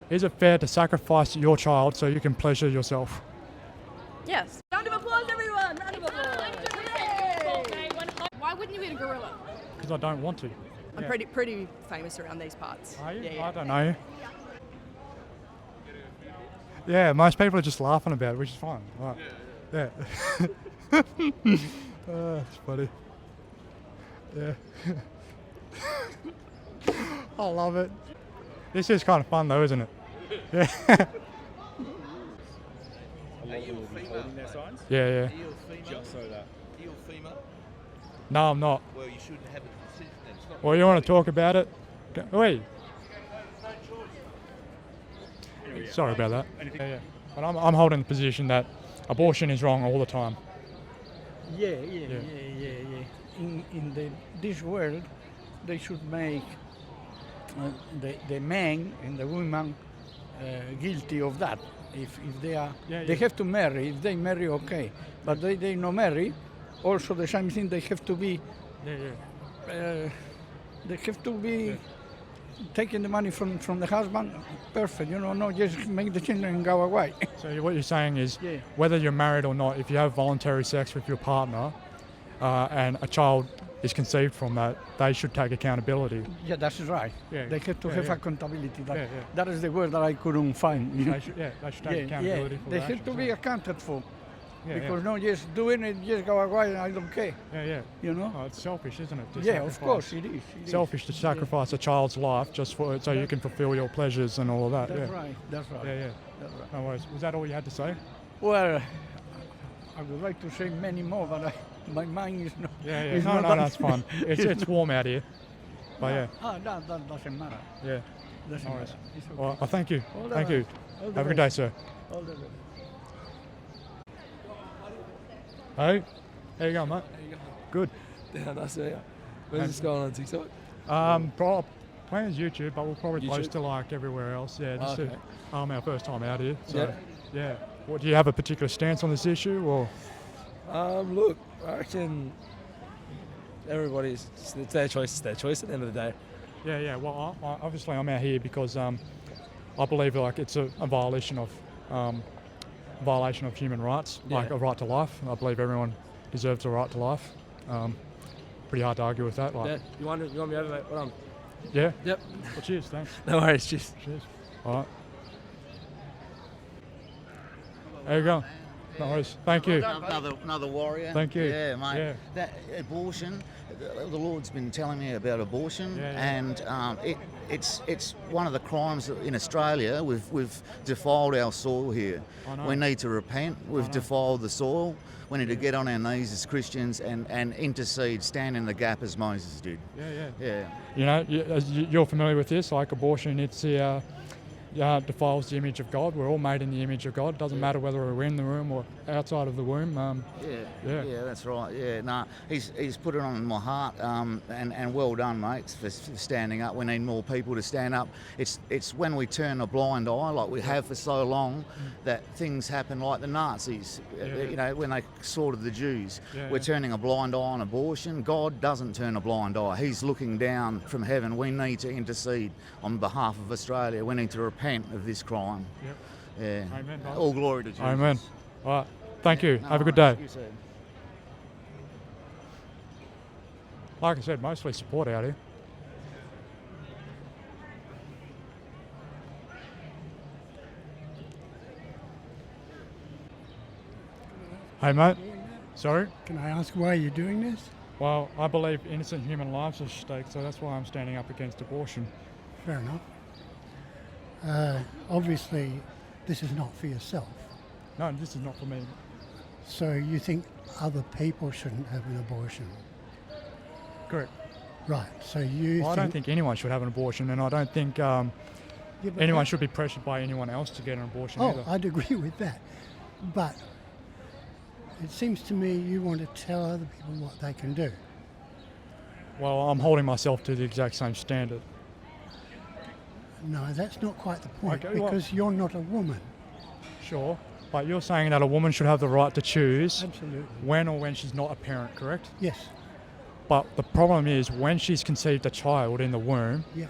Is it fair to sacrifice your child so you can pleasure yourself? Yes. Round of applause, everyone! Round of applause! Why wouldn't you eat a gorilla? Because I don't want to. I'm pretty famous around these parts. Are you? Yeah. I don't know. Yeah, most people are just laughing about it, which is fine. Right. Yeah. It's funny. Yeah. I love it. This is kind of fun though, isn't it? Yeah. Are you a female? Holding their signs? Yeah. Are you a female? Just so that. Are you a female? No, I'm not. Well, you shouldn't have a decision then. It's not Well, you want to talk about it? Wait. Sorry about that. Yeah. But I'm holding the position that abortion is wrong all the time. Yeah. In this world, they should make the man and the woman guilty of that. If they are, they have to marry. If they marry, okay. But they not marry. Also, the same thing. They have to be. They have to be taking the money from the husband. Perfect. No, just make the children go away. So what you're saying is, whether you're married or not, if you have voluntary sex with your partner, and a child is conceived from that, they should take accountability. Yeah, that's right. Yeah. They have to have accountability. Yeah. That is the word that I couldn't find. They should take accountability for They that. have to be accounted for. Yeah, Because no, just doing it, just go away, I don't care. Yeah. You know? Oh, it's selfish, isn't it? Of course it is. Selfish to sacrifice a child's life just so you can fulfill your pleasures and all of that. That's right. Yeah. That's right. No worries. Was that all you had to say? Well, I would like to say many more, but my mind is not. Yeah. No, that's fine. It's warm out here. But yeah. That doesn't matter. Yeah. Doesn't No worries. matter. It's okay. Well, thank you. All the Thank you. best. All the Have a good best. day, sir. All the best. Hey, how you going, mate? Good. Yeah, nice to meet you. Where's this going on TikTok? Plans YouTube, but we'll probably post YouTube? to like everywhere else. Yeah, this is Okay. our first time out here. So, Yeah. What, do you have a particular stance on this issue, or? Look, I reckon it's their choice. It's their choice at the end of the day. Yeah. Well, obviously I'm out here because I believe like it's a violation of human rights, like a right to life. I believe everyone deserves a right to life. Pretty hard to argue with that. Like, Yeah. You want me over, mate? What Yeah. Yep. Well, cheers. Thanks. No worries. Cheers. All right. There you go. No worries. Thank you. Another warrior. Thank you. Yeah, mate. Yeah. That abortion, the Lord's been telling me about abortion, Yeah. and it's one of the crimes in Australia. We've defiled our soil here. I know. We need to repent. We've defiled the soil. We need to get on our knees as Christians and intercede, stand in the gap as Moses did. Yeah. You know, you're familiar with this, like abortion, defiles the image of God. We're all made in the image of God. It doesn't matter whether we're in the womb or outside of the womb. Yeah, that's right. Yeah, no, he's put it on my heart, and well done, mate, for standing up. We need more people to stand up. It's when we turn a blind eye, like we have for so long, that things happen like the Nazis. You know, when they slaughtered the Jews, we're turning a blind eye on abortion. God doesn't turn a blind eye. He's looking down from heaven. We need to intercede on behalf of Australia. We need to repent of this crime. Yep. Yeah. Amen. All glory to Jesus. Amen. All right. Thank you. No Have a good worries. day. You too. Like I said, mostly support out here. Hey, mate. Sorry? Can I ask why you're doing this? Well, I believe innocent human lives are at stake, so that's why I'm standing up against abortion. Fair enough. Obviously, this is not for yourself. No, this is not for me. So you think other people shouldn't have an abortion? Correct. Right, so you Well, I don't think anyone should have an abortion, and I don't think anyone should be pressured by anyone else to get an abortion either. I'd agree with that. But it seems to me you want to tell other people what they can do. Well, I'm holding myself to the exact same standard. No, that's not quite the point, Okay, well- because you're not a woman. Sure, but you're saying that a woman should have the right to choose Absolutely. when she's not a parent, correct? Yes. But the problem is when she's conceived a child in the womb, Yeah.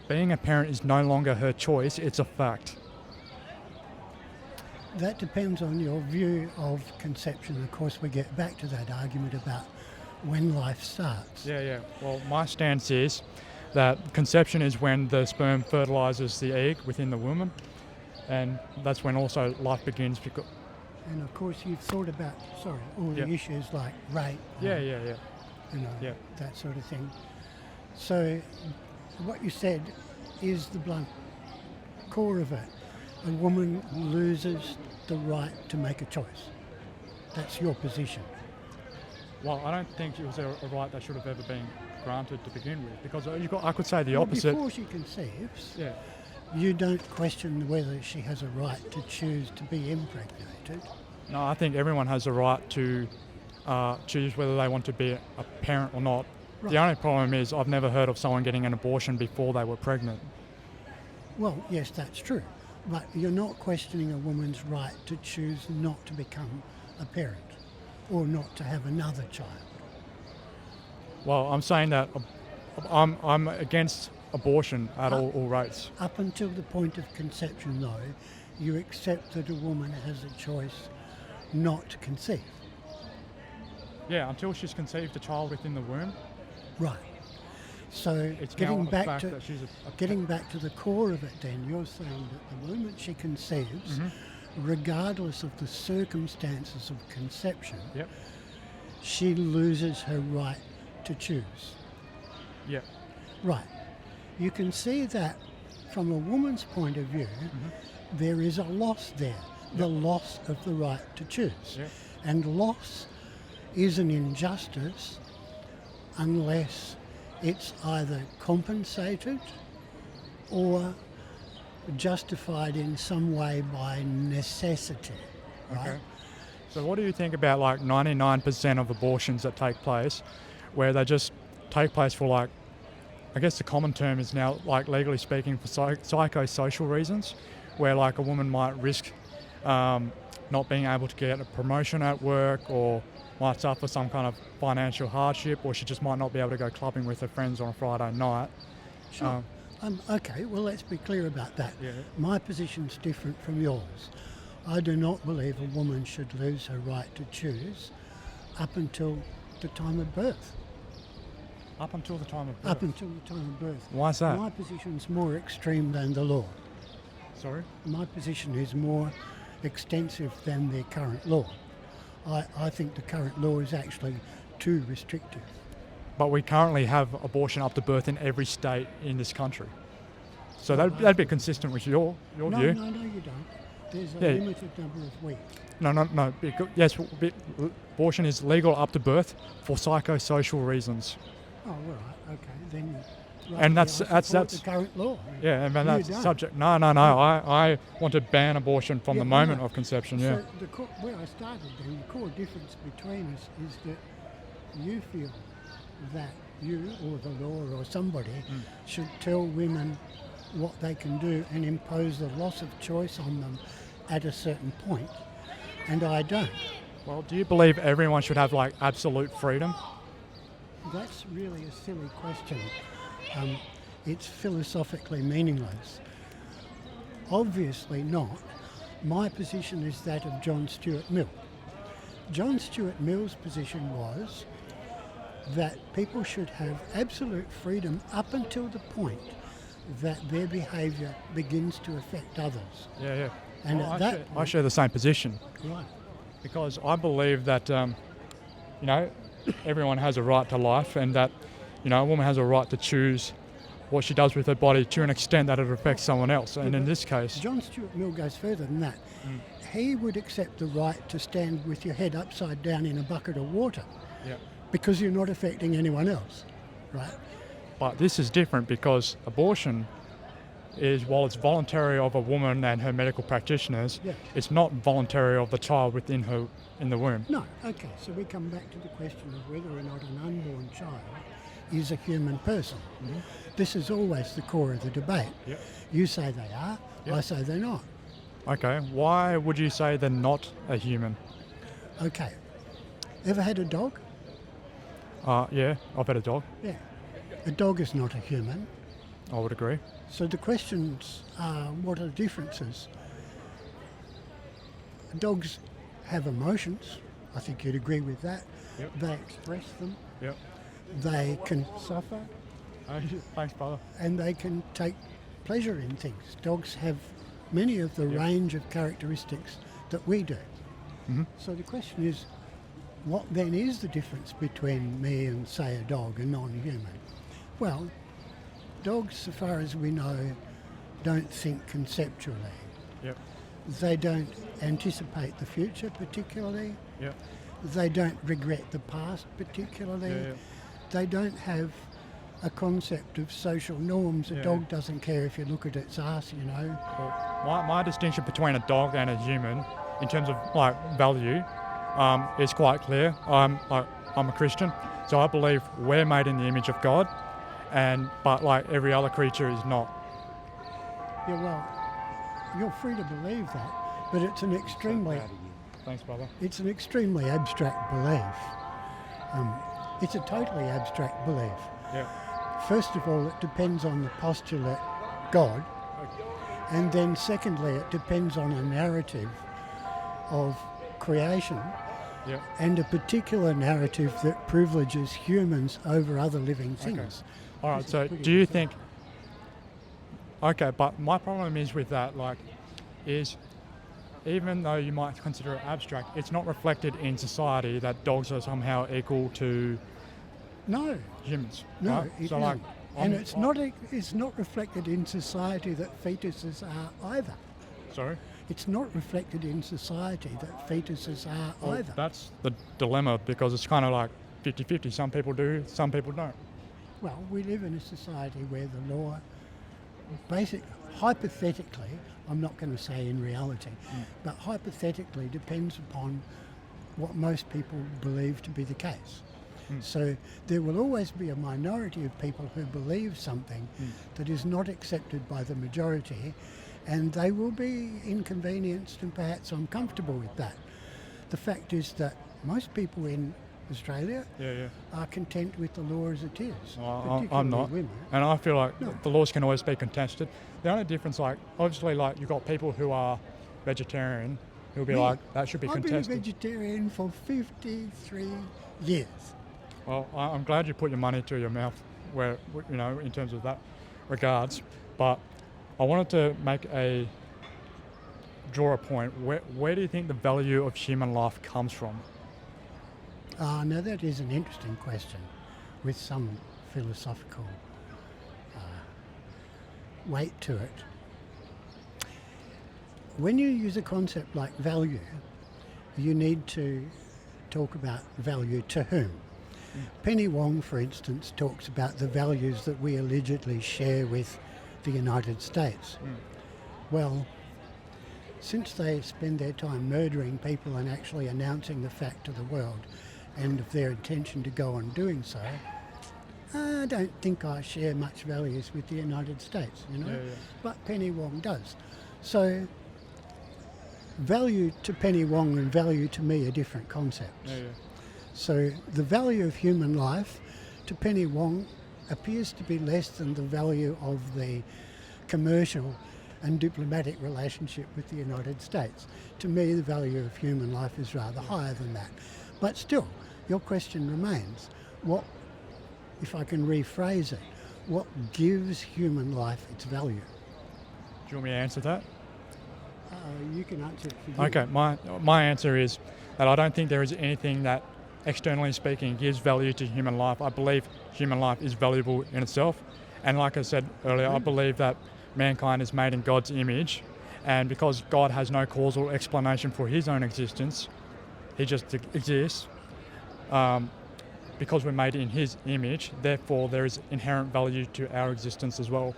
being a parent is no longer her choice, it's a fact. That depends on your view of conception. Of course, we get back to that argument about when life starts. Yeah. Well, my stance is that conception is when the sperm fertilises the egg within the woman, and that's when also life begins. And of course, you've thought about, all the issues like rape. Yeah. You know, Yeah. that sort of thing. So what you said is the blunt core of it. A woman loses the right to make a choice. That's your position. Well, I don't think it was a right that should have ever been granted to begin with, because I could say the opposite. Before she conceives, Yeah. you don't question whether she has a right to choose to be impregnated. No, I think everyone has a right to choose whether they want to be a parent or not. Right. The only problem is I've never heard of someone getting an abortion before they were pregnant. Well, yes, that's true. But you're not questioning a woman's right to choose not to become a parent or not to have another child. Well, I'm saying that I'm against abortion at all rates. Up until the point of conception, though, you accept that a woman has a choice not to conceive. Yeah, until she's conceived a child within the womb. Right. So It's getting now a back fact to that she's getting back to the core of it, then you're saying that the moment she conceives, regardless of the circumstances of conception, Yep. she loses her right to choose. Yep. Right. You can see that from a woman's point of view, there is a loss there, the loss of the right to choose. Yep. And loss is an injustice unless it's either compensated or justified in some way by necessity, right? Okay. So what do you think about like 99% of abortions that take place, where they just take place for like, I guess the common term is now like legally speaking for psychosocial reasons, where like a woman might risk not being able to get a promotion at work, or might suffer some kind of financial hardship, or she just might not be able to go clubbing with her friends on a Friday night. Sure. Okay, well, let's be clear about that. Yeah. My position's different from yours. I do not believe a woman should lose her right to choose up until the time of birth. Up until the time of birth? Up until the time of birth. Why is that? My position's more extreme than the law. Sorry? My position is more extensive than the current law. I think the current law is actually too restrictive. But we currently have abortion up to birth in every state in this country. So that'd be consistent with your view. No, you don't. There's a limited number of weeks. No. Yes, abortion is legal up to birth for psychosocial reasons. Oh, all right, okay. Then, And that's the current law. Yeah, and that's You don't. subject. No. I want to ban abortion from the moment of conception. Yeah. So where I started then, the core difference between us is that you feel that you or the law or somebody should tell women what they can do and impose the loss of choice on them at a certain point, and I don't. Well, do you believe everyone should have like absolute freedom? That's really a silly question. It's philosophically meaningless. Obviously not. My position is that of John Stuart Mill. John Stuart Mill's position was that people should have absolute freedom up until the point that their behaviour begins to affect others. Yeah. And Well, at that I point, share the same position, right. because I believe that everyone has a right to life, and that a woman has a right to choose what she does with her body to an extent that it affects someone else. And in this case, John Stuart Mill goes further than that. He would accept the right to stand with your head upside down in a bucket of water yeah. because you're not affecting anyone else, right? But this is different, because abortion is, while it's voluntary of a woman and her medical practitioners, Yeah. it's not voluntary of the child in the womb. No, okay, so we come back to the question of whether or not an unborn child is a human person. This is always the core of the debate. Yep. You say they are, Yep. I say they're not. Okay, why would you say they're not a human? Okay, ever had a dog? Yeah, I've had a dog. Yeah. A dog is not a human. I would agree. So the questions are, what are the differences? Dogs have emotions. I think you'd agree with that. Yep. They express them. Yep. They can suffer, Thanks, brother. and they can take pleasure in things. Dogs have many of the range of characteristics that we do. Mm-hmm. So the question is, what then is the difference between me and, say, a dog, a non-human? Well, dogs, so far as we know, don't think conceptually. Yep. They don't anticipate the future particularly. Yep. They don't regret the past particularly. Yeah. They don't have a concept of social norms. A Yeah. dog doesn't care if you look at its ass, you know. Well, my distinction between a dog and a human, in terms of like value, is quite clear. I'm a Christian, so I believe we're made in the image of God, but like every other creature is not. Yeah, well, you're free to believe that, but it's an extremely Thanks, brother. It's an extremely abstract belief. It's a totally abstract belief. Yeah. First of all, it depends on the postulate God, and then secondly, it depends on a narrative of creation Yeah. and a particular narrative that privileges humans over other living things. All right. This is So, pretty do you abstract. think? Okay, but my problem is with that, is even though you might consider it abstract, it's not reflected in society that dogs are somehow equal to No, humans. no, right? it So isn't. And I'm- it's not reflected in society that fetuses are either. Sorry. It's not reflected in society that fetuses are Well, either. that's the dilemma, because it's kind of like 50-50. Some people do, some people don't. Well, we live in a society where the law, hypothetically, I'm not going to say in reality, but hypothetically depends upon what most people believe to be the case. So there will always be a minority of people who believe something that is not accepted by the majority, and they will be inconvenienced and perhaps uncomfortable with that. The fact is that most people in Australia are content with the law as it is. I'm particularly not. women. And I feel like No. the laws can always be contested. The only difference, obviously, you've got people who are vegetarian who'll be Me? like, that should be I've contested. been a vegetarian for 53 years. Well, I'm glad you put your money to your mouth, in terms of that regards. But I wanted to draw a point. Where do you think the value of human life comes from? Now that is an interesting question with some philosophical weight to it. When you use a concept like value, you need to talk about value to whom. Penny Wong, for instance, talks about the values that we allegedly share with the United States. Well, since they spend their time murdering people and actually announcing the fact to the world and of their intention to go on doing so, I don't think I share much values with the United States, you know. Yeah, yeah. But Penny Wong does. So value to Penny Wong and value to me are different concepts. Yeah. So the value of human life to Penny Wong appears to be less than the value of the commercial and diplomatic relationship with the United States. To me, the value of human life is rather higher than that. But still, your question remains, what, if I can rephrase it, what gives human life its value? Do you want me to answer that? You can answer it for you. Okay, my answer is that I don't think there is anything that, externally speaking, gives value to human life. I believe human life is valuable in itself. And like I said earlier, I believe that mankind is made in God's image. And because God has no causal explanation for his own existence, he just exists. Because we're made in his image, therefore there is inherent value to our existence as well.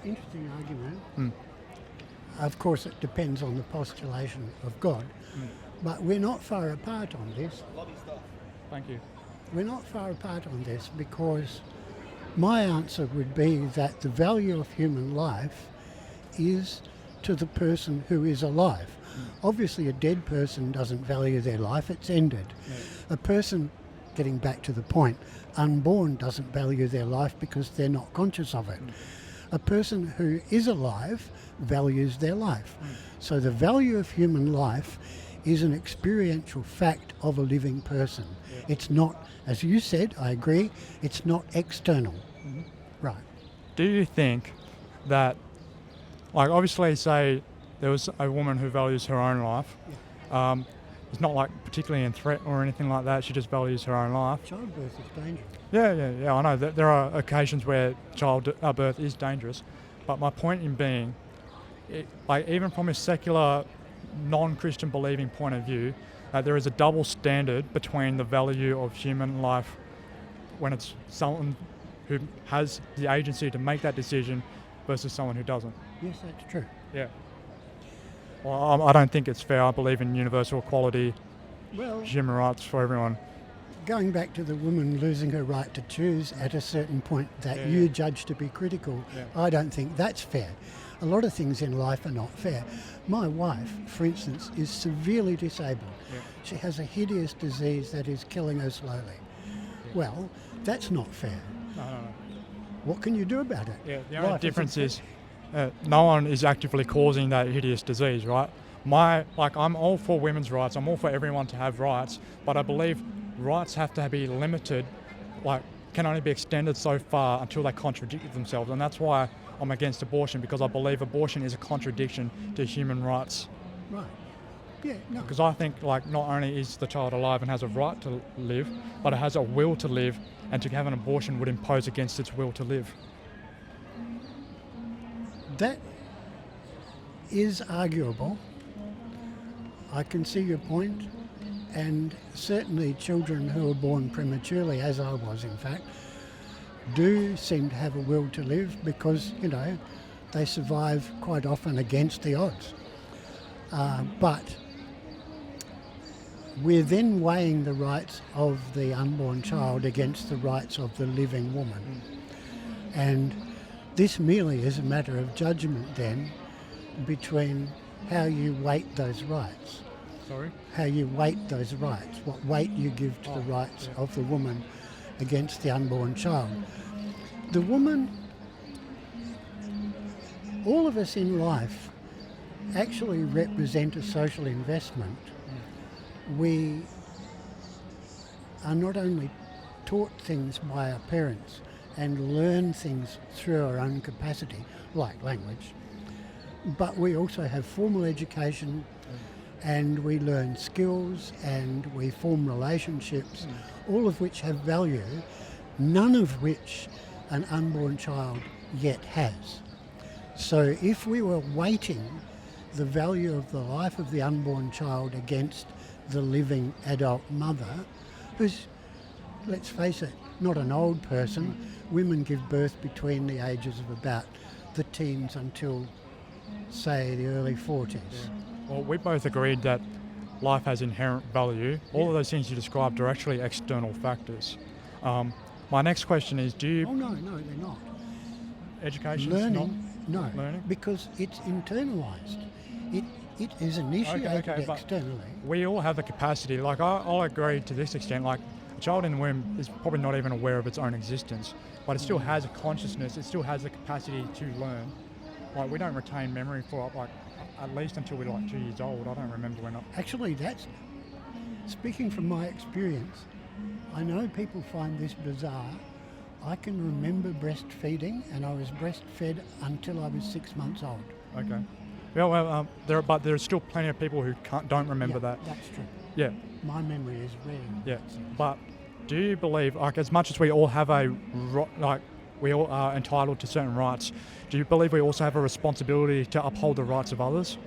Interesting argument. Of course, it depends on the postulation of God. But we're not far apart on this. Thank you. We're not far apart on this because my answer would be that the value of human life is to the person who is alive. Obviously, a dead person doesn't value their life, it's ended. A person getting back to the point, unborn doesn't value their life because they're not conscious of it. A person who is alive values their life. So the value of human life is an experiential fact of a living person. It's not, as you said, I agree, it's not external. Right. Do you think that, like, obviously, say there was a woman who values her own life, it's not like particularly in threat or anything like that, she just values her own life. Childbirth is dangerous. Yeah, I know that there are occasions where childbirth is dangerous, but my point in being, like, even from a secular, non-Christian believing point of view, there is a double standard between the value of human life when it's someone who has the agency to make that decision versus someone who doesn't. Yes, that's true. Yeah. Well, I don't think it's fair. I believe in universal equality, Well, human rights for everyone. going back to the woman losing her right to choose at a certain point that you judge to be critical, I don't think that's fair. A lot of things in life are not fair. My wife, for instance, is severely disabled. She has a hideous disease that is killing her slowly. Well, that's not fair. No. What can you do about it? Yeah, the only Life difference isn't is no one is actively causing that hideous disease, right? I'm all for women's rights. I'm all for everyone to have rights, but I believe rights have to be limited, like can only be extended so far until they contradict themselves, and that's why I'm against abortion, because I believe abortion is a contradiction to human rights. Right. Yeah, no. Because I think, like, not only is the child alive and has a right to live, but it has a will to live, and to have an abortion would impose against its will to live. That is arguable. I can see your point, and certainly children who are born prematurely, as I was in fact, do seem to have a will to live because, they survive quite often against the odds. But we're then weighing the rights of the unborn child against the rights of the living woman. And this merely is a matter of judgment then between how you weight those rights. Sorry? How you weight those rights, what weight you give to the rights of the woman against the unborn child. The woman, all of us in life actually represent a social investment. We are not only taught things by our parents and learn things through our own capacity, like language, but we also have formal education and we learn skills and we form relationships, all of which have value, none of which an unborn child yet has. So if we were weighting the value of the life of the unborn child against the living adult mother, who's, let's face it, not an old person. Women give birth between the ages of about the teens until, say, the early 40s. Well, we both agreed that life has inherent value. All of those things you described are actually external factors. My next question is, do you... Oh, no, they're not. Education Learning, no, learning? because it's internalised. It is initiated externally. We all have the capacity, like I'll agree to this extent, like a child in the womb is probably not even aware of its own existence, but it still has a consciousness, it still has the capacity to learn. Like we don't retain memory for like at least until we're like 2 years old. I don't remember when. Actually, that's, speaking from my experience, I know people find this bizarre. I can remember breastfeeding, and I was breastfed until I was 6 months old. Okay. Well, there's still plenty of people who don't remember that. That's true. Yeah. My memory is rare. Yeah. But do you believe, like, as much as we all have we all are entitled to certain rights, do you believe we also have a responsibility to uphold the rights of others?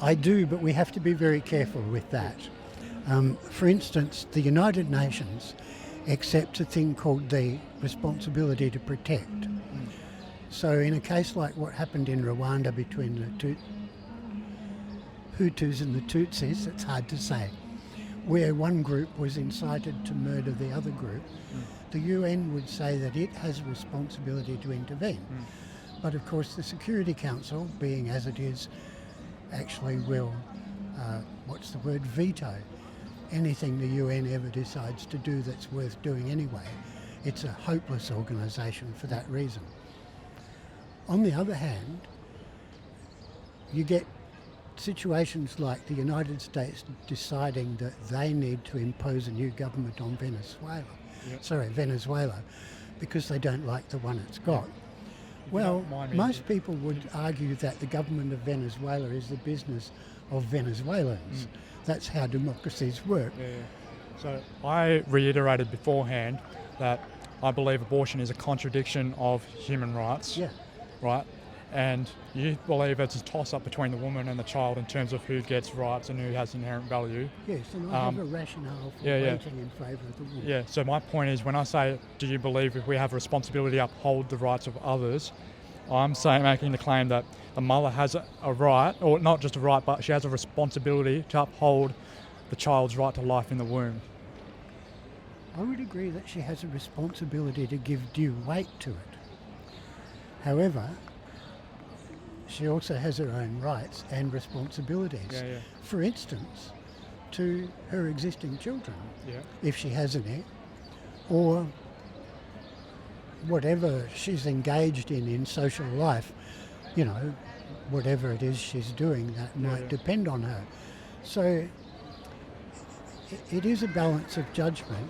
I do, but we have to be very careful with that. For instance, the United Nations accepts a thing called the responsibility to protect. So in a case like what happened in Rwanda between the Hutus and the Tutsis, it's hard to say, where one group was incited to murder the other group, the UN would say that it has a responsibility to intervene. But of course the Security Council, being as it is, actually will, veto. anything the UN ever decides to do that's worth doing anyway. It's a hopeless organisation for that reason. On the other hand, you get situations like the United States deciding that they need to impose a new government on Venezuela, because they don't like the one it's got. Well, most people would argue that the government of Venezuela is the business of Venezuelans. That's how democracies work. So I reiterated beforehand that I believe abortion is a contradiction of human rights. Right? And you believe it's a toss-up between the woman and the child in terms of who gets rights and who has inherent value. Yes, and I have a rationale for voting in favour of the woman. Yeah, so my point is, when I say, do you believe if we have a responsibility to uphold the rights of others, I'm saying, making the claim that the mother has a right, or not just a right, but she has a responsibility to uphold the child's right to life in the womb. I would agree that she has a responsibility to give due weight to it. However, she also has her own rights and responsibilities. For instance, to her existing children, if she has any, or whatever she's engaged in social life, you know, whatever it is she's doing that might depend on her. So it is a balance of judgment.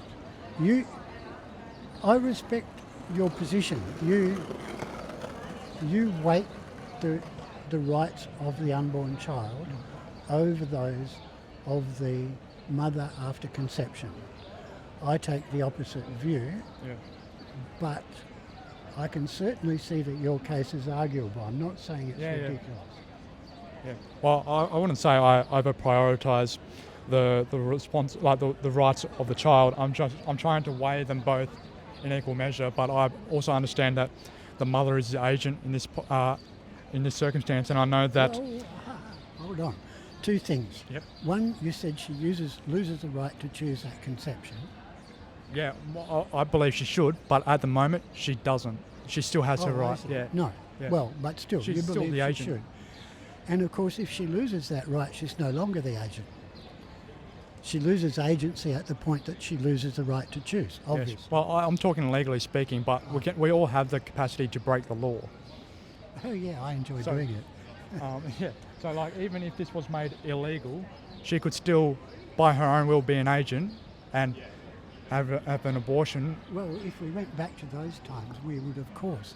I respect your position. You weight the rights of the unborn child over those of the mother after conception. I take the opposite view, but I can certainly see that your case is arguable. I'm not saying it's ridiculous. Well, I wouldn't say I over-prioritise the response, like the rights of the child. I'm trying to weigh them both in equal measure, but I also understand that the mother is the agent in this circumstance, and I know that. Well, hold on. Two things. One, you said she loses the right to choose at conception. Yeah, I believe she should, but at the moment she doesn't. She still has her right. No. Well, but still, she's you still believe the she agent. should. And of course, if she loses that right, she's no longer the agent. She loses agency at the point that she loses the right to choose, obviously. Yes. Well, I'm talking legally speaking, but we all have the capacity to break the law. Oh yeah, I enjoy doing it. So like, even if this was made illegal, she could still, by her own will, be an agent and have an abortion. Well, if we went back to those times, we would, of course,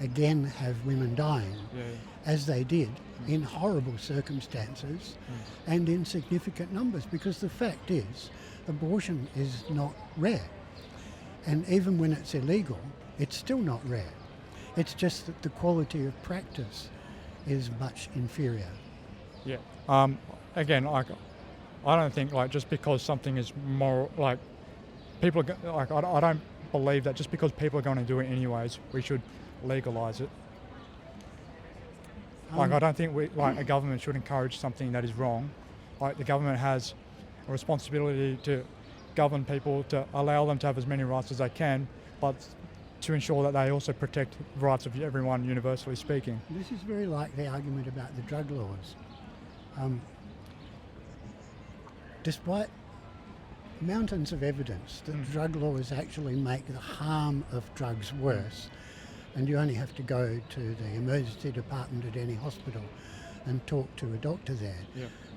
again have women dying, as they did, in horrible circumstances and in significant numbers, because the fact is, abortion is not rare. And even when it's illegal, it's still not rare. It's just that the quality of practice is much inferior. Again, I don't think just because something is moral, people are, I don't believe that just because people are going to do it anyways, we should legalise it. I don't think a government should encourage something that is wrong. The government has a responsibility to govern people, to allow them to have as many rights as they can, but to ensure that they also protect the rights of everyone, universally speaking. This is very like the argument about the drug laws. Despite mountains of evidence that drug laws actually make the harm of drugs worse, and you only have to go to the emergency department at any hospital and talk to a doctor there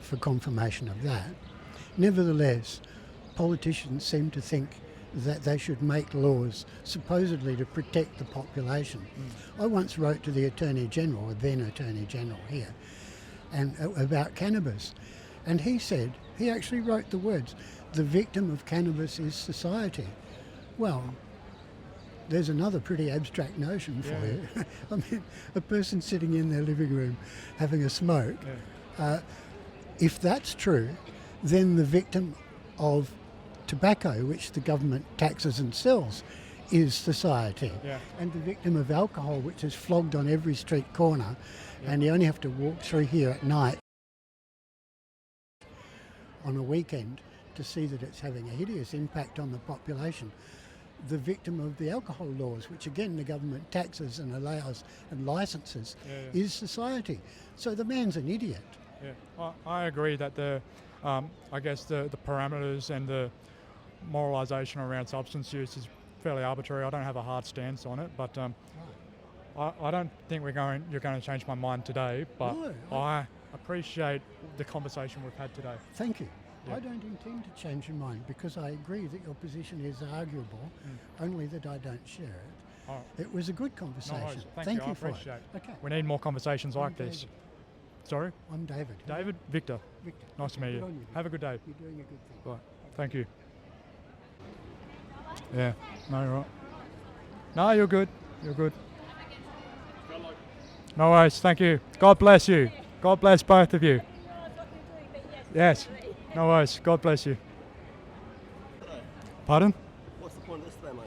for confirmation of that. Nevertheless, politicians seem to think that they should make laws supposedly to protect the population. I once wrote to the Attorney General, the then Attorney General here, and about cannabis, and he actually wrote the words, "The victim of cannabis is society." Well, there's another pretty abstract notion for you. I mean, a person sitting in their living room having a smoke, if that's true, then the victim of tobacco, which the government taxes and sells, is society. And the victim of alcohol, which is flogged on every street corner, and you only have to walk through here at night on a weekend to see that it's having a hideous impact on the population. The victim of the alcohol laws, which again the government taxes and allows and licenses, is society. So the man's an idiot. I agree that the I guess the parameters and the moralisation around substance use is fairly arbitrary. I don't have a hard stance on it, but I don't think you're going to change my mind today, but No, I appreciate the conversation we've had today. Thank you. Yeah. I don't intend to change your mind because I agree that your position is arguable, only that I don't share it. All right. It was a good No conversation. worries. Thank you, I for appreciate it. Okay. We need more conversations like I'm this. David. Sorry? I'm David. David? Victor. Victor. Nice to meet Good you. on you. Have a good day. You're doing a good thing. Bye. Thank you. Yeah. No, you're right. No, you're good. You're good. No worries. Thank you. God bless you. God bless both of you. Yes. No worries. God bless you. Pardon? What's the point of this today, mate?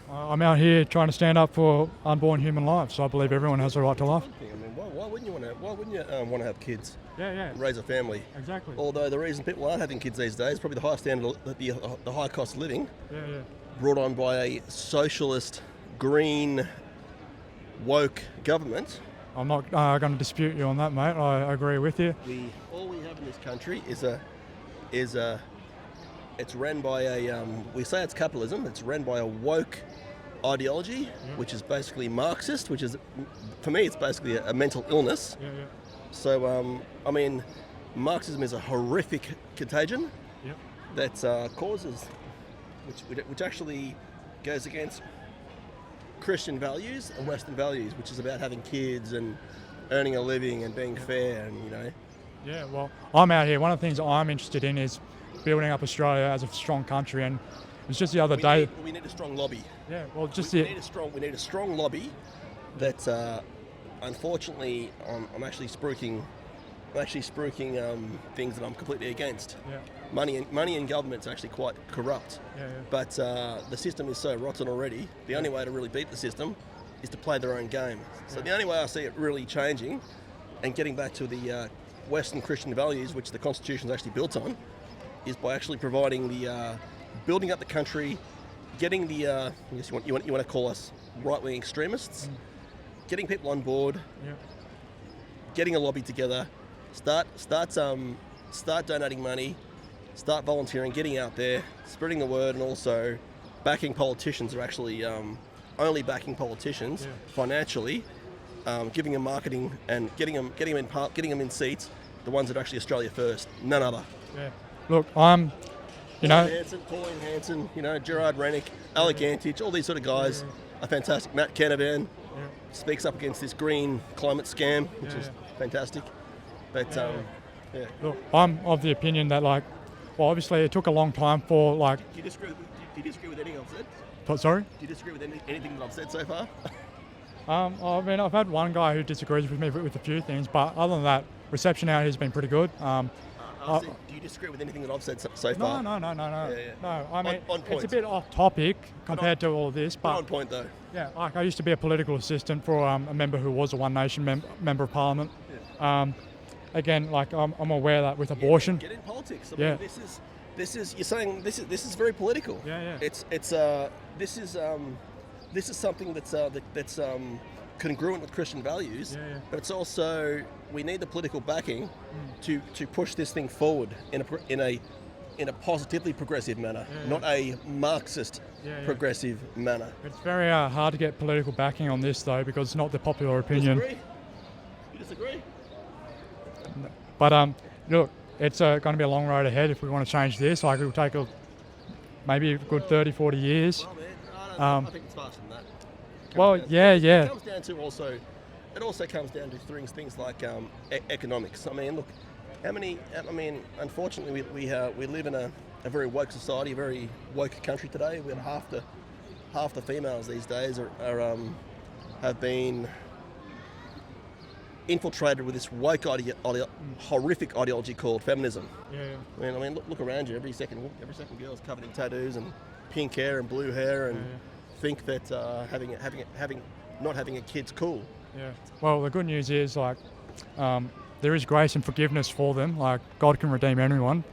I'm out here trying to stand up for unborn human lives. I believe everyone has a right to life. I mean, why wouldn't you want to have kids? Yeah. Raise a family. Exactly. Although the reason people aren't having kids these days is probably the high standard, the high cost of living, Yeah. brought on by a socialist, green, woke government. I'm not going to dispute you on that, mate. I agree with you. All we have in this country is it's run by a we say it's capitalism. It's run by a woke ideology, which is basically Marxist, which is, for me, it's basically a mental illness. Yeah. So, I mean, Marxism is a horrific contagion Yep. that causes, which actually goes against Christian values and Western values, which is about having kids and earning a living and being fair, and Yeah, well, I'm out here. One of the things I'm interested in is building up Australia as a strong country, and it was just the other day. we need a strong lobby. Yeah, well, just we need a strong lobby that, unfortunately, I'm actually spruiking things that I'm completely against. Yeah. Money in government's actually quite corrupt. Yeah. But the system is so rotten already. The only way to really beat the system is to play their own game. So the only way I see it really changing and getting back to the Western Christian values, which the Constitution is actually built on, is by actually providing the building up the country, getting the I guess you want to call us right-wing extremists, getting people on board, Yeah. getting a lobby together, start donating money, start volunteering, getting out there, spreading the word, and also backing politicians are actually only backing politicians financially, giving them marketing and getting them in seats, the ones that are actually Australia first, none other. Yeah. Look, I'm, Pauline Hanson, Gerard Rennick, Alec Antich, all these sort of guys are fantastic. Matt Canavan speaks up against this green climate scam, which is fantastic. But Look, I'm of the opinion that, obviously it took a long time for, Do you disagree with anything I've said? Sorry? Do you disagree with anything that I've said so far? I mean, I've had one guy who disagrees with me with a few things, but other than that, reception out here has been pretty good. Do you disagree with anything that I've said so far? No. Yeah. No, I mean, On point. it's a bit off topic compared to all of this, But but on point though. yeah, I used to be a political assistant for a member who was a One Nation member of Parliament. Again, I'm aware that with abortion, Get in politics. I Yeah. mean, this is you're saying this is very political. Yeah. This is something that's congruent with Christian values. Yeah. But it's also, we need the political backing to push this thing forward in a positively progressive manner, not a Marxist progressive manner. it's very hard to get political backing on this though, because it's not the popular opinion. You disagree? But look, it's going to be a long road ahead if we want to change this. It'll take maybe a good 30, 40 years. Well, man, I think it's faster than that. Yeah. It comes down to it also comes down to things like economics. I mean, look, unfortunately, we live in a very woke society, a very woke country today. We're half the females these days have been infiltrated with this woke horrific ideology called feminism. Yeah. I mean, look around you. Every second girl's covered in tattoos and pink hair and blue hair, and think that not having a kid's cool. Yeah. Well, the good news is there is grace and forgiveness for them. God can redeem anyone.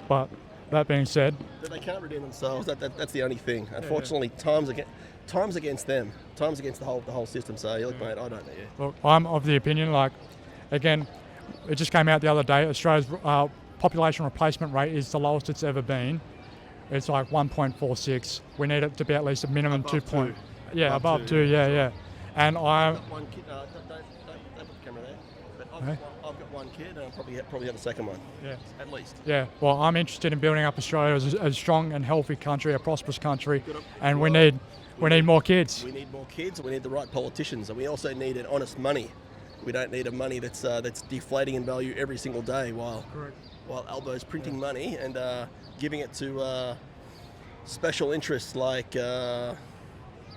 But that being said, But they can't redeem themselves. That's the only thing. Unfortunately, time's against them. Time's against the whole system. So look, mate, I don't know you. look, I'm of the opinion, again, it just came out the other day, Australia's population replacement rate is the lowest it's ever been. It's like 1.46. We need it to be at least a minimum Above 2 point. Yeah, Above above two, 2. Yeah. And I've I. got one kid. Don't put the camera there. But Okay. I've got one kid, and I'll probably have a second one. Yeah. At least. Yeah. Well, I'm interested in building up Australia as a strong and healthy country, a prosperous country, Good. and we Well, need more kids. We need more kids. We need the right politicians, and we also need an honest money. We don't need a money that's deflating in value every single day while Albo's printing money and giving it to special interests like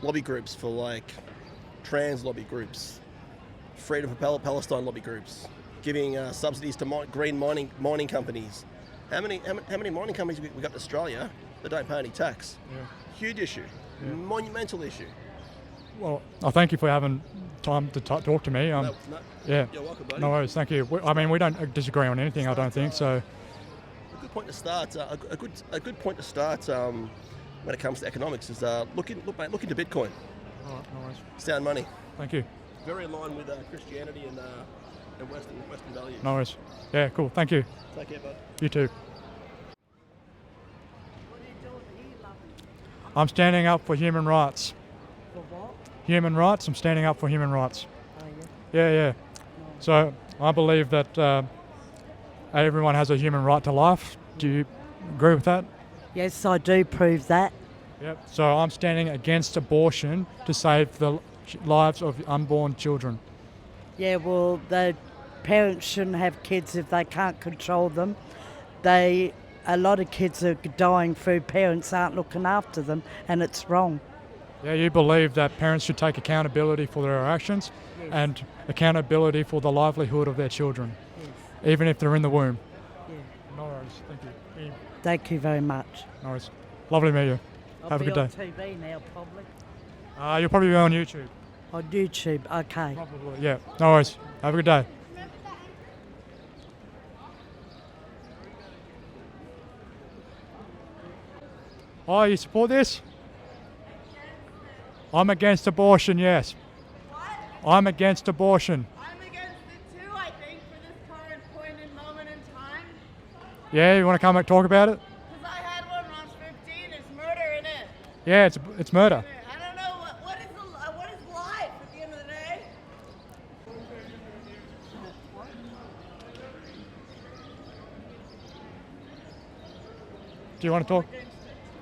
lobby groups for like trans lobby groups, Freedom for Palestine lobby groups, giving subsidies to green mining companies. How many mining companies we got in Australia that don't pay any tax? Yeah. Huge issue, monumental issue. Well, I thank you for having time to talk to me. No, Yeah. you're welcome, buddy. No worries. Thank you. We don't disagree on anything. I don't think so. A good point to start. A good point to start when it comes to economics is look into Bitcoin. All right, no worries. Sound money. Thank you. Very aligned with Christianity and Western values. No worries. Yeah, cool. Thank you. Take care, bud. You too. I'm standing up for human rights. For what? Human rights. I'm standing up for human rights. Oh, yeah. Yeah. So I believe that everyone has a human right to life. Do you agree with that? Yes, I do prove that. Yep. So I'm standing against abortion to save the lives of unborn children. Yeah, well, the parents shouldn't have kids if they can't control them. A lot of kids are dying through parents aren't looking after them, and it's wrong. Yeah, you believe that parents should take accountability for their actions and accountability for the livelihood of their children, even if they're in the womb. Yeah. No worries. Thank you. Thank you very much. No worries. Lovely to meet you. Have a good day. I'll be on TV now, probably. You'll probably be on YouTube. On YouTube, okay. Probably. Yeah. No worries. Have a good day. Oh, you support this? I'm against abortion, yes. What? I'm against abortion. I'm against it too, I think, for this current point in moment in time. Yeah, you want to come and talk about it? Because I had one when I was 15. It's murder in it. Yeah, it's murder. I don't know what is life at the end of the day. Do you want to talk?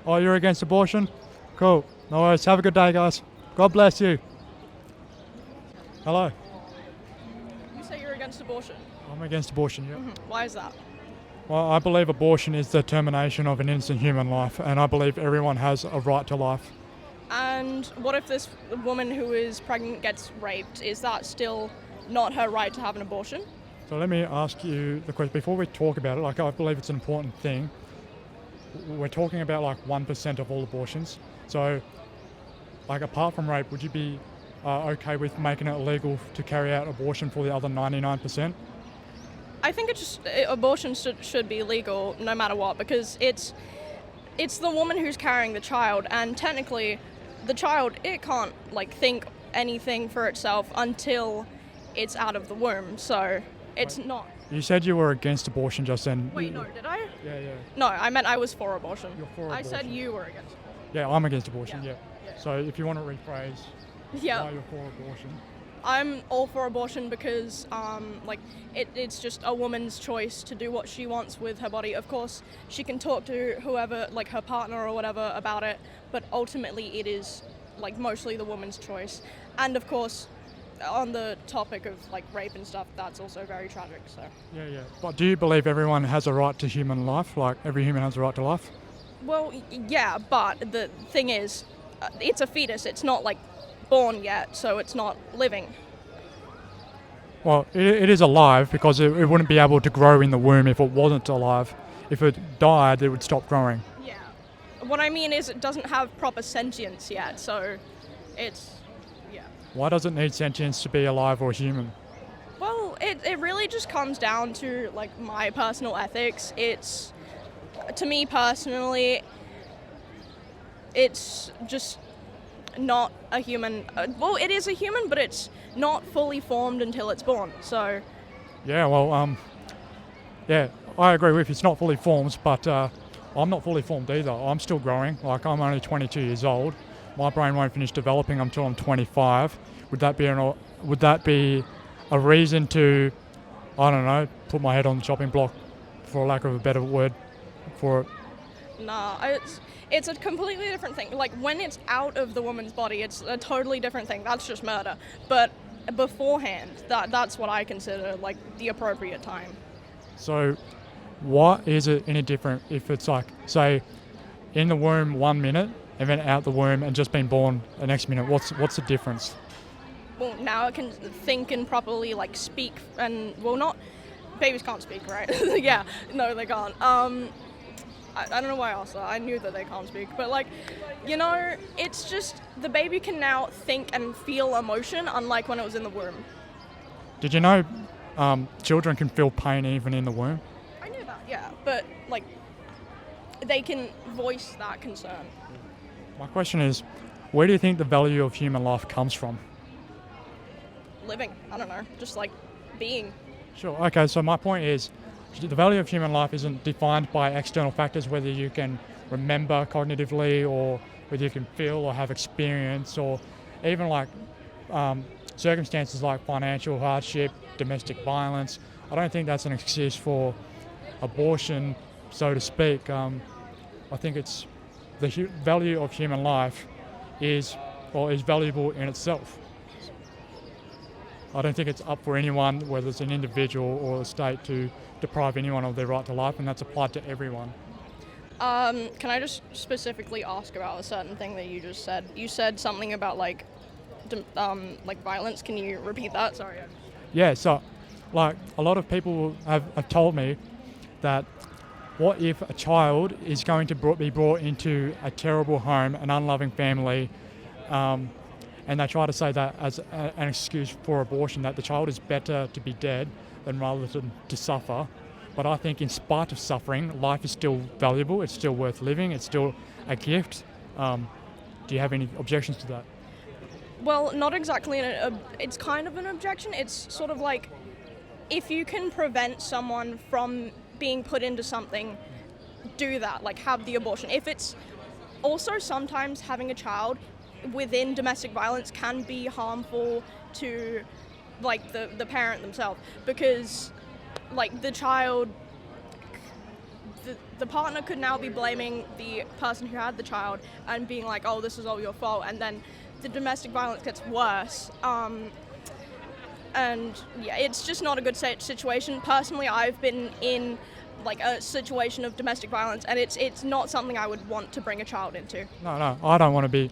Oh, you're against abortion? Cool. No worries. Have a good day, guys. God bless you. Hello. You say you're against abortion. I'm against abortion, yeah. Why is that? Well, I believe abortion is the termination of an innocent human life, and I believe everyone has a right to life. And what if this woman who is pregnant gets raped? Is that still not her right to have an abortion? So let me ask you the question, before we talk about it, I believe it's an important thing. We're talking about 1% of all abortions. So apart from rape, would you be okay with making it illegal to carry out abortion for the other 99%? I think abortion should be legal no matter what, because it's the woman who's carrying the child, and technically the child, it can't think anything for itself until it's out of the womb, so it's not. You said you were against abortion just then. Wait, no, did I? Yeah. No, I meant I was for abortion. You're for I abortion. said you were against. Yeah, I'm against abortion, Yeah. yeah. So if you want to rephrase Yeah. why you're for abortion. I'm all for abortion because it's just a woman's choice to do what she wants with her body. Of course, she can talk to whoever, her partner or whatever, about it, but ultimately it is mostly the woman's choice. And of course, on the topic of rape and stuff, that's also very tragic. So Yeah. But do you believe everyone has a right to human life? Every human has a right to life? well, yeah, but the thing is, it's a fetus. It's not born yet, so it's not living. Well, it is alive because it wouldn't be able to grow in the womb if it wasn't alive. If it died, it would stop growing. Yeah. What I mean is, it doesn't have proper sentience yet, so it's. Why does it need sentience to be alive or human? Well, it really just comes down to my personal ethics. It's, to me personally, it's just not a human. Well, it is a human, but it's not fully formed until it's born. So. Yeah, well, I agree with you, it's not fully formed, but I'm not fully formed either. I'm still growing. Like, I'm only 22 years old. My brain won't finish developing until I'm 25. Would that be a reason to, I don't know, put my head on the chopping block, for lack of a better word for it? Nah, it's a completely different thing. Like, when it's out of the woman's body, it's a totally different thing. That's just murder. But beforehand, that's what I consider like the appropriate time. So what is it any different if it's like, say, in the womb 1 minute and then out the womb and just been born the next minute? What's the difference? Well, now it can think and properly like speak, and well, not babies can't speak, right? Yeah, no, they can't. I don't know why I asked that. I knew that they can't speak, but like, you know, it's just the baby can now think and feel emotion, unlike when it was in the womb. Did you know children can feel pain even in the womb? I knew that, yeah, but like, they can voice that concern. My question is, where do you think the value of human life comes from? Living, I don't know, just like being. Sure. Okay, so my point is, the value of human life isn't defined by external factors, whether you can remember cognitively or whether you can feel or have experience, or even like circumstances like financial hardship, domestic violence. I don't think that's an excuse for abortion, so to speak. I think it's the value of human life is valuable in itself. I don't think it's up for anyone, whether it's an individual or a state, to deprive anyone of their right to life, and that's applied to everyone. Can I just specifically ask about a certain thing that you just said? You said something about like violence. Can you repeat that? Sorry. Yeah, so like a lot of people have told me that what if a child is going to be brought into a terrible home, an unloving family, and they try to say that as an excuse for abortion, that the child is better to be dead than rather than to suffer. But I think in spite of suffering, life is still valuable, it's still worth living, it's still a gift. Do you have any objections to that? Well, not exactly. It's kind of an objection. It's sort of like, if you can prevent someone from being put into something, do that, like have the abortion. If it's also sometimes having a child within domestic violence can be harmful to like the parent themselves, because like the child, the partner could now be blaming the person who had the child and being like, oh, this is all your fault, and then the domestic violence gets worse. And yeah, it's just not a good situation. Personally, I've been in like a situation of domestic violence, and it's not something I would want to bring a child into. No, I don't want to be.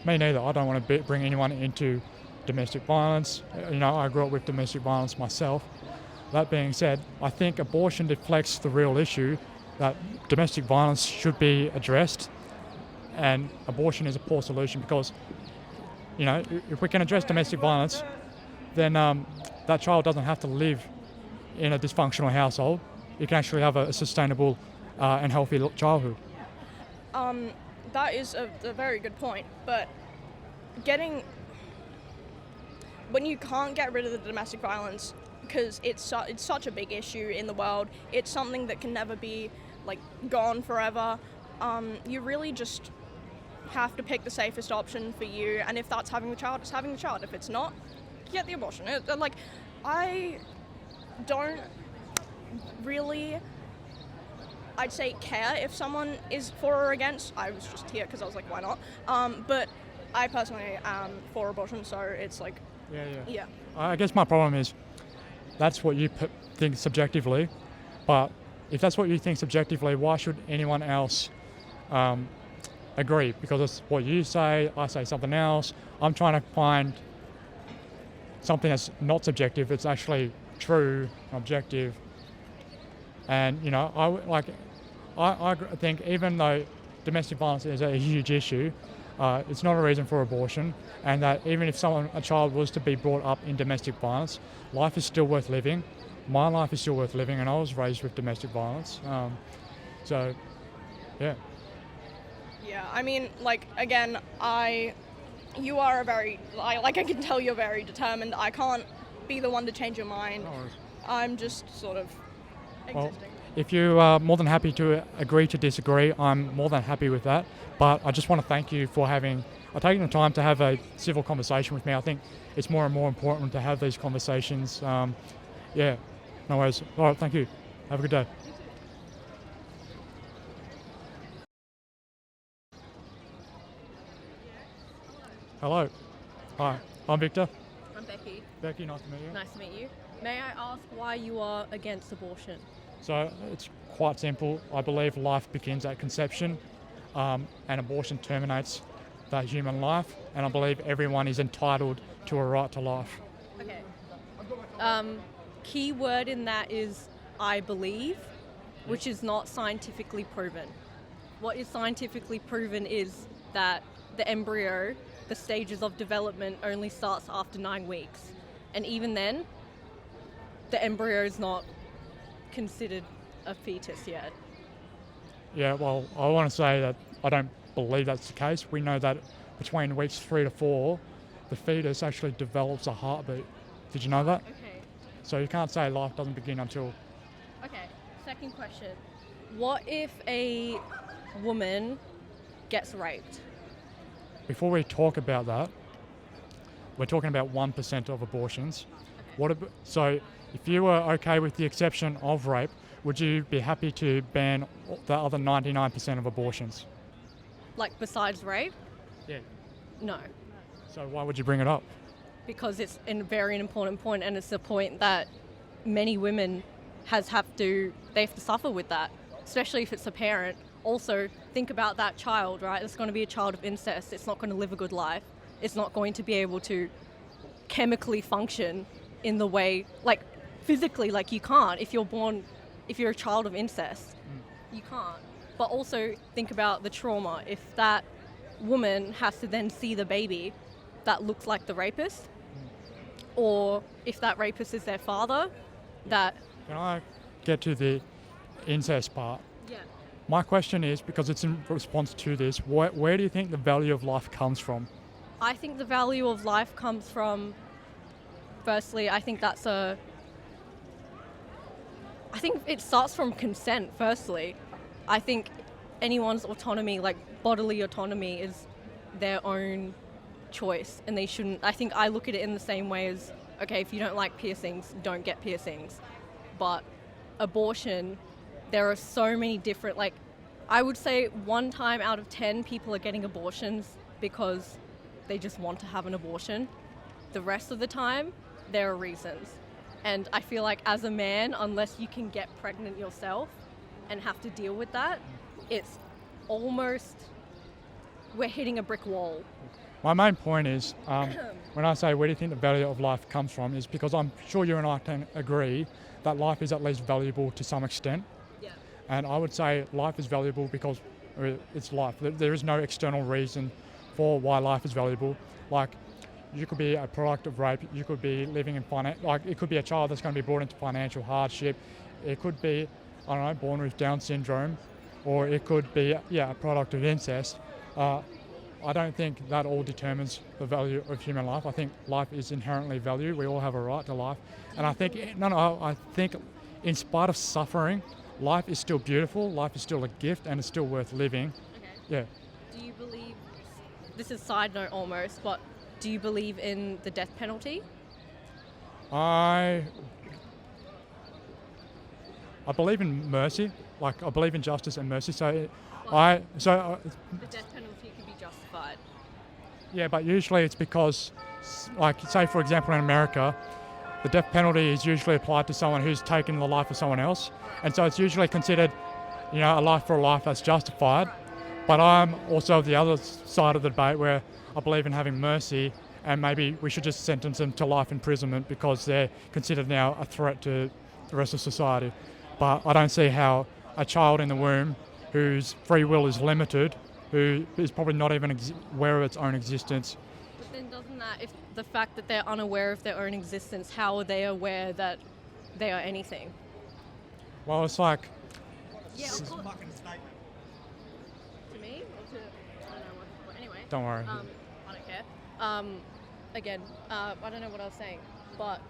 Me neither. I don't want to bring anyone into domestic violence. You know, I grew up with domestic violence myself. That being said, I think abortion deflects the real issue, that domestic violence should be addressed, and abortion is a poor solution because, you know, if we can address domestic violence, then that child doesn't have to live in a dysfunctional household. You can actually have a sustainable and healthy childhood. That is a very good point, but when you can't get rid of the domestic violence, because it's such a big issue in the world, it's something that can never be like gone forever. You really just have to pick the safest option for you, and if that's having the child, it's having the child. If it's not, get the abortion. Like, I don't really, I'd say, care if someone is for or against. I was just here because I was like, why not? But I personally am for abortion, so it's like, yeah. I guess my problem is that's what you think subjectively, but if that's what you think subjectively, why should anyone else agree? Because it's what you say, I say something else. I'm trying to find something that's not subjective, it's actually true, objective. And, you know, I think even though domestic violence is a huge issue, it's not a reason for abortion, and that even if a child was to be brought up in domestic violence, life is still worth living. My life is still worth living, and I was raised with domestic violence. So, yeah. Yeah, I mean, like, again, I can tell you're very determined. I can't be the one to change your mind. No worries. I'm just sort of existing. if you are more than happy to agree to disagree, I'm more than happy with that. But I just want to thank you for taking the time to have a civil conversation with me. I think it's more and more important to have these conversations. Yeah, no worries. All right, thank you. Have a good day. Hello. Hi, I'm Victor. I'm Becky. Becky, nice to meet you. Nice to meet you. May I ask why you are against abortion? So it's quite simple. I believe life begins at conception, and abortion terminates that human life, and I believe everyone is entitled to a right to life. Okay. Key word in that is I believe, which is not scientifically proven. What is scientifically proven is that the embryo, the stages of development, only starts after 9 weeks. And even then, the embryo is not considered a fetus yet. Yeah, well, I want to say that I don't believe that's the case. We know that between weeks 3 to 4, the fetus actually develops a heartbeat. Did you know that? Okay. So you can't say life doesn't begin until... Okay, second question. What if a woman gets raped? Before we talk about that, we're talking about 1% of abortions. So if you were okay with the exception of rape, would you be happy to ban the other 99% of abortions? Like besides rape? Yeah. No. So why would you bring it up? Because it's a very important point, and it's the point that many women have to suffer with that, especially if it's a parent. Also, think about that child, right? It's going to be a child of incest. It's not going to live a good life. It's not going to be able to chemically function in the way, like physically, like you can't. If you're a child of incest, you can't. But also think about the trauma. If that woman has to then see the baby that looks like the rapist, or if that rapist is their father, that... Can I get to the incest part? Yeah. My question is, because it's in response to this, where do you think the value of life comes from? I think the value of life comes from, firstly, I think it starts from consent, firstly. I think anyone's autonomy, like bodily autonomy, is their own choice, and they shouldn't... I think I look at it in the same way as, okay, if you don't like piercings, don't get piercings. But abortion, there are so many different, like, I would say 1 time out of 10 people are getting abortions because they just want to have an abortion. The rest of the time, there are reasons. And I feel like as a man, unless you can get pregnant yourself and have to deal with that, it's almost, we're hitting a brick wall. My main point is, when I say where do you think the value of life comes from, is because I'm sure you and I can agree that life is at least valuable to some extent. Yeah. And I would say life is valuable because it's life. There is no external reason for why life is valuable. Like, you could be a product of rape, you could be living in it could be a child that's going to be brought into financial hardship, it could be, I don't know, born with Down syndrome, or it could be, a product of incest. I don't think that all determines the value of human life. I think life is inherently valued. We all have a right to life. And I think, I think in spite of suffering, life is still beautiful, life is still a gift, and it's still worth living. Okay. Yeah. Do you believe, this is side note almost, but do you believe in the death penalty? I believe in mercy. Like, I believe in justice and mercy. So, the death penalty can be justified. Yeah, but usually it's because, like, say for example in America, the death penalty is usually applied to someone who's taken the life of someone else, and so it's usually considered, a life for a life that's justified. But I'm also of the other side of the debate where I believe in having mercy, and maybe we should just sentence them to life imprisonment because they're considered now a threat to the rest of society. But I don't see how a child in the womb whose free will is limited, who is probably not even aware of its own existence. But then doesn't that, if the fact that they're unaware of their own existence, how are they aware that they are anything? Well, it's like... Yeah, of course. To me? Or to... I don't know what... Anyway. Don't worry. I don't care. Again, I don't know what I was saying, but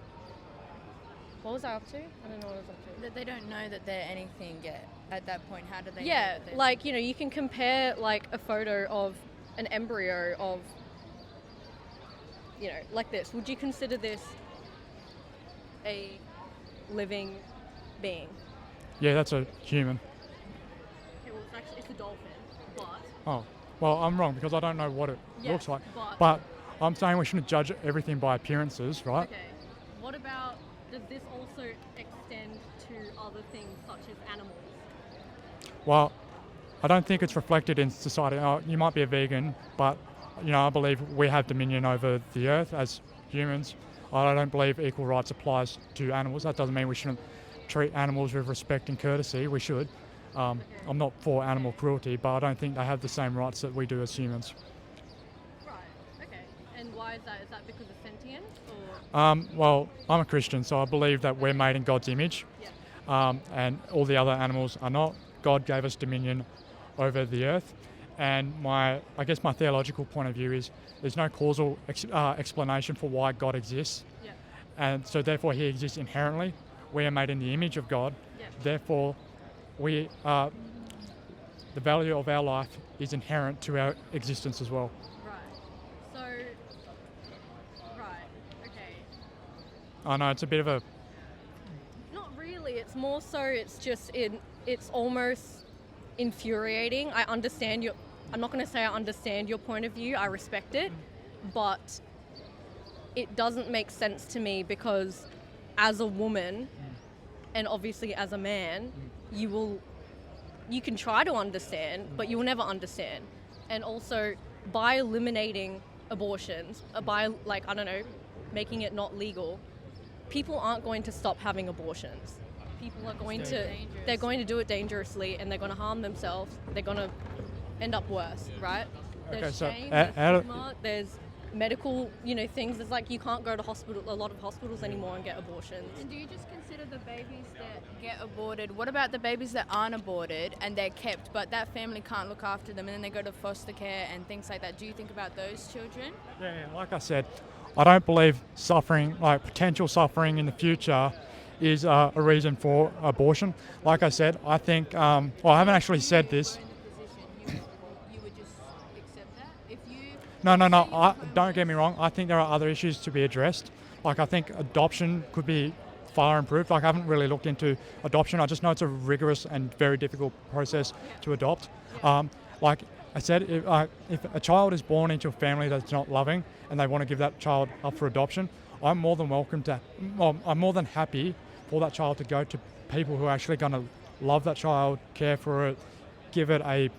What was I up to? I don't know what I was up to. That they don't know that they're anything yet at that point. How do they know Yeah, that they're like, you know, you can compare like a photo of an embryo of, you know, like this. Would you consider this a living being? Yeah, that's a human. Okay, well, it's a dolphin, but... Oh, well, I'm wrong because I don't know what it Yes, looks like. but- But I'm saying we shouldn't judge everything by appearances, right? Okay, what about, does this also extend to other things such as animals? Well, I don't think it's reflected in society. You might be a vegan, but I believe we have dominion over the earth as humans. I don't believe equal rights applies to animals. That doesn't mean we shouldn't treat animals with respect and courtesy. We should. I'm not for animal cruelty, but I don't think they have the same rights that we do as humans. Right, okay. And why is that? Is that because of sentience or? Well, I'm a Christian, so I believe that we're made in God's image, and all the other animals are not. God gave us dominion over the earth, and I guess my theological point of view is there's no causal explanation for why God exists, and so therefore He exists inherently. We are made in the image of God, therefore we the value of our life is inherent to our existence as well. Right. So, right, okay. I know it's a bit of a... Not really, it's more so it's almost infuriating. I understand I'm not going to say I understand your point of view, I respect it, but it doesn't make sense to me because as a woman and obviously as a man, you can try to understand, but you will never understand. And also by eliminating abortions, by making it not legal, people aren't going to stop having abortions. People are going they're going to do it dangerously and they're going to harm themselves. They're going to end up worse, right? There's shame, there's stigma, there's medical, things. It's like you can't go to a lot of hospitals anymore and get abortions. And do you just consider the babies that get aborted? What about the babies that aren't aborted and they're kept, but that family can't look after them and then they go to foster care and things like that? Do you think about those children? Yeah, like I said, I don't believe suffering, like potential suffering in the future, is a reason for abortion. Like I said, I think, I haven't actually said this. You would just accept that? If you... No, don't get me wrong. I think there are other issues to be addressed. Like I think adoption could be far improved. Like I haven't really looked into adoption. I just know it's a rigorous and very difficult process to adopt. Like I said, if a child is born into a family that's not loving and they want to give that child up for adoption, I'm more than I'm more than happy for that child to go to people who are actually going to love that child, care for it, give it a,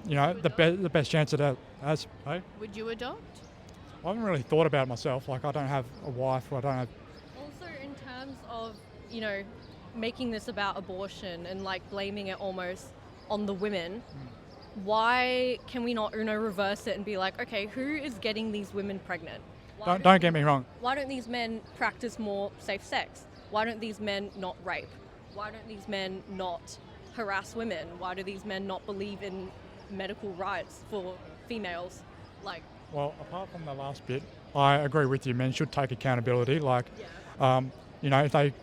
the best chance it has. Hey? Would you adopt? I haven't really thought about it myself. Like I don't have a wife, or I don't have... Also in terms of, making this about abortion and like blaming it almost on the women, why can we not reverse it and be like, okay, who is getting these women pregnant? Don't get me wrong. Why don't these men practice more safe sex? Why don't these men not rape? Why don't these men not harass women? Why do these men not believe in medical rights for females? Well, apart from the last bit, I agree with you. Men should take accountability. Like, if they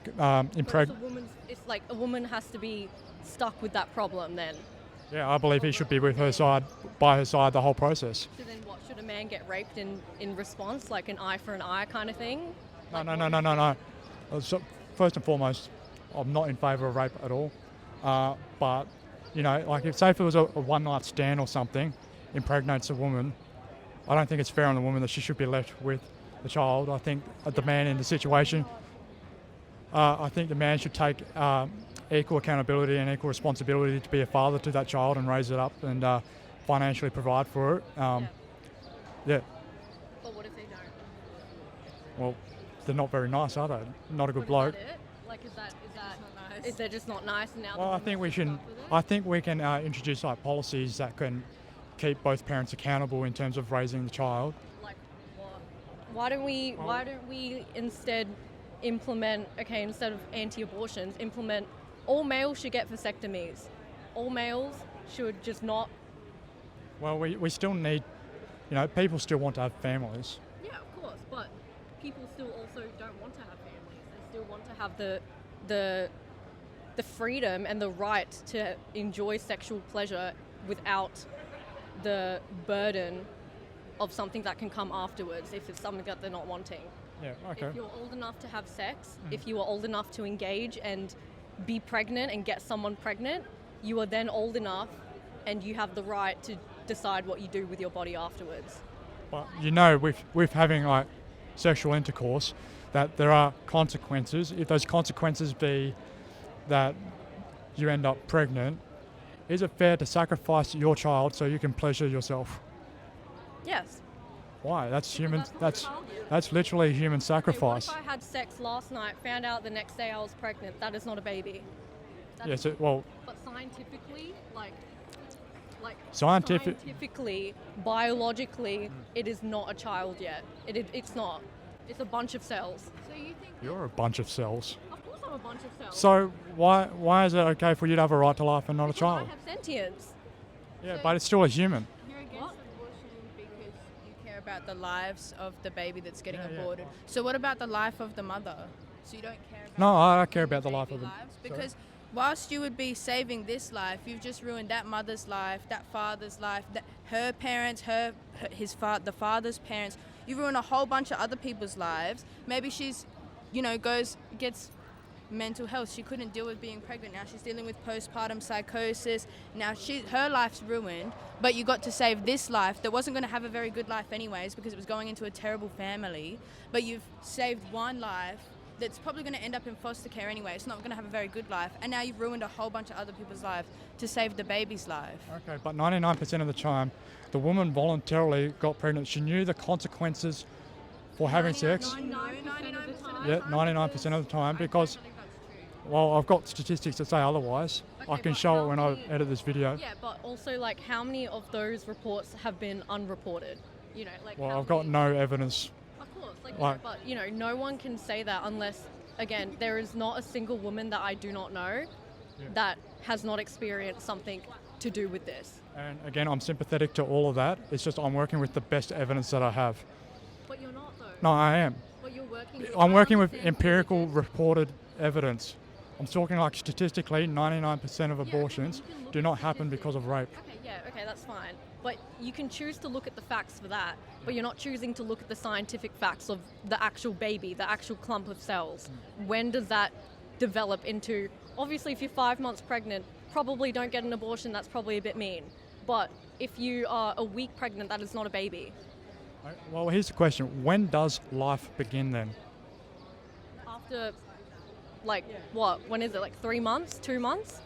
It's like a woman has to be stuck with that problem then. Yeah, I believe he should be by her side the whole process. So then what, should a man get raped in response, like an eye for an eye kind of thing? No. So, first and foremost, I'm not in favour of rape at all. But, if it was a one-night stand or something, impregnates a woman, I don't think it's fair on the woman that she should be left with the child. I think the man in the situation, I think the man should take equal accountability and equal responsibility to be a father to that child and raise it up and financially provide for it. Yeah. But what if they don't? Well, they're not very nice, are they? Not a good bloke. Is that it? Like, is that nice? Is that just not nice now? Well, I think we can introduce like policies that can keep both parents accountable in terms of raising the child. Like what? Why don't we instead implement, instead of anti-abortions, implement all males should get vasectomies. All males should just not... Well, we still need, people still want to have families. Yeah, of course, but people still also don't want to have families. They're still want to have the freedom and the right to enjoy sexual pleasure without the burden of something that can come afterwards if it's something that they're not wanting. Yeah, okay. If you're old enough to have sex, if you are old enough to engage and be pregnant and get someone pregnant, you are then old enough and you have the right to decide what you do with your body afterwards. But you know, with having like sexual intercourse, that there are consequences. If those consequences be that you end up pregnant, is it fair to sacrifice your child so you can pleasure yourself? Yes. Why? That's human. That's not a child yet. That's literally human Okay, sacrifice. what if I had sex last night, found out the next day I was pregnant? That is not a baby. That Yes. is- Well, But scientifically, like Scientific- scientifically, biologically, it is not a child yet. It's not. It's a bunch of cells. So you think you're a bunch of cells. Of course, I'm a bunch of cells. So why is it okay for you to have a right to life and not a Because child? I have sentience. Yeah, but it's still a human. you're against What? abortion because you care about the lives of the baby that's getting Yeah, yeah. aborted? So what about the life of the mother? So you don't care about No, I care about the life baby of them. lives? Because whilst you would be saving this life, you've just ruined that mother's life, that father's life, that her parents, the father's parents. You ruin a whole bunch of other people's lives. Maybe she's, gets mental health. She couldn't deal with being pregnant. Now she's dealing with postpartum psychosis. Now her life's ruined, but you got to save this life that wasn't going to have a very good life anyways because it was going into a terrible family. But you've saved one life that's probably going to end up in foster care anyway. It's not going to have a very good life. And now you've ruined a whole bunch of other people's lives to save the baby's life. Okay, but 99% of the time, the woman voluntarily got pregnant. She knew the consequences for having sex. 99% of the time. Yeah, 99% of the time, because, well, I've got statistics that say otherwise. I Okay, can but show how it when I many- edit this video. Yeah, but also like how many of those reports have been unreported? You know, like Well, how I've got many- no evidence. Of course, Like- but no one can say that unless, again, there is not a single woman that I do not know that has not experienced something to do with this. And again, I'm sympathetic to all of that. It's just I'm working with the best evidence that I have. But you're not though. No, I am. But you're working. I'm working with understand empirical religious- reported evidence. I'm talking like statistically, 99% of okay, abortions you can look do at not happen statistics. because of rape. Okay, that's fine. But you can choose to look at the facts for that, but you're not choosing to look at the scientific facts of the actual baby, the actual clump of cells. When does that develop into... Obviously, if you're 5 months pregnant, probably don't get an abortion. That's probably a bit mean. But if you are a week pregnant, that is not a baby. Well, here's the question. When does life begin then? After, what? When is it? 3 months? 2 months?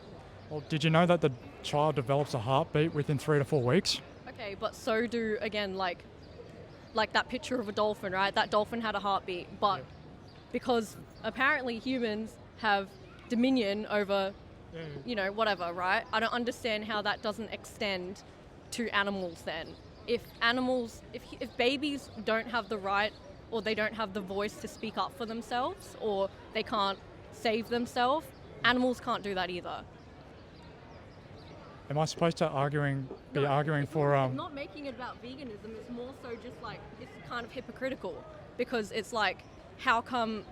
Well, did you know that the child develops a heartbeat within 3 to 4 weeks? Okay, but so do, again, like that picture of a dolphin, right? That dolphin had a heartbeat, but because apparently humans have dominion over, whatever, right? I don't understand how that doesn't extend to animals then. If babies don't have the right or they don't have the voice to speak up for themselves or they can't save themselves, animals can't do that either. Am I supposed to be arguing for... I'm not making it about veganism, it's more so just it's kind of hypocritical because it's how come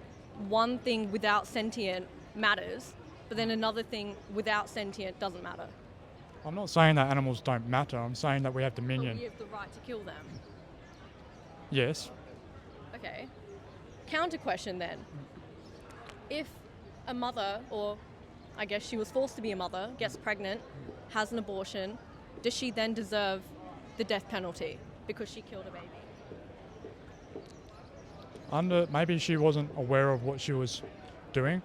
one thing without sentient matters, but then another thing without sentient doesn't matter? I'm not saying that animals don't matter, I'm saying that we have But dominion. we have the right to kill them. Yes. Okay. Counter question then. If a mother, or I guess she was forced to be a mother, gets pregnant, has an abortion, does she then deserve the death penalty because she killed a baby? Maybe she wasn't aware of what she was doing.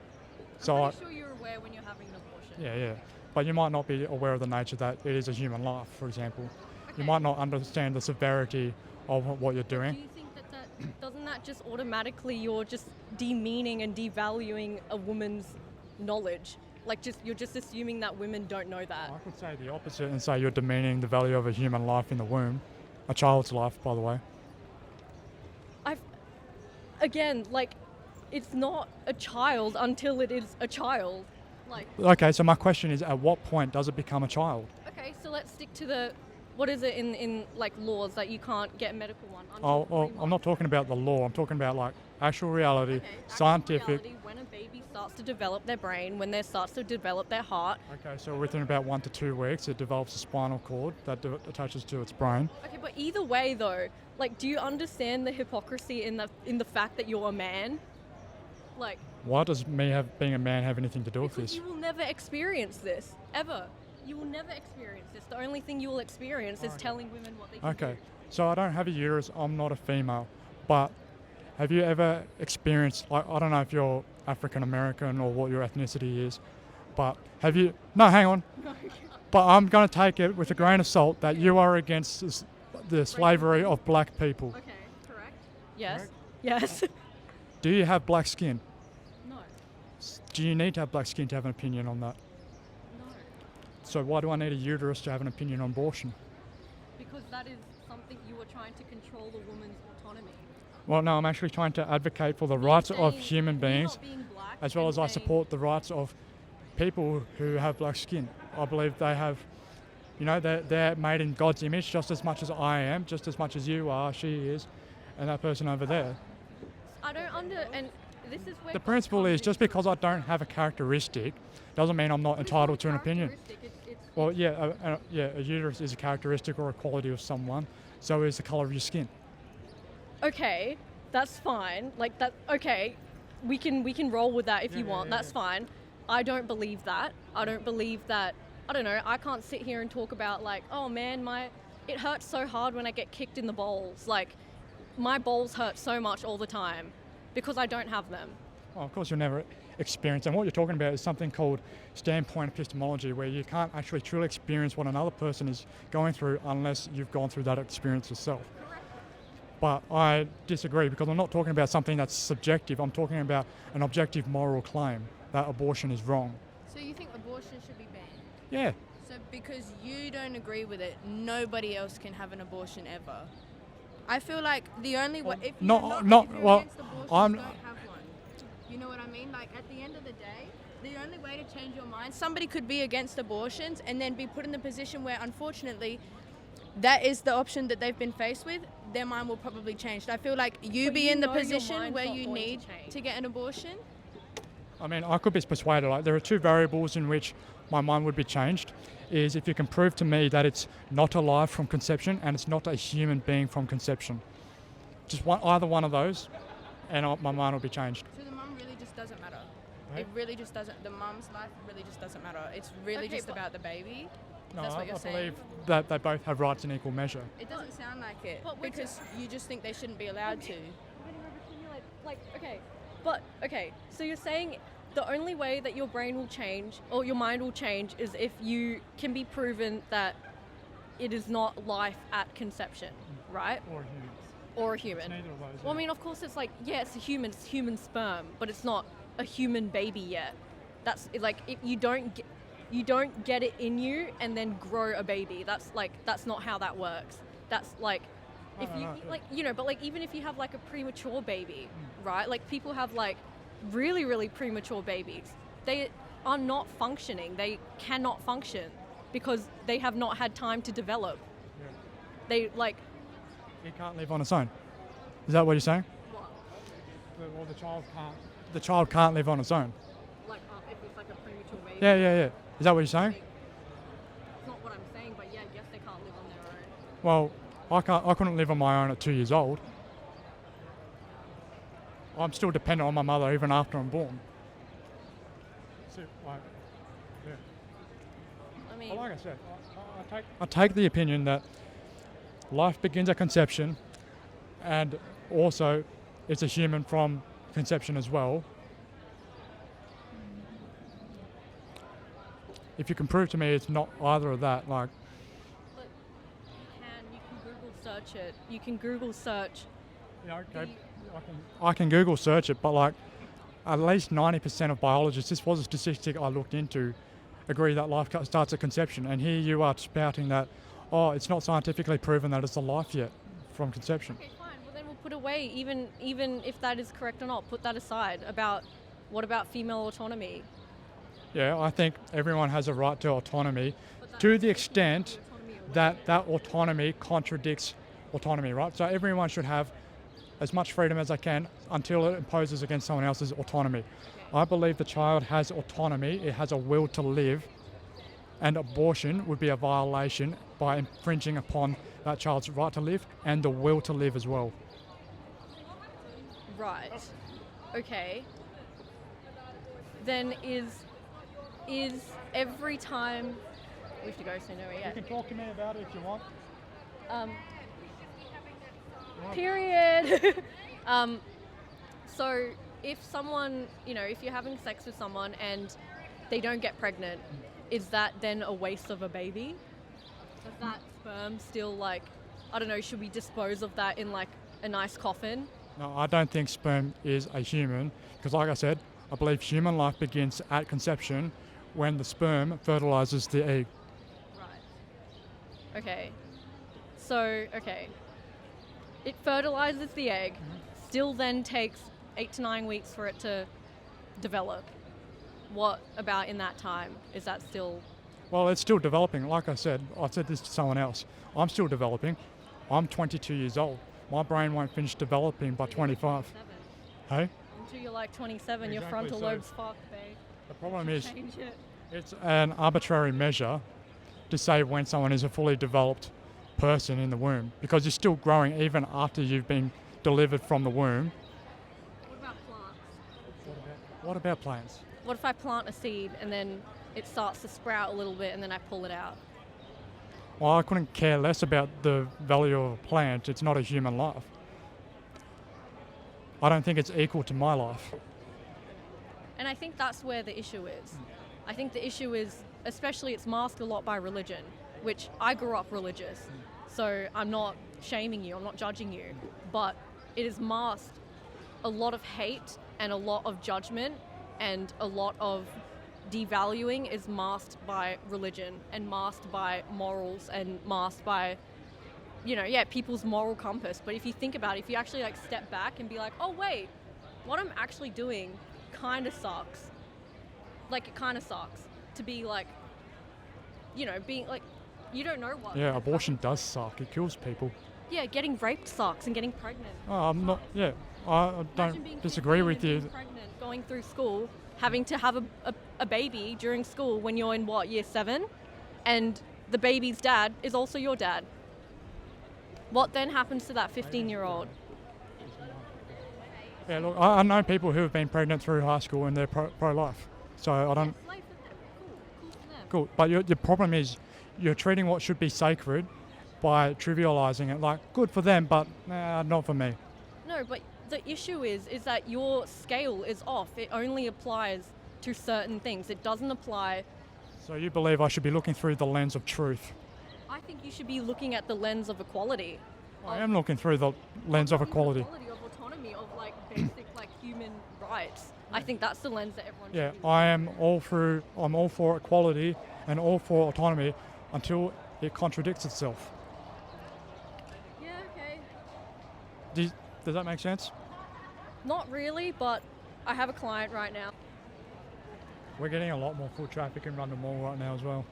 I'm pretty sure you're aware when you're having an abortion. Yeah. But you might not be aware of the nature that it is a human life, for example. You might not understand the severity of what you're Do doing. you think that doesn't that just automatically you're just demeaning and devaluing a woman's knowledge? You're just assuming that women don't know that. I could say the opposite and say you're demeaning the value of a human life in the womb. A child's life, by the way. It's not a child until it is a child. Okay, so my question is, at what point does it become a child? Okay, so let's stick to what is it in laws that you can't get a medical one until Oh, 3 well, months? I'm not talking about the law. I'm talking about actual reality, Okay, actual scientific. reality, when a starts to develop their brain, when they starts to develop their heart. Okay, so within about 1 to 2 weeks, it develops a spinal cord that attaches to its brain. Okay, but either way though, like, do you understand the hypocrisy in the fact that you're a man? Like, Why does being a man have anything to do with because this? you will never experience this, ever. You will never experience this. The only thing you will experience is telling women what they can Okay, do. so I don't have a uterus, I'm not a female, but have you ever experienced, like, I don't know if you're African American or what your ethnicity is, but have you, no, hang on, but I'm going to take it with a grain of salt that you are against the slavery of black people. Okay, correct? Yes. Yes. Do you have black skin? No. Do you need to have black skin to have an opinion on that? No. So why do I need a uterus to have an opinion on abortion? Because that is something you are trying to control the woman's autonomy. Well, no, I'm actually trying to advocate for the rights of saying human you're beings, not being black as well and as I saying- support the rights of people who have black skin. I believe they have, you know, they're made in God's image just as much as I am, just as much as you are, she is, and that person over there. I don't and this is where The principle is just because I don't have a characteristic doesn't mean I'm not entitled to an opinion. Well, yeah, a uterus is a characteristic or a quality of someone, so is the colour of your skin. Okay, that's fine. Like that. Okay, we can roll with that if you want. That's fine. I don't believe that. I don't believe that. I don't know. I can't sit here and talk about like, oh man, it hurts so hard when I get kicked in the balls. Like, my balls hurt so much all the time because I don't have them. Well, of course, you'll never experience, and what you're talking about is something called standpoint epistemology, where you can't actually truly experience what another person is going through unless you've gone through that experience yourself. But I disagree, because I'm not talking about something that's subjective. I'm talking about an objective moral claim that abortion is wrong. So you think abortion should be banned? Yeah. So because you don't agree with it, nobody else can have an abortion ever. I feel like the only way, if you're Not- if you're well, against abortion, I'm- don't have one. You know what I mean? Like, at the end of the day, the only way to change your mind, somebody could be against abortions and then be put in the position where, unfortunately, that is the option that they've been faced with. Their mind will probably change. I feel like you But be you in the know your position mind's where not you going to need change. to get an abortion. I mean, I could be persuaded. Like, there are two variables in which my mind would be changed. Is if you can prove to me that it's not alive from conception and it's not a human being from conception. Just either one of those, and my mind will be changed. So the mum really just doesn't matter. Right. It really just doesn't. The mum's life really just doesn't matter. It's really Okay, just but- about the baby. No, That's what I you're saying. believe that they both have rights in equal measure. It doesn't sound like it But we're because you just think they shouldn't be allowed to. Okay, so you're saying the only way that your brain will change or your mind will change is if you can be proven that it is not life at conception, right? Or humans. Or a human. Neither of those. Well, I mean, of course, it's like, yeah, it's human sperm, but it's not a human baby yet. That's like, if you don't get it in you and then grow a baby. That's not how that works. That's like, if you like, you know, but like, even if you have like a premature baby, right? Like, people have like really, really premature babies. They are not functioning. They cannot function because they have not had time to develop. Yeah. They like. It can't live on its own. Is that what you're saying? What? Well, the child can't. The child can't live on its own. Like, if it's like a premature baby. Yeah. Is that what you're saying? It's not what I'm saying, but yeah, yes, they can't live on their own. Well, I couldn't live on my own at 2 years old. I'm still dependent on my mother even after I'm born. So, like, yeah. I mean, Well, like I said, I take the opinion that life begins at conception, and also it's a human from conception as well. If you can prove to me it's not either of that, like, but you can Google search it. You can Google search. yeah, okay, I can Google search it, but like at least 90% of biologists, this was a statistic I looked into, agree that life starts at conception. And here you are spouting that, oh, it's not scientifically proven that it's a life yet from conception. Okay, fine. Well, then we'll put away, even if that is correct or not, put that aside. What about female autonomy? Yeah, I think everyone has a right to autonomy to the extent that that autonomy contradicts autonomy, right? So everyone should have as much freedom as they can until it imposes against someone else's autonomy. I believe the child has autonomy, it has a will to live, and abortion would be a violation by infringing upon that child's right to live and the will to live as well. Right. Okay. Then is every time we have to go so nowhere yet. You can talk to me about it if you want. Period. So if someone, if you're having sex with someone and they don't get pregnant, is that then a waste of a baby? Is that sperm still should we dispose of that in a nice coffin? No, I don't think sperm is a human, because like I said, I believe human life begins at conception when the sperm fertilizes the egg. Right. Okay. So, it fertilizes the egg, still then takes 8 to 9 weeks for it to develop. What about in that time? Is that still... Well, it's still developing. Like I said this to someone else. I'm still developing. I'm 22 years old. My brain won't finish developing by 25. Hey? Until you're 27, your Exactly, frontal so lobe's fucked, babe. The problem is, Change it. it's an arbitrary measure to say when someone is a fully developed person in the womb, because you're still growing even after you've been delivered from the womb. What about plants? What about plants? What if I plant a seed and then it starts to sprout a little bit and then I pull it out? Well, I couldn't care less about the value of a plant. It's not a human life. I don't think it's equal to my life. And I think that's where the issue is. I think the issue is, especially it's masked a lot by religion, which I grew up religious. So I'm not shaming you, I'm not judging you, but it is masked a lot of hate and a lot of judgment and a lot of devaluing is masked by religion and masked by morals and masked by, people's moral compass. But if you think about it, if you actually step back and be like, oh wait, what I'm actually doing kind of sucks. It kind of sucks to be being you don't know what. Yeah, abortion does suck. It kills people. Yeah, getting raped sucks and getting pregnant. Oh, I'm not, yeah, I don't disagree with you. Being pregnant, going through school, having to have a baby during school when you're in year 7, and the baby's dad is also your dad. What then happens to that 15-year-old? Yeah, look, I know people who have been pregnant through high school and they're pro-life. So I don't... Cool. But your problem is you're treating what should be sacred by trivializing it. Good for them, but not for me. No, but the issue is that your scale is off. It only applies to certain things. It doesn't apply... So you believe I should be looking through the lens of truth? I think you should be looking at the lens of equality. I am looking through the lens of equality. Of autonomy, of basic human rights. I think that's the lens that everyone should be. I'm all for equality and all for autonomy until it contradicts itself. Yeah, okay. Does that make sense? Not really, but I have a client right now. We're getting a lot more foot traffic in Rundle Mall right now as well.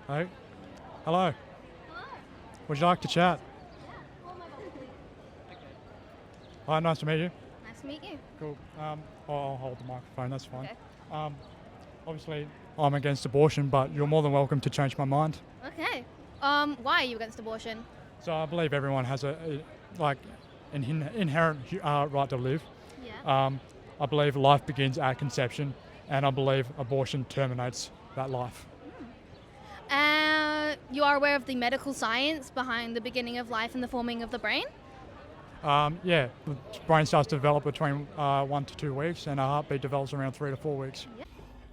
Hey? Hello? Hello. Would you like to chat? Yeah. Oh my God. Hi, nice to meet you. Nice to meet you. Cool. I'll hold the microphone, that's fine. Okay. Obviously, I'm against abortion, but you're more than welcome to change my mind. Okay. Why are you against abortion? So I believe everyone has an inherent right to live. Yeah. I believe life begins at conception, and I believe abortion terminates that life. You are aware of the medical science behind the beginning of life and the forming of the brain? Yeah, the brain starts to develop between 1 to 2 weeks, and a heartbeat develops around 3 to 4 weeks.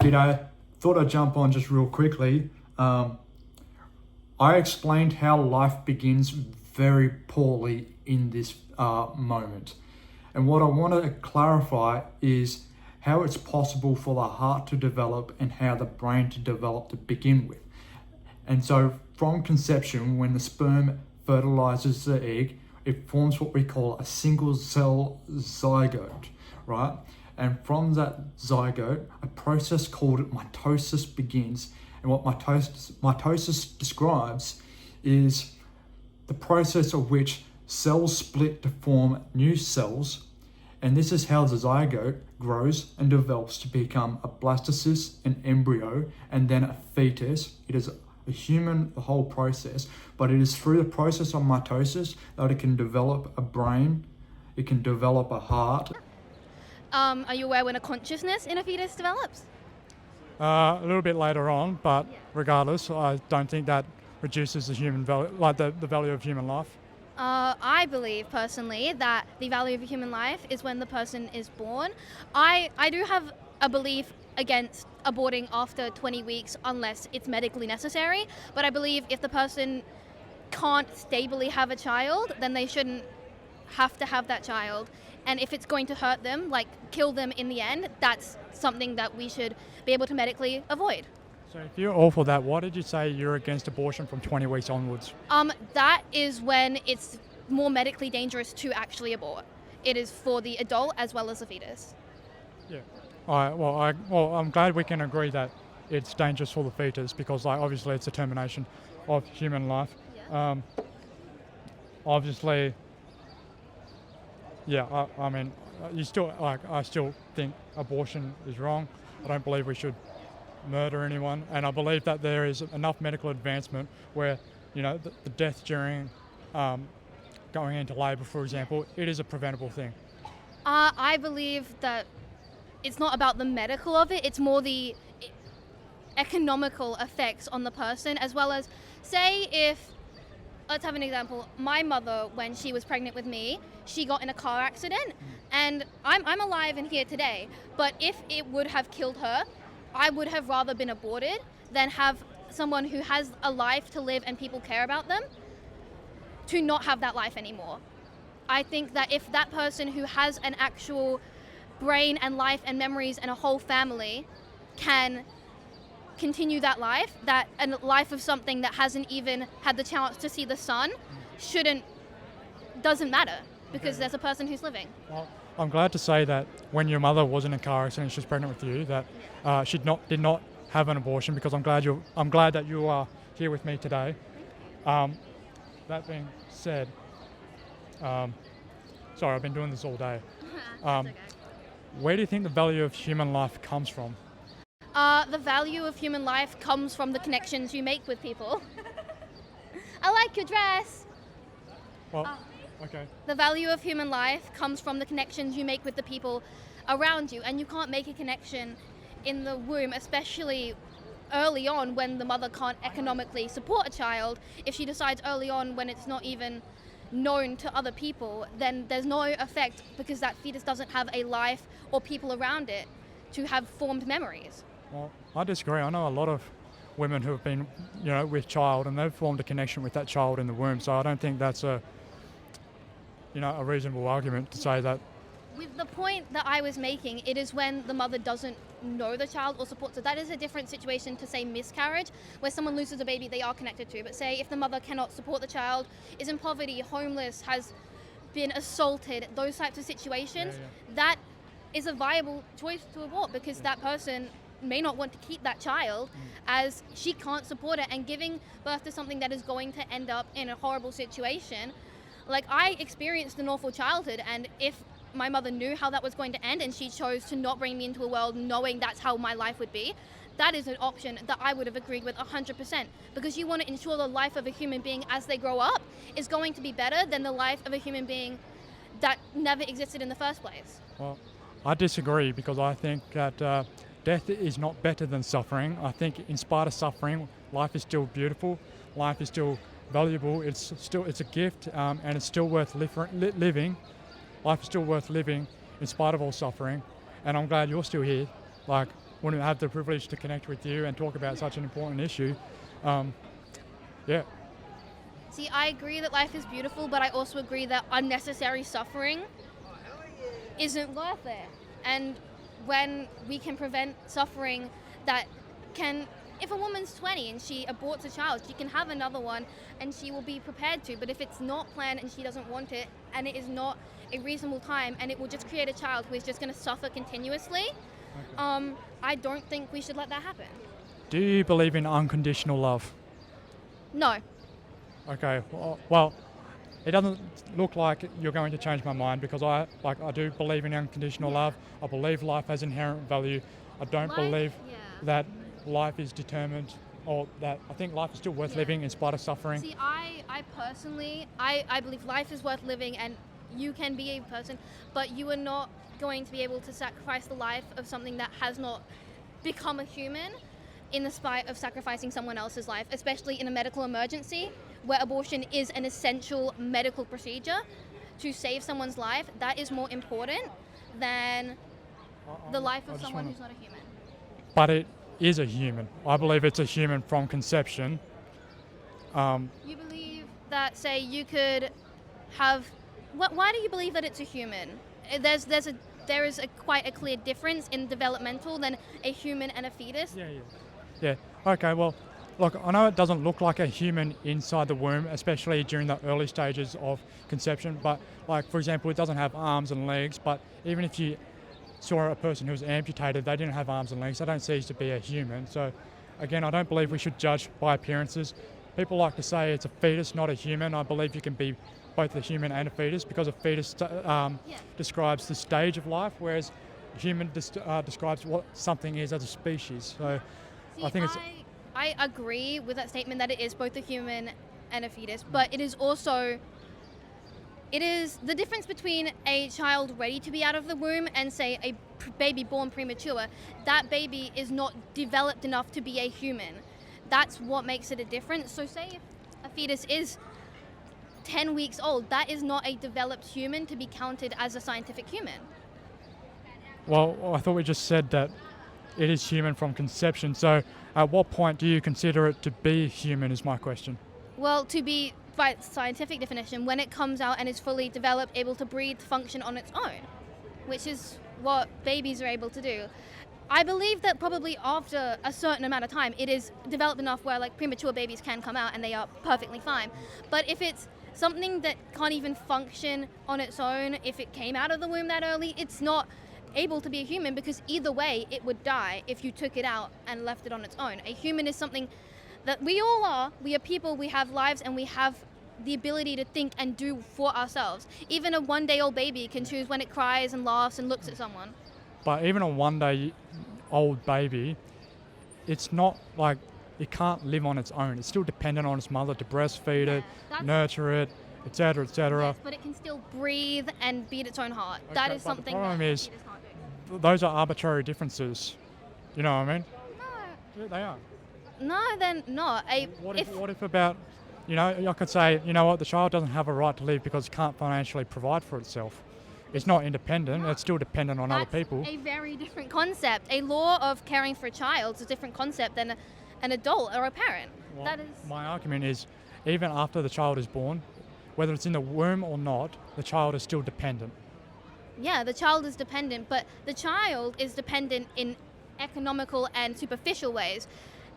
Yeah. Thought I'd jump on just real quickly. I explained how life begins very poorly in this moment. And what I want to clarify is how it's possible for the heart to develop and how the brain to develop to begin with. And so from conception, when the sperm fertilizes the egg, it forms what we call a single cell zygote, right? And from that zygote, a process called mitosis begins. And what mitosis describes is the process of which cells split to form new cells, and this is how the zygote grows and develops to become a blastocyst, an embryo, and then a fetus. It is a human, the whole process, but it is through the process of mitosis that it can develop a brain, it can develop a heart. Are you aware when a consciousness in a fetus develops? A little bit later on, but regardless, I don't think that reduces the human value, like the value of human life. I believe personally that the value of a human life is when the person is born. I do have a belief against aborting after 20 weeks unless it's medically necessary, but I believe if the person can't stably have a child, then they shouldn't have to have that child. And if it's going to hurt them, like kill them in the end, that's something that we should be able to medically avoid. So if you're all for that, why did you say you're against abortion from 20 weeks onwards? That is when it's more medically dangerous to actually abort. It is for the adult as well as the fetus. Yeah. I'm glad we can agree that it's dangerous for the fetus because, like, obviously it's a termination of human life. Yeah. Obviously, yeah. I mean, I still think abortion is wrong. I don't believe we should murder anyone, and I believe that there is enough medical advancement where, you know, the death during going into labour, for example, it is a preventable thing. I believe that it's not about the medical of it, it's more the economical effects on the person, as well as, say if, let's have an example, my mother, when she was pregnant with me, she got in a car accident, and I'm alive and here today, but if it would have killed her, I would have rather been aborted than have someone who has a life to live and people care about them to not have that life anymore. I think that if that person who has an actual brain and life and memories and a whole family can continue that life, that a life of something that hasn't even had the chance to see the sun doesn't matter because there's a person who's living. Well, I'm glad to say that when your mother was in a car accident, she was pregnant with you, that she did not have an abortion, because I'm glad that you are here with me today. That being said, sorry, I've been doing this all day. Okay. Where do you think the value of human life comes from? The value of human life comes from the connections you make with people. I like your dress. Well, okay. The value of human life comes from the connections you make with the people around you, and you can't make a connection in the womb, especially early on when the mother can't economically support a child. If she decides early on when it's not even known to other people, then there's no effect because that fetus doesn't have a life or people around it to have formed memories. Well, I disagree. I know a lot of women who have been, you know, with child, and they've formed a connection with that child in the womb. So I don't think that's a reasonable argument to say that. With the point that I was making, it is when the mother doesn't know the child or supports it. That is a different situation to, say, miscarriage, where someone loses a baby they are connected to. But say if the mother cannot support the child, is in poverty, homeless, has been assaulted, those types of situations, that is a viable choice to abort because that person may not want to keep that child as she can't support it, and giving birth to something that is going to end up in a horrible situation. Like, I experienced an awful childhood, and if my mother knew how that was going to end and she chose to not bring me into a world knowing that's how my life would be, that is an option that I would have agreed with 100%, because you want to ensure the life of a human being as they grow up is going to be better than the life of a human being that never existed in the first place. Well, I disagree, because I think that death is not better than suffering. I think in spite of suffering, life is still beautiful, life is still valuable, it's a gift, and it's still worth living. Life is still worth living in spite of all suffering, and I'm glad you're still here. Like, wouldn't have the privilege to connect with you and talk about such an important issue. Yeah. See, I agree that life is beautiful, but I also agree that unnecessary suffering isn't worth it. And when we can prevent suffering that can, if a woman's 20 and she aborts a child, she can have another one and she will be prepared to. But if it's not planned and she doesn't want it, and it is not a reasonable time, and it will just create a child who is just going to suffer continuously, I don't think we should let that happen. Do you believe in unconditional love? No. Okay, well, it doesn't look like you're going to change my mind because I do believe in unconditional love. I believe life has inherent value. I don't believe that life is determined, or that I think life is still worth living in spite of suffering. See, I personally, I believe life is worth living and you can be a person, but you are not going to be able to sacrifice the life of something that has not become a human in the spite of sacrificing someone else's life, especially in a medical emergency where abortion is an essential medical procedure. To save someone's life, that is more important than the life of someone who's not a human. But it is a human. I believe it's a human from conception. You believe that, say, you could have... Why do you believe that it's a human? There is quite a clear difference in developmental than a human and a fetus. Yeah. Okay, well, look, I know it doesn't look like a human inside the womb, especially during the early stages of conception, but like, for example, it doesn't have arms and legs, but even if you saw a person who was amputated, they didn't have arms and legs, they don't cease to be a human. So again, I don't believe we should judge by appearances. People like to say it's a fetus, not a human. I believe you can be both a human and a fetus because a fetus describes the stage of life, whereas human describes what something is as a species. So See, I think I agree with that statement that it is both a human and a fetus, but it is also... It is the difference between a child ready to be out of the womb and, say, a baby born premature. That baby is not developed enough to be a human. That's what makes it a difference. So say if a fetus is 10 weeks old, that is not a developed human to be counted as a scientific human. Well, I thought we just said that it is human from conception. So at what point do you consider it to be human is my question. Well, to be, by scientific definition, when it comes out and is fully developed, able to breathe, function on its own, which is what babies are able to do. I believe that probably after a certain amount of time, it is developed enough where like premature babies can come out and they are perfectly fine. But if it's something that can't even function on its own, if it came out of the womb that early, it's not able to be a human because either way it would die if you took it out and left it on its own. A human is something that we all are. We are people, we have lives, and we have the ability to think and do for ourselves. Even a one-day-old baby can choose when it cries and laughs and looks at someone. But even a one-day-old baby, it's not like it can't live on its own. It's still dependent on its mother to breastfeed it, nurture it, etc., etc. Yes, but it can still breathe and beat its own heart. Okay, that is but something the problem that is, fetus can't do. those are arbitrary differences. You know what I mean? No. Yeah, they are. No, then not. What if about, you know, I could say, you know what, the child doesn't have a right to live because it can't financially provide for itself. It's not independent, it's still dependent on other people. That's a very different concept. A law of caring for a child is a different concept than an adult or a parent. Well, that is... My argument is, even after the child is born, whether it's in the womb or not, the child is still dependent. Yeah, the child is dependent, but the child is dependent in economical and superficial ways.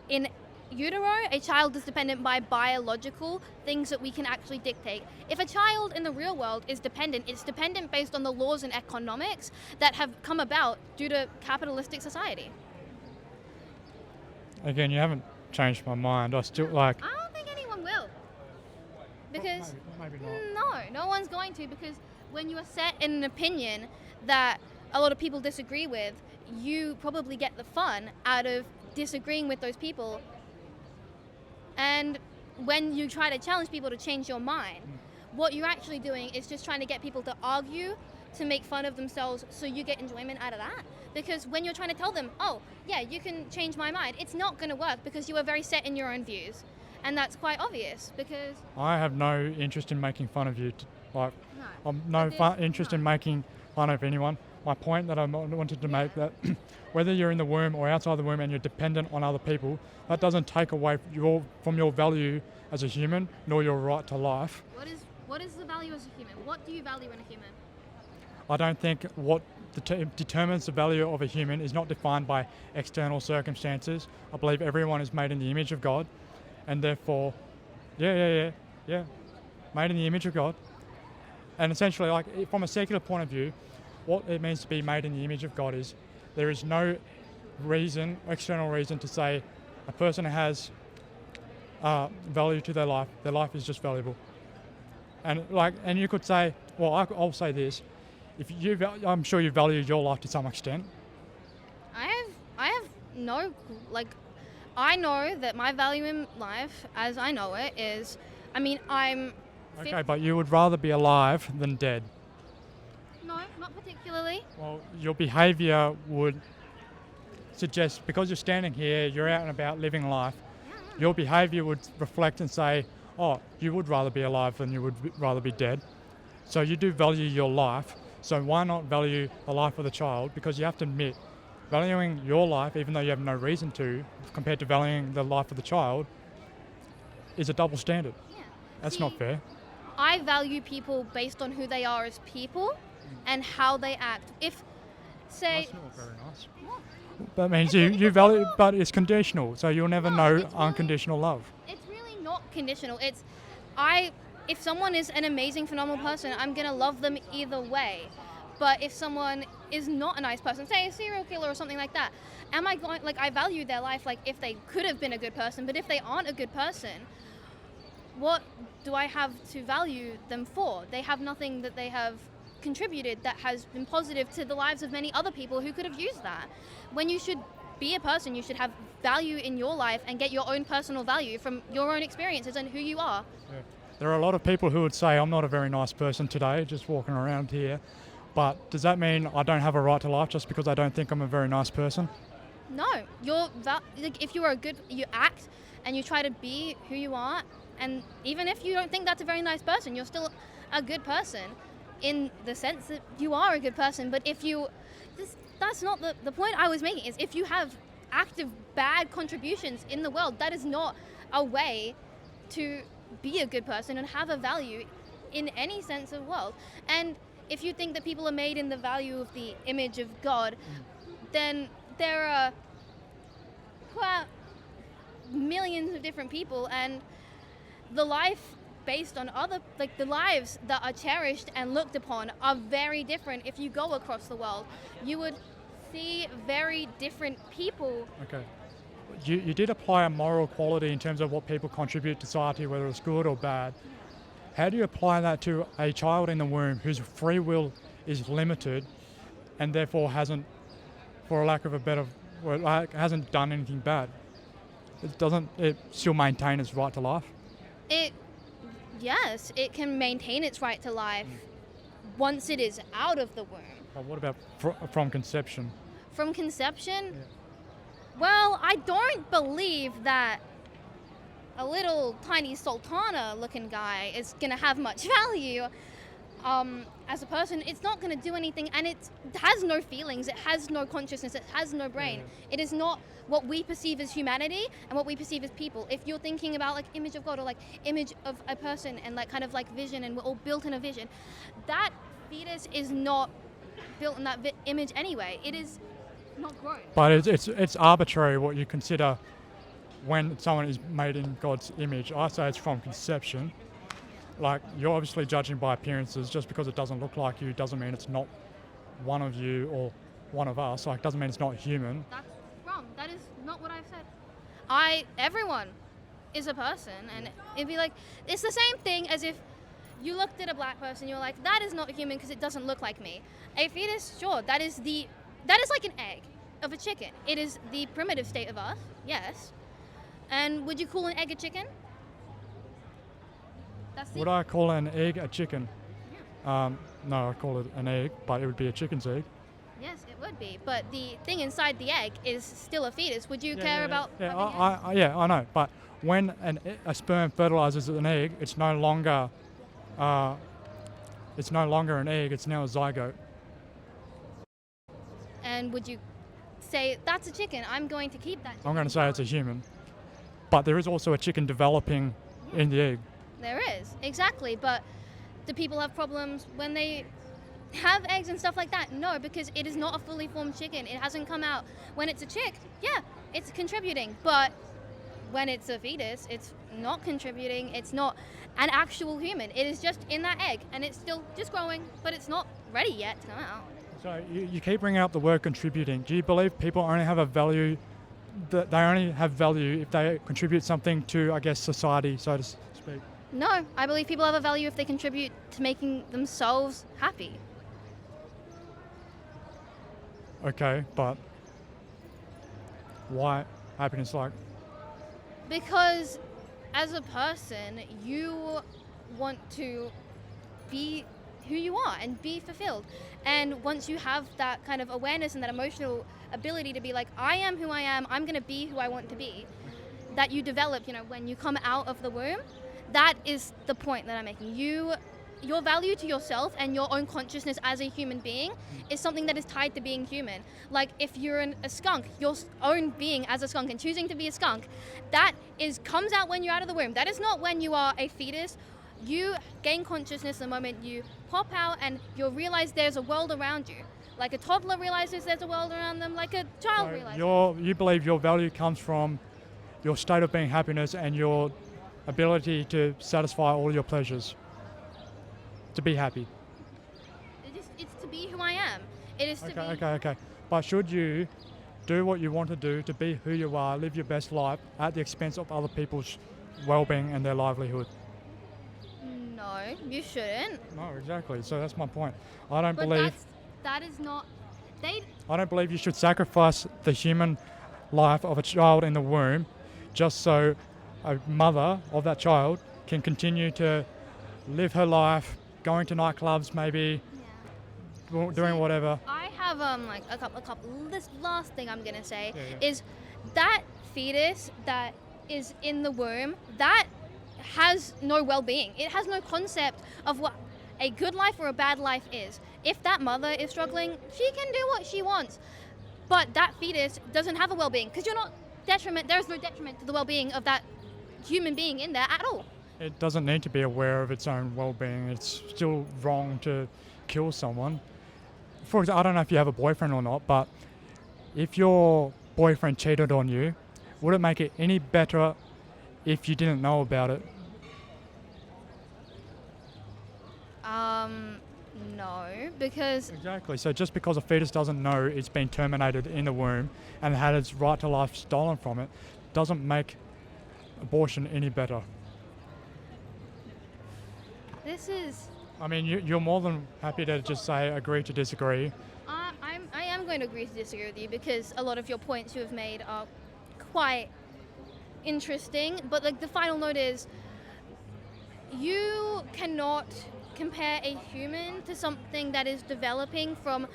In utero, a child is dependent by biological things that we can actually dictate. If a child in the real world is dependent, it's dependent based on the laws and economics that have come about due to capitalistic society. Again, you haven't changed my mind. I still like... I don't think anyone will. Because... Maybe not. No one's going to, because when you are set in an opinion that a lot of people disagree with, you probably get the fun out of disagreeing with those people. And when you try to challenge people to change your mind, what you're actually doing is just trying to get people to argue, to make fun of themselves, so you get enjoyment out of that. Because when you're trying to tell them, oh, yeah, you can change my mind, it's not going to work because you are very set in your own views. And that's quite obvious because... I have no interest in making fun of you. Interest in making fun of anyone. My point that I wanted to make, that whether you're in the womb or outside the womb and you're dependent on other people, that doesn't take away from your value as a human, nor your right to life. What is the value as a human? What do you value in a human? I don't think what determines the value of a human is not defined by external circumstances. I believe everyone is made in the image of God, and therefore, made in the image of God. And essentially, like from a secular point of view, what it means to be made in the image of God is there is no external reason to say a person has value to their life is just valuable. And you could say, well, I'll say this: I'm sure you value your life to some extent. I have no, like, I know that my value in life, as I know it, is, I mean, I'm... Okay, but you would rather be alive than dead. No, not particularly. Well, your behaviour would suggest, because you're standing here, you're out and about living life, your behaviour would reflect and say, oh, you would rather be alive than you would rather be dead. So you do value your life, so why not value the life of the child? Because you have to admit, valuing your life, even though you have no reason to, compared to valuing the life of the child, is a double standard. Yeah. That's See, not fair. I value people based on who they are as people and how they act. If, say... That's not very nice. That means you value, but it's conditional, so you'll never know unconditional love. It's really not conditional. If someone is an amazing, phenomenal person, I'm going to love them either way. But if someone is not a nice person, say a serial killer or something like that, am I going, like, I value their life, like, if they could have been a good person, but if they aren't a good person, what do I have to value them for? They have nothing that they have contributed that has been positive to the lives of many other people who could have used that. When you should be a person, you should have value in your life and get your own personal value from your own experiences and who you are. Yeah. There are a lot of people who would say, I'm not a very nice person today, just walking around here. But does that mean I don't have a right to life just because I don't think I'm a very nice person? No, if you are you act and you try to be who you are, and even if you don't think that's a very nice person, you're still a good person in the sense that you are a good person. But that's not the point I was making, is if you have active bad contributions in the world, that is not a way to be a good person and have a value in any sense of world. And if you think that people are made in the value of the image of God, then there are millions of different people, and the life based on the lives that are cherished and looked upon are very different. If you go across the world, you would see very different people. Okay. You did apply a moral quality in terms of what people contribute to society, whether it's good or bad. How do you apply that to a child in the womb whose free will is limited and therefore hasn't, for lack of a better word, hasn't done anything bad? Doesn't it still maintain its right to life? Yes, it can maintain its right to life once it is out of the womb. But what about from conception? From conception? Yeah. Well, I don't believe that a little tiny sultana looking guy is going to have much value as a person. It's not going to do anything, and it has no feelings, it has no consciousness, it has no brain. Yeah. It is not what we perceive as humanity and what we perceive as people. If you're thinking about like image of God or like image of a person and like kind of like vision, and we're all built in a vision, that fetus is not built in that image anyway. It is not grown. But it's arbitrary what you consider when someone is made in God's image. I say it's from conception. Like, you're obviously judging by appearances. Just because it doesn't look like you doesn't mean it's not one of you or one of us. Like, doesn't mean it's not human. That's wrong. That is not what I've said. Everyone is a person, and it'd be like, it's the same thing as if you looked at a black person, you're like, that is not human because it doesn't look like me. A fetus, sure, that is like an egg of a chicken. It is the primitive state of us, yes. And would you call an egg a chicken? Would I call an egg a chicken? Yeah. No, I'd call it an egg, but it would be a chicken's egg. Yes, it would be. But the thing inside the egg is still a fetus. Would you care about? Yeah, I know. But when a sperm fertilizes an egg, it's no longer an egg. It's now a zygote. And would you say that's a chicken? I'm going to keep that chicken. I'm going to say it's a human. But there is also a chicken developing in the egg. There is, exactly. But do people have problems when they have eggs and stuff like that? No, because it is not a fully formed chicken. It hasn't come out. When it's a chick, yeah, it's contributing. But when it's a fetus, it's not contributing. It's not an actual human. It is just in that egg, and it's still just growing, but it's not ready yet to come out. So you keep bringing up the word contributing. Do you believe people only have a value they only have value if they contribute something to, I guess, society, so to speak. No, I believe people have a value if they contribute to making themselves happy. Okay, but why happiness? Like, Because as a person, you want to be who you are and be fulfilled. And once you have that kind of awareness and that emotional ability to be like, I am who I am, I'm going to be who I want to be, that you develop, when you come out of the womb, that is the point that I'm making. Your value to yourself and your own consciousness as a human being is something that is tied to being human. Like if you're a skunk, your own being as a skunk and choosing to be a skunk, that comes out when you're out of the womb. That is not when you are a fetus. You gain consciousness the moment you pop out and you'll realize there's a world around you. Like a toddler realizes there's a world around them, like a child realizes. You believe your value comes from your state of being happiness and your ability to satisfy all your pleasures. To be happy. It's to be who I am. It is to be. Okay. But should you do what you want to do to be who you are, live your best life at the expense of other people's well-being and their livelihood? No, you shouldn't. No, exactly. So that's my point. That is not. I don't believe you should sacrifice the human life of a child in the womb just so a mother of that child can continue to live her life, going to nightclubs, maybe doing whatever. I have like a couple. This last thing I'm gonna say is that fetus that is in the womb that has no well-being. It has no concept of what a good life or a bad life is. If that mother is struggling, she can do what she wants. But that fetus doesn't have a well-being because there's no detriment to the well-being of that human being in there at all. It doesn't need to be aware of its own well-being. It's still wrong to kill someone. For example, I don't know if you have a boyfriend or not, but if your boyfriend cheated on you, would it make it any better if you didn't know about it? No, because... Exactly. So just because a fetus doesn't know it's been terminated in the womb and had its right to life stolen from it, doesn't make abortion any better. I mean, you're more than happy to just say agree to disagree. I am going to agree to disagree with you because a lot of your points you have made are quite interesting. But like the final note is, you cannot compare a human to something that is developing from,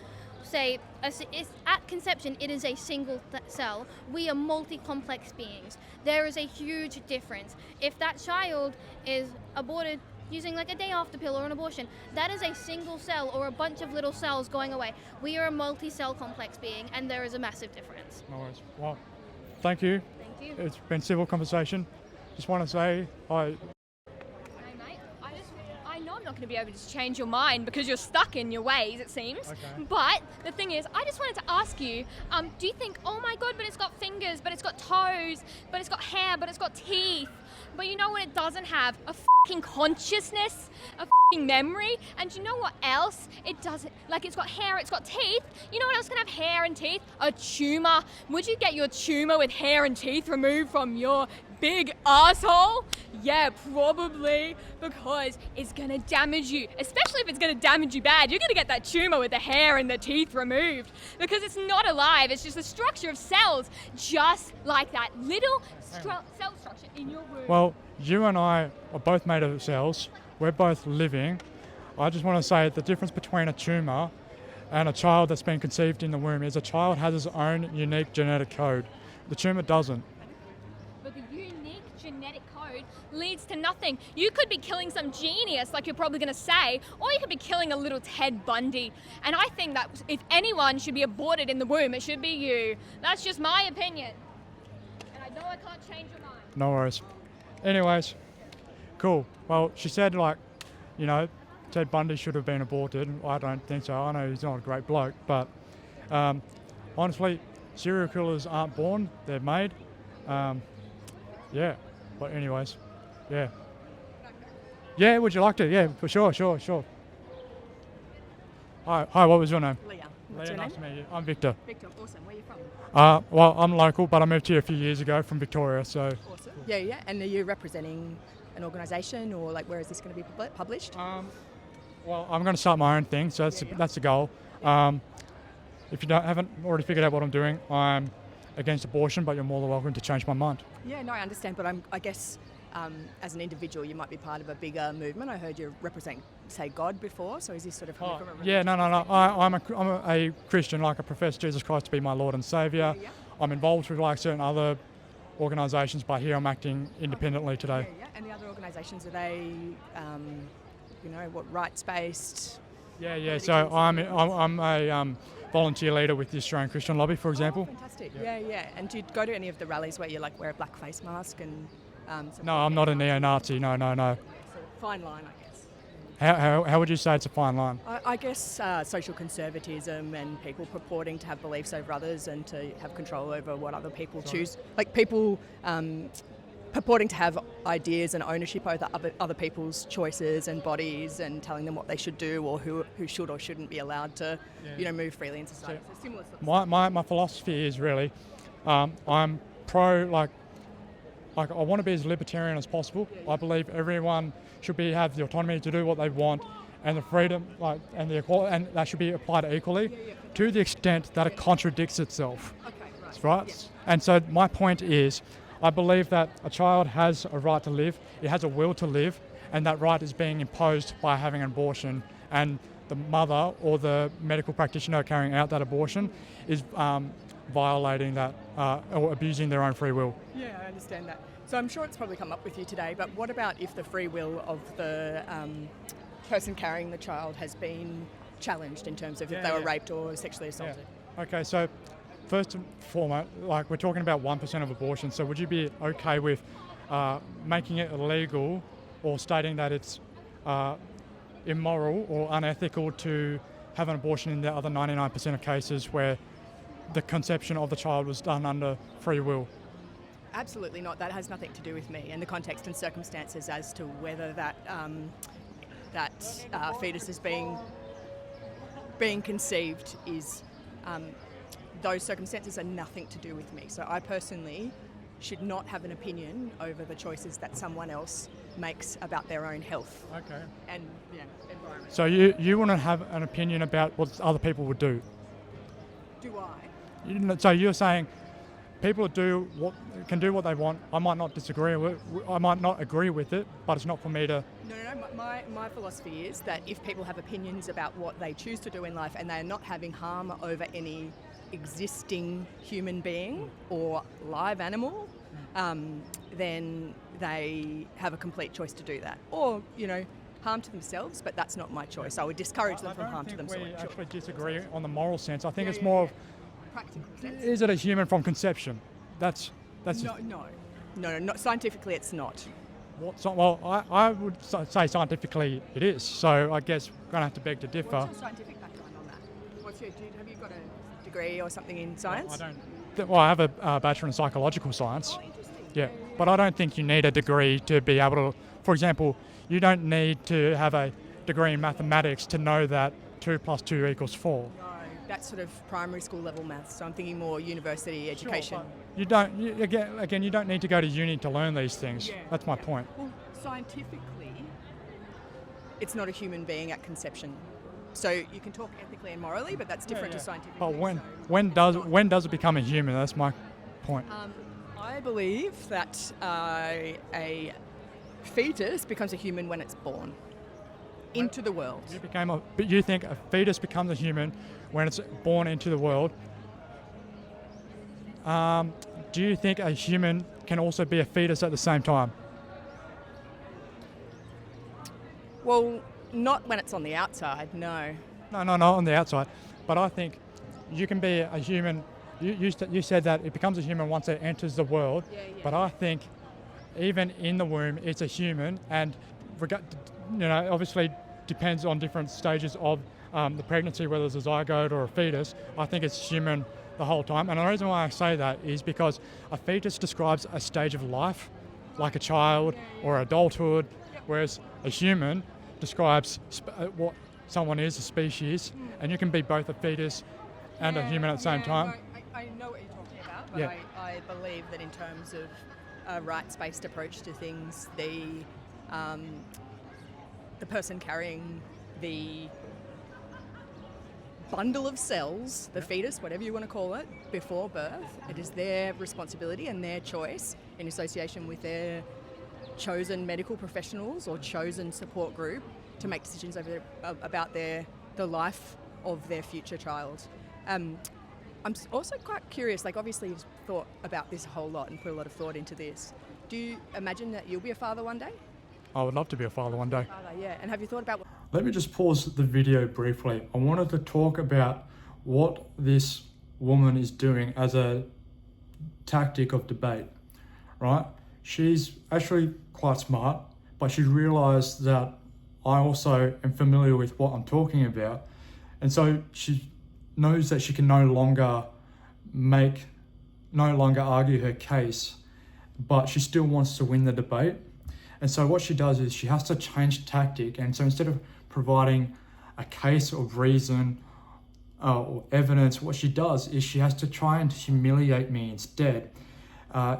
say, at conception, it is a single cell. We are multi-complex beings. There is a huge difference. If that child is aborted using like a day after pill or an abortion, that is a single cell or a bunch of little cells going away. We are a multi-cell complex being, and there is a massive difference. No worries. Well, thank you. Thank you. It's been civil conversation. Just want to say I know I'm not going to be able to change your mind because you're stuck in your ways, it seems. Okay. But the thing is, I just wanted to ask you, do you think, oh my God, but it's got fingers, but it's got toes, but it's got hair, but it's got teeth. But you know what it doesn't have? A fucking consciousness, a fucking memory. And you know what else it doesn't? Like it's got hair, it's got teeth. You know what else can have hair and teeth? A tumour. Would you get your tumour with hair and teeth removed from your big asshole? Yeah, probably, because it's gonna damage you, especially if it's gonna damage you bad. You're gonna get that tumour with the hair and the teeth removed because it's not alive. It's just a structure of cells, just like that little cell structure in your womb. well, you and I are both made of cells. We're both living. I just want to say the difference between a tumour and a child that's been conceived in the womb is a child has its own unique genetic code. The tumour doesn't. But the unique genetic code leads to nothing. You could be killing some genius, like you're probably going to say, or you could be killing a little Ted Bundy. And I think that if anyone should be aborted in the womb, it should be you. That's just my opinion. And I know I can't change your mind. No worries. Anyways, cool. Well, she said Ted Bundy should have been aborted. I don't think so. I know he's not a great bloke, but honestly, serial killers aren't born, they're made. Yeah, but anyways, yeah. Yeah, would you like to? Yeah, for sure. Hi, what was your name? Leah. What's your nice name? to meet you. I'm Victor. Victor, awesome. Where are you from? Well, I'm local, but I moved here a few years ago from Victoria, so... Awesome. Yeah, yeah. And are you representing an organisation, or like where is this going to be published? Well, I'm going to start my own thing, so that's the goal. If you haven't already figured out what I'm doing, I'm against abortion, but you're more than welcome to change my mind. Yeah, no, I understand, but I guess as an individual, you might be part of a bigger movement. I heard you represent, say, God before, so is this sort of coming from a Yeah, no. I'm a Christian, like I profess Jesus Christ to be my Lord and Saviour. Yeah. I'm involved with like certain other organisations, but here I'm acting independently today. Yeah, and the other organisations, are they, rights-based? Yeah. So I'm a volunteer leader with the Australian Christian Lobby, for example. Oh, fantastic. Yeah. And do you go to any of the rallies where you like wear a black face mask and? No, I'm not a neo-Nazi. No. Fine line, I guess. How would you say it's a fine line? I guess social conservatism and people purporting to have beliefs over others and to have control over what other people choose. Like people purporting to have ideas and ownership over other people's choices and bodies and telling them what they should do or who should or shouldn't be allowed to, move freely in society. So similar sort of My philosophy is really, I'm pro I want to be as libertarian as possible. I believe everyone should have the autonomy to do what they want, and the freedom, and the equality, and that should be applied equally, to the extent that it contradicts itself. Okay, right. Yeah. And so my point is, I believe that a child has a right to live. It has a will to live, and that right is being imposed by having an abortion. And the mother or the medical practitioner carrying out that abortion is violating that or abusing their own free will. Yeah, I understand that. So I'm sure it's probably come up with you today, but what about if the free will of the person carrying the child has been challenged in terms of if they were raped or sexually assaulted? Yeah. Okay, so first and foremost, we're talking about 1% of abortion, so would you be okay with making it illegal or stating that it's immoral or unethical to have an abortion in the other 99% of cases where the conception of the child was done under free will? Absolutely not. That has nothing to do with me and the context and circumstances as to whether that fetus is being conceived is those circumstances are nothing to do with me. So I personally should not have an opinion over the choices that someone else makes about their own health. Okay. And environment. So you want to have an opinion about what other people would do? Do I? So you're saying people can do what they want. I might not disagree with. I might not agree with it, but it's not for me to. No. My philosophy is that if people have opinions about what they choose to do in life and they're not having harm over any existing human being or live animal, then they have a complete choice to do that. Or, harm to themselves, but that's not my choice. I would discourage them from harm to themselves. We actually disagree on the moral sense. I think it's more of practical sense. Is it a human from conception? That's No, not scientifically. It's not. I would say scientifically it is. So I guess we're going to have to beg to differ. What's your scientific background on that? Have you got a degree or something in science? I don't. Well, I have a bachelor in psychological science. Oh, interesting. Yeah, but I don't think you need a degree to be able to. For example, you don't need to have a degree in mathematics to know that 2 + 2 = 4. No, that's sort of primary school level maths. So I'm thinking more university education. You don't. You don't need to go to uni to learn these things. That's my point. Well, scientifically, it's not a human being at conception. So you can talk ethically and morally, but that's different to scientifically. But when does it become a human? That's my point. I believe that a fetus becomes a human when it's born into the world. But you think a fetus becomes a human when it's born into the world? Do you think a human can also be a fetus at the same time? Well, not when it's on the outside, no. No, not on the outside. But I think you can be a human. You said that it becomes a human once it enters the world. Yeah. But I think even in the womb, it's a human, and obviously depends on different stages of the pregnancy, whether it's a zygote or a fetus. I think it's human the whole time. And the reason why I say that is because a fetus describes a stage of life, like a child or adulthood, whereas a human describes someone is a species, and you can be both a fetus and a human at the same time. No, I know what you're talking about, but Yeah. I believe that in terms of a rights-based approach to things, the person carrying the bundle of cells, the fetus, whatever you want to call it, before birth, it is their responsibility and their choice in association with their chosen medical professionals or chosen support group to make decisions about the life of their future child. I'm also quite curious, like obviously you've thought about this a whole lot and put a lot of thought into this. Do you imagine that you'll be a father one day? I would love to be a father one day. Father, yeah. And have you thought about what... Let me just pause the video briefly. I wanted to talk about what this woman is doing as a tactic of debate, right? She's actually quite smart, but she realised that I also am familiar with what I'm talking about. And so she knows that she can no longer argue her case, but she still wants to win the debate. And so what she does is she has to change tactic. And so instead of providing a case of reason or evidence, what she does is she has to try and humiliate me instead,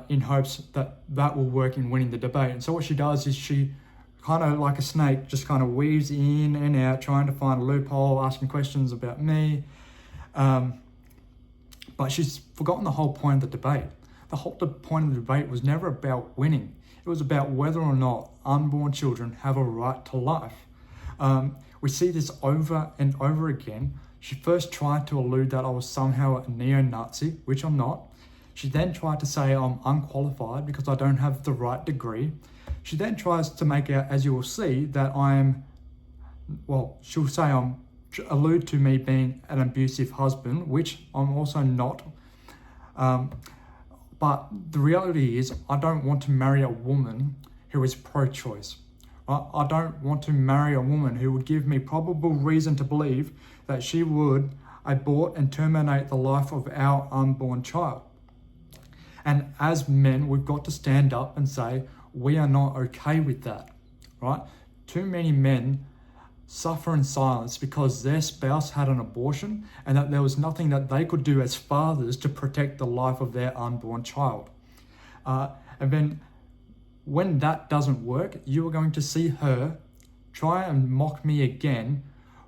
in hopes that that will work in winning the debate. And so what she does is she kind of like a snake just kind of weaves in and out, trying to find a loophole, asking questions about me. But she's forgotten the whole point of the debate. The whole point of the debate was never about winning. It was about whether or not unborn children have a right to life. We see this over and over again. She first tried to allude that I was somehow a neo-Nazi, which I'm not. She then tried to say I'm unqualified because I don't have the right degree. She then tries to make out, as you will see, that she'll say allude to me being an abusive husband, which I'm also not. But the reality is I don't want to marry a woman who is pro-choice. I don't want to marry a woman who would give me probable reason to believe that she would abort and terminate the life of our unborn child. And as men, we've got to stand up and say, we are not okay with that, right? Too many men suffer in silence because their spouse had an abortion and that there was nothing that they could do as fathers to protect the life of their unborn child. And then when that doesn't work, you are going to see her try and mock me again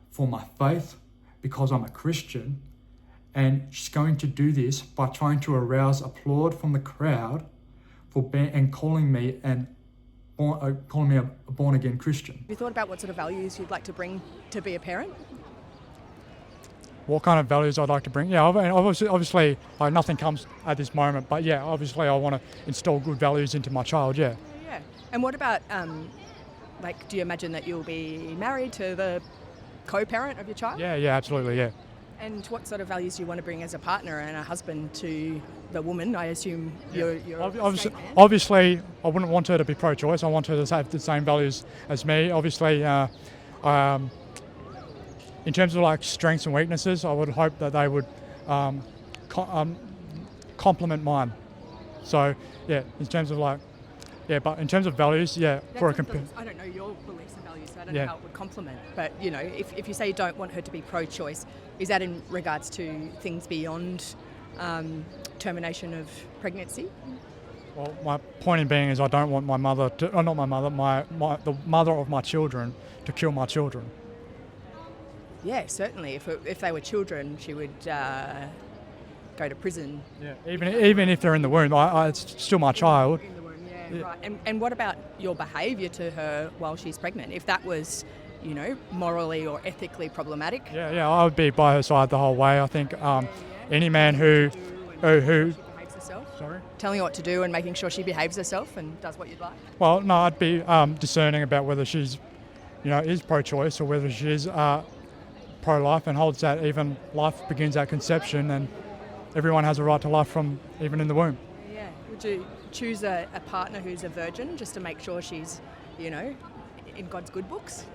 for my faith because I'm a Christian. And she's going to do this by trying to arouse applaud from the crowd and calling me a born-again Christian. Have you thought about what sort of values you'd like to bring to be a parent? What kind of values I'd like to bring? Yeah, obviously like nothing comes at this moment, but yeah, obviously I want to install good values into my child, yeah. Yeah. And what about, do you imagine that you'll be married to the co-parent of your child? Yeah, absolutely, yeah. And what sort of values do you want to bring as a partner and a husband to the woman? I assume you're obviously, I wouldn't want her to be pro-choice. I want her to have the same values as me. Obviously, in terms of like strengths and weaknesses, I would hope that they would complement mine. So yeah, in terms of but in terms of values, yeah. I don't know your beliefs and values, so I don't know how it would complement. But if you say you don't want her to be pro-choice, is that in regards to things beyond termination of pregnancy? Well, my point in being is I don't want my mother to, or not my mother, the mother of my children to kill my children. Yeah, certainly. If they were children, she would go to prison. Yeah, even if they're in the womb, it's still my child. In the womb, yeah. Right. And what about your behaviour to her while she's pregnant? If that was, morally or ethically problematic? Yeah, I would be by her side the whole way. I think any man who behaves herself. Sorry? Telling her what to do and making sure she behaves herself and does what you'd like? Well, no, I'd be discerning about whether she's, is pro-choice or whether she is pro-life and holds that even life begins at conception and everyone has a right to life from even in the womb. Yeah. Would you choose a partner who's a virgin just to make sure she's, in God's good books?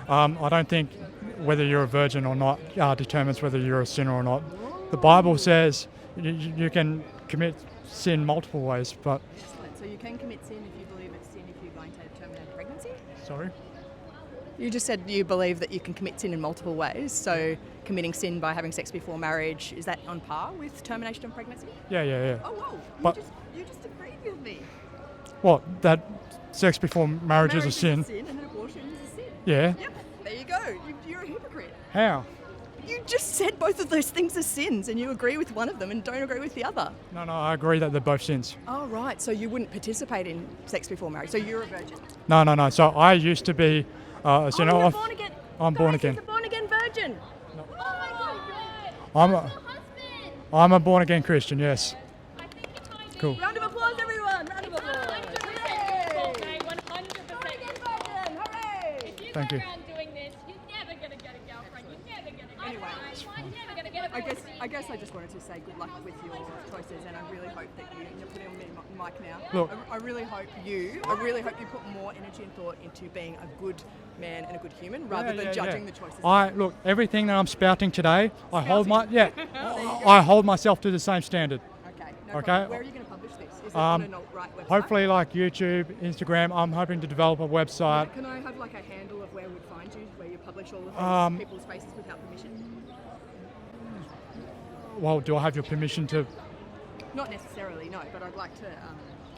I don't think whether you're a virgin or not determines whether you're a sinner or not. The Bible says you can commit sin multiple ways, but... Excellent. So you can commit sin if you believe it's sin if you're going to terminate a pregnancy? Sorry? You just said you believe that you can commit sin in multiple ways. So committing sin by having sex before marriage, is that on par with termination of pregnancy? Yeah. Oh, whoa. But You just agreed with me. what? That sex before marriage is a sin? And then abortion is a sin. Yeah. Yep. There you go. You're a hypocrite. How? You just said both of those things are sins and you agree with one of them and don't agree with the other. No, I agree that they're both sins. Oh, right. So you wouldn't participate in sex before marriage. So you're a virgin. No. So I used to be a sinner. You're born again. I'm born again. He's a born again virgin. No. Oh my God. I'm a born again Christian. Yes. Cool. Round of applause, everyone. Round of applause. Thank you. I guess I just wanted to say good luck with your choices, and I really hope that you're putting on me mic now. Look. I really hope you put more energy and thought into being a good man and a good human rather than judging the choices. Look, everything that I'm spouting today, I hold myself to the same standard. Okay. Okay. Where are you going to publish this? Is it on a right website? Hopefully, like YouTube, Instagram. I'm hoping to develop a website. Can I have like a handle of where we'd find you, where you publish all of these people's faces without permission? Well, do I have your permission to? Not necessarily, no, but I'd like to.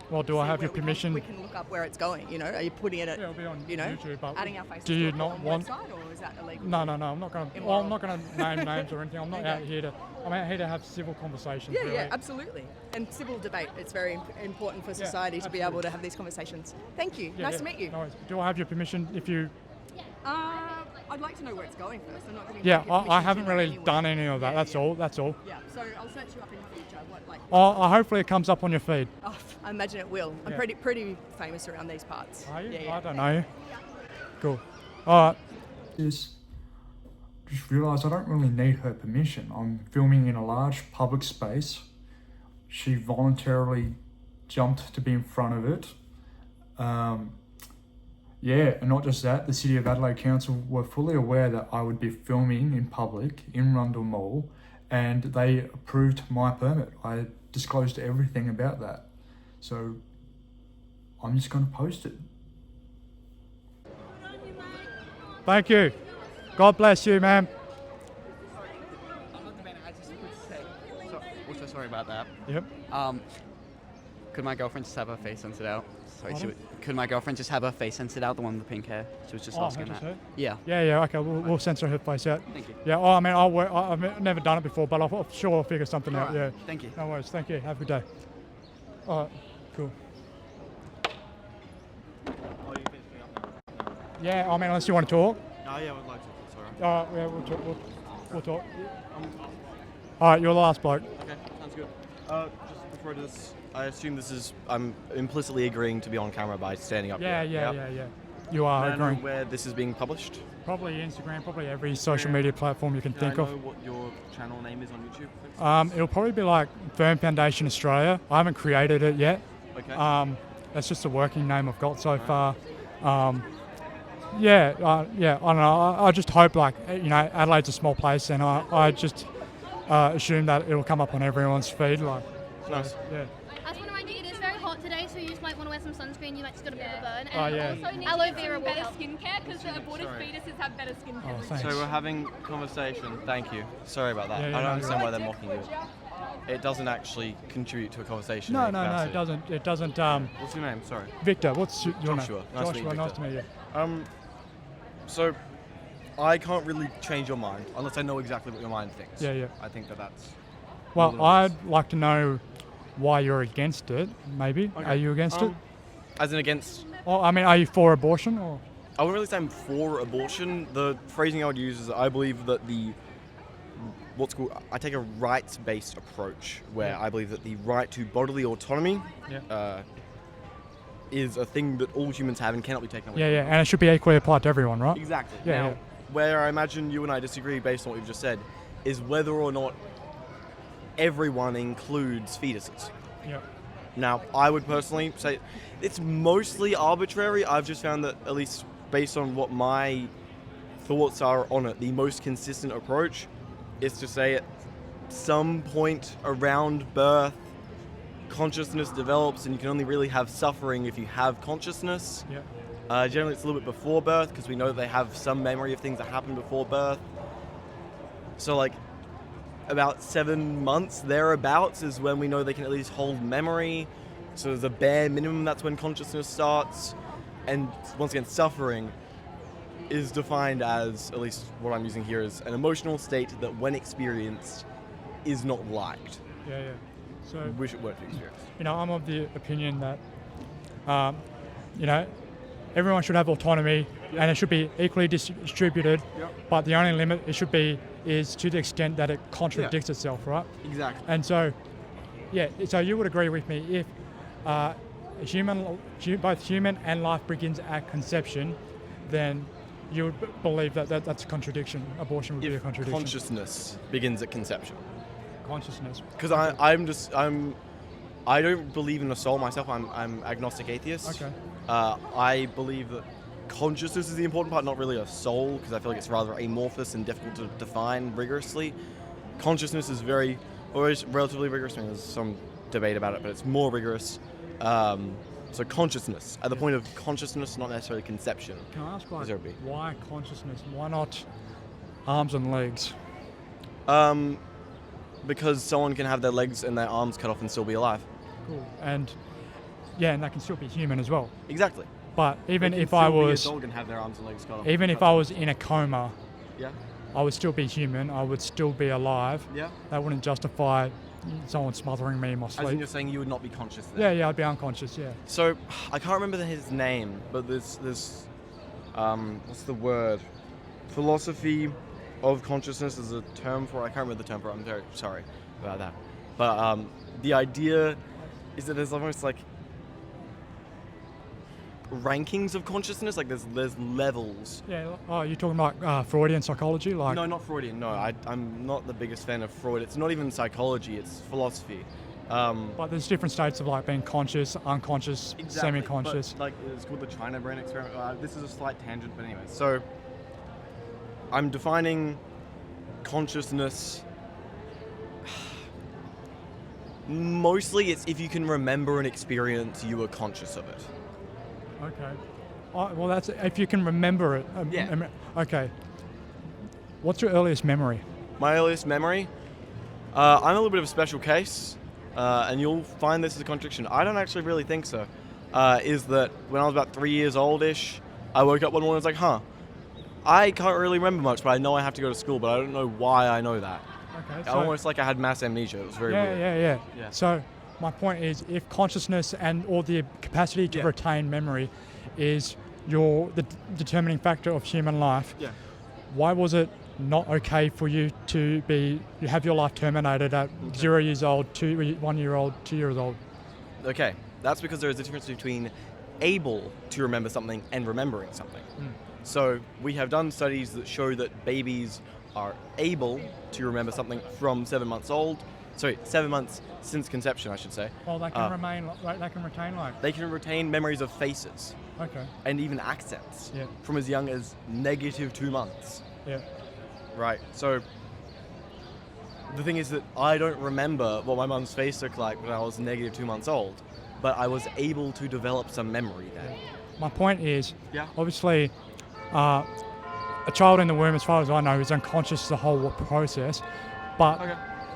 Well, do I have your permission? We can look up where it's going. You know, are you putting it at? Yeah, it'll be on YouTube, but adding our faces. Do you to not a want? Website, or is that illegal? No. I'm not going to. Well, I'm not going to name names or anything. I'm not out here to. I'm out here to have civil conversations. Yeah, really. yeah, absolutely. And civil debate. It's very important for society to be able to have these conversations. Thank you. Nice to meet you. No worries. Do I have your permission if you? I'd like to know where it's going first. I'm not going to. Yeah, I haven't really done any of that. That's all. That's all. Yeah, so I'll search you up in the future. Hopefully it comes up on your feed. Oh, I imagine it will. I'm pretty famous around these parts. Are you? Yeah. I don't know. Cool. All right. Just realised I don't really need her permission. I'm filming in a large public space. She voluntarily jumped to be in front of it. Yeah, and not just that, the City of Adelaide Council were fully aware that I would be filming in public in Rundle Mall, and they approved my permit. I disclosed everything about that. So I'm just going to post it. Thank you. God bless you, ma'am. Also, sorry about that. Yep. Could my girlfriend just have her face censored out? Sorry, could my girlfriend just have her face censored out, the one with the pink hair? She was just asking that. Her? Yeah. Yeah, okay, we'll censor her face out. Thank you. Yeah, I mean, I've never done it before, but I'm sure I'll figure something out, yeah. Thank you. No worries, thank you, have a good day. All right, cool. Yeah, I mean, unless you want to talk. Oh, yeah, I would like to. It's all right. Yeah, we'll talk. All right, you're the last bloke. Okay, sounds good. Just before this, I assume I'm implicitly agreeing to be on camera by standing up Yeah. here. You are May I know agreeing. where this is being published? Probably Instagram, probably every social media platform you can think I of. know what your channel name is on YouTube, for instance? It'll probably be like Firm Foundation Australia. I haven't created it yet. Okay. That's just the working name I've got so far. I don't know. I just hope, Adelaide's a small place, and I just assume that it'll come up on everyone's feed. Nice. Yeah. I just want to remind you, it is very hot today, so you just might want to wear some sunscreen. You might just got a bit of a burn. Oh, yeah. Also need Aloe to vera get will some better help. skincare because the aborted fetuses have better skincare. Oh, thanks. So we're having conversation. Thank you. Sorry about that. Yeah, I don't no, understand you're why they're mocking you. It doesn't actually contribute to a conversation. No, in any capacity. it doesn't. What's your name? Sorry. Victor, what's your name? Joshua. Nice to meet you, nice to meet you. So I can't really change your mind unless I know exactly what your mind thinks. Yeah. I think that's... Well, I'd like to know why you're against it, maybe. Okay. Are you against it? As in against... Or, I mean, are you for abortion? Or? I wouldn't really say I'm for abortion. The phrasing I would use is I believe that I take a rights-based approach where I believe that the right to bodily autonomy is a thing that all humans have and cannot be taken away. Yeah, and it should be equally applied to everyone, right? Exactly. Yeah, Now, where I imagine you and I disagree based on what you've just said is whether or not everyone includes fetuses. Yeah. Now, I would personally say it's mostly arbitrary. I've just found that, at least based on what my thoughts are on it, the most consistent approach is to say at some point around birth, consciousness develops, and you can only really have suffering if you have consciousness. Yeah. Generally, it's a little bit before birth because we know that they have some memory of things that happened before birth. So, like, about 7 months thereabouts is when we know they can at least hold memory. So there's a bare minimum, that's when consciousness starts. And once again, suffering is defined as, at least what I'm using here, is an emotional state that when experienced is not liked. Yeah. So Wish it were to experience. I'm of the opinion that, everyone should have autonomy and it should be equally distributed, but the only limit it should be is to the extent that it contradicts itself, right? Exactly. And so, so you would agree with me if both human and life begins at conception, then you would believe that that's a contradiction. Abortion would be a contradiction. Consciousness begins at conception. Consciousness. Because I don't believe in a soul myself. I'm agnostic atheist. Okay. I believe that consciousness is the important part, not really a soul, because I feel like it's rather amorphous and difficult to define rigorously. Consciousness is relatively rigorous. I mean, there's some debate about it, but it's more rigorous. So consciousness, at the point of consciousness, not necessarily conception. Can I ask why consciousness? Why not arms and legs? Because someone can have their legs and their arms cut off and still be alive. Cool. And they can still be human as well. Exactly. But even if a I was, dog and have their arms and legs cut off. even if I was in a coma, yeah, I would still be human. I would still be alive. Yeah. That wouldn't justify someone smothering me in my sleep. As in you're saying you would not be conscious then? Yeah, I'd be unconscious. Yeah. So I can't remember his name, but there's what's the word? Philosophy of consciousness is a term for it. I can't remember the term for it. I'm very sorry about that. But the idea is that there's almost like rankings of consciousness. Like there's levels. Yeah. Oh, you're talking about Freudian psychology, like? No, not Freudian. No, I'm not the biggest fan of Freud. It's not even psychology. It's philosophy. But there's different states of like being conscious, unconscious, semi-conscious. But, like it's called the China brain experiment. This is a slight tangent, but anyway. So I'm defining consciousness. Mostly, it's if you can remember an experience, you are conscious of it. Okay. Well, that's if you can remember it. Yeah. Okay. What's your earliest memory? My earliest memory? I'm a little bit of a special case, and you'll find this as a contradiction. I don't actually really think so. Is that when I was about 3 years old-ish, I woke up one morning and was like, I can't really remember much, but I know I have to go to school, but I don't know why I know that. Okay. So almost like I had mass amnesia. It was very weird. Yeah. So my point is, if consciousness or the capacity to retain memory is the determining factor of human life, why was it not okay for you to have your life terminated at 0 years old, 1 year old, 2 years old? Okay, that's because there is a difference between able to remember something and remembering something. So we have done studies that show that babies are able to remember something from 7 months old. Sorry, 7 months since conception, I should say. Oh, they can retain They can retain memories of faces. Okay. And even accents. Yeah. From as young as -2 months. Yeah. Right. So the thing is that I don't remember what my mum's face looked like when I was -2 months old, but I was able to develop some memory then. My point is, obviously, a child in the womb, as far as I know, is unconscious the whole process, but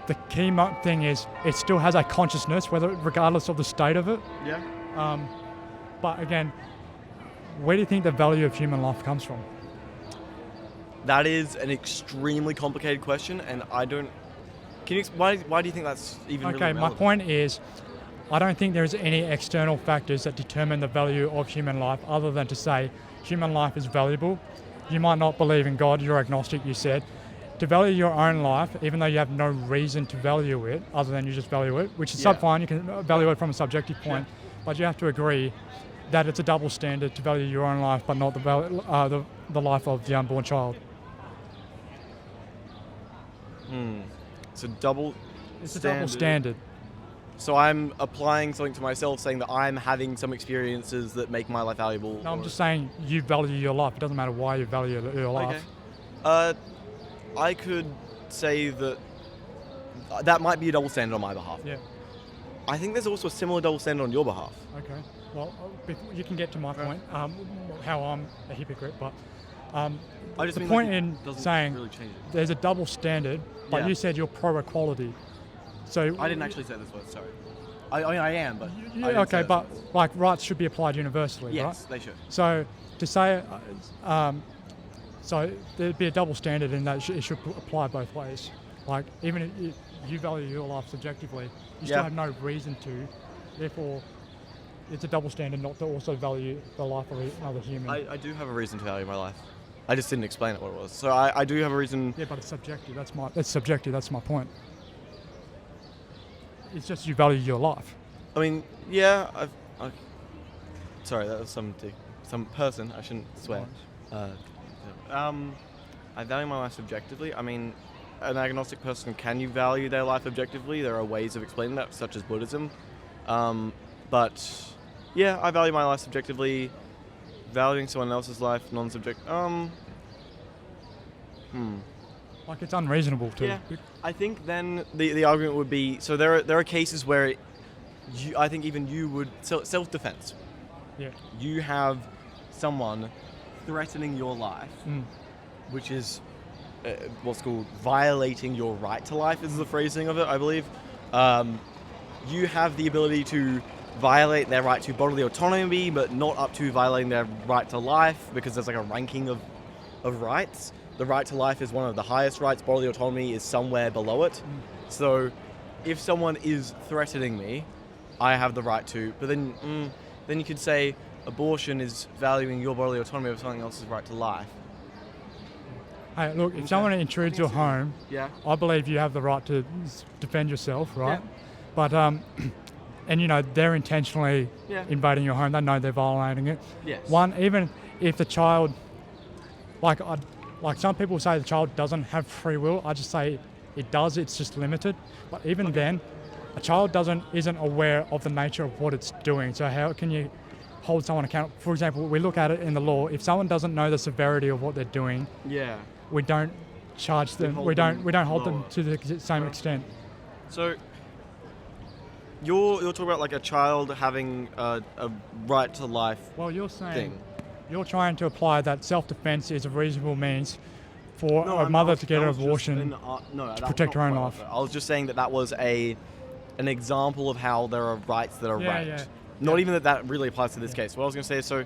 the key thing is it still has a consciousness, regardless of the state of it. Yeah. But again, where do you think the value of human life comes from? That is an extremely complicated question, and I don't. Can you? Why do you think that's even really relevant? My point is, I don't think there's any external factors that determine the value of human life, other than to say human life is valuable. You might not believe in God. You're agnostic. You said. To value your own life, even though you have no reason to value it, other than you just value it, which is fine. You can value it from a subjective point, but you have to agree that it's a double standard to value your own life, but not the life of the unborn child. It's a double standard. So I'm applying something to myself, saying that I'm having some experiences that make my life valuable. No, I'm just saying you value your life. It doesn't matter why you value your life. Okay. I could say that might be a double standard on my behalf. Yeah. I think there's also a similar double standard on your behalf. Okay. Well, you can get to my point, how I'm a hypocrite, but I just the mean point like it in doesn't saying really change it. there's a double standard, but Yeah. you said you're pro-equality. So I didn't actually say this word. Sorry. I mean, I am, but I yeah, didn't say okay, those but words. like rights should be applied universally, right? Yes, they should. So to say, so there'd be a double standard in that it should apply both ways. Like even if you value your life subjectively, you still Yeah. have no reason to. Therefore, it's a double standard not to also value the life of another human. I do have a reason to value my life. I just didn't explain it what it was. So I do have a reason. Yeah, but it's subjective. It's subjective. That's my point. It's just you value your life. I mean, yeah. Sorry, that was some person. I shouldn't swear. I value my life subjectively. I mean, an agnostic person, can you value their life objectively? There are ways of explaining that, such as Buddhism. But yeah, I value my life subjectively. Valuing someone else's life non-subject. Like it's unreasonable to. Yeah, I think then the argument would be, so there are cases where I think even you would self-defense. Yeah. You have someone threatening your life, which is what's called violating your right to life is the phrasing of it, I believe. You have the ability to violate their right to bodily autonomy, but not up to violating their right to life, because there's like a ranking of rights. The right to life is one of the highest rights, bodily autonomy is somewhere below it. So if someone is threatening me, I have the right to, but then you could say abortion is valuing your bodily autonomy over something else's right to life. Hey, look, if someone intrudes your home, Yeah. I believe you have the right to defend yourself, right? Yeah. But and you know they're intentionally Yeah. invading your home. They know they're violating it. Yes. Even if the child, like some people say the child doesn't have free will, I just say it does. It's just limited. But even then, a child isn't aware of the nature of what it's doing. So how can you hold someone accountable? For example, we look at it in the law. If someone doesn't know the severity of what they're doing, Yeah. we don't charge them. hold We don't them hold them lower. to the same extent. So you're talking about like a child having a right to life. Well, you're saying thing. you're trying to apply that self-defense is a reasonable means for No, a mother to get an abortion no, to that protect was her not own quite life. what I was just saying that was an example of how there are rights that are Yeah, ranked. yeah. Not even that really applies to this case. What I was going to say is, so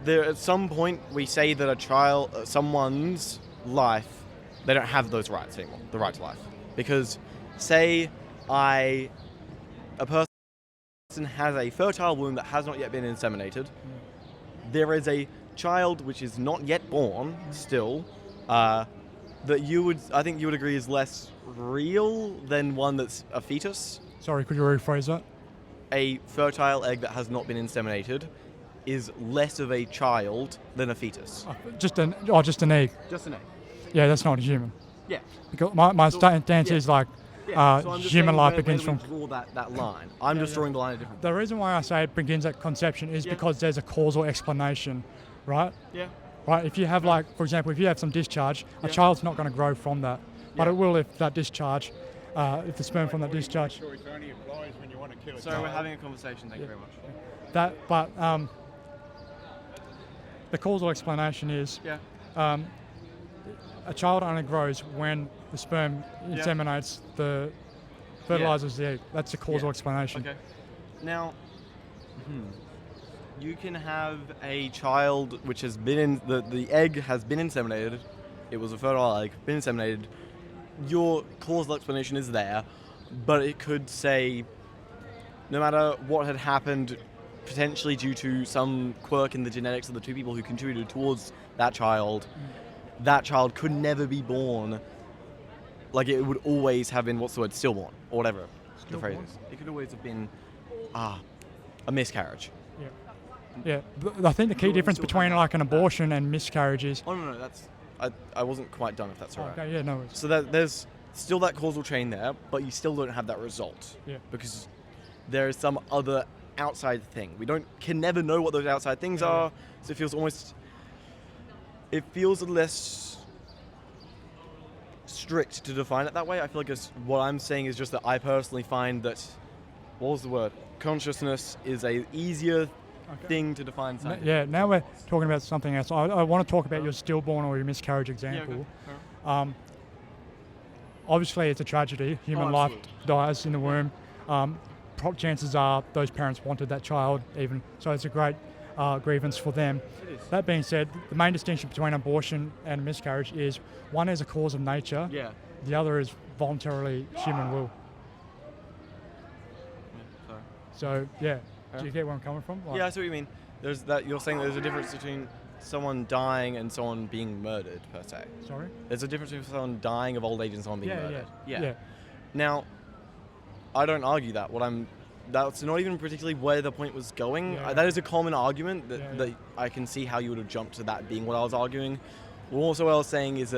there at some point we say that someone's life, they don't have those rights anymore, the right to life. Because say a person has a fertile womb that has not yet been inseminated, there is a child which is not yet born still, that I think you would agree is less real than one that's a fetus. Sorry, could you rephrase that? A fertile egg that has not been inseminated is less of a child than a fetus. Just an egg. Just an egg. Yeah, that's not a human. Yeah. Because my So- stance yeah. is like Yeah, so I'm just human saying life where begins do we from. draw that line. I'm just drawing the line at different. The reason why I say it begins at conception is because there's a causal explanation, right? Yeah. Right. If you have for example, if you have some discharge, a Yeah. child's not going to grow from that, but Yeah. it will if that discharge, if the sperm from that discharge. So we're having a conversation. Thank you very much. The causal explanation is Yeah. a child only grows when the sperm Yeah. inseminates the fertilizes the egg. That's the causal Yeah. explanation. Okay. Now, you can have a child which has been the egg has been inseminated. It was a fertile egg, been inseminated. Your causal explanation is there, but it could say, no matter what had happened, potentially due to some quirk in the genetics of the two people who contributed towards that child could never be born. Like it would always have been, what's the word, stillborn, or whatever the phrase is. It could always have been a miscarriage. Yeah, but I think the key difference between like an abortion and miscarriage is. Oh no, that's I wasn't quite done, if that's all right. Okay, yeah, no worries. So there's still that causal chain there, but you still don't have that result. Yeah. Because there is some other outside thing. Can never know what those outside things are. So it feels less strict to define it that way. I feel like what I'm saying is just that I personally find that what was the word? Consciousness is a easier thing to define. Yeah, now we're talking about something else. I want to talk about your stillborn or your miscarriage example. Obviously, it's a tragedy. Human life dies in the womb. Chances are those parents wanted that child even, so it's a great grievance for them. It is. That being said, the main distinction between abortion and miscarriage is one is a cause of nature, the other is voluntarily human will. So, yeah. Do you get where I'm coming from? Yeah, I see what you mean. There's that. You're saying there's a difference between someone dying and someone being murdered, per se. Sorry? There's a difference between someone dying of old age and someone being murdered. Yeah. Now, I don't argue that. That's not even particularly where the point was going. That is a common argument that I can see how you would have jumped to that being what I was arguing. Also, what I was saying is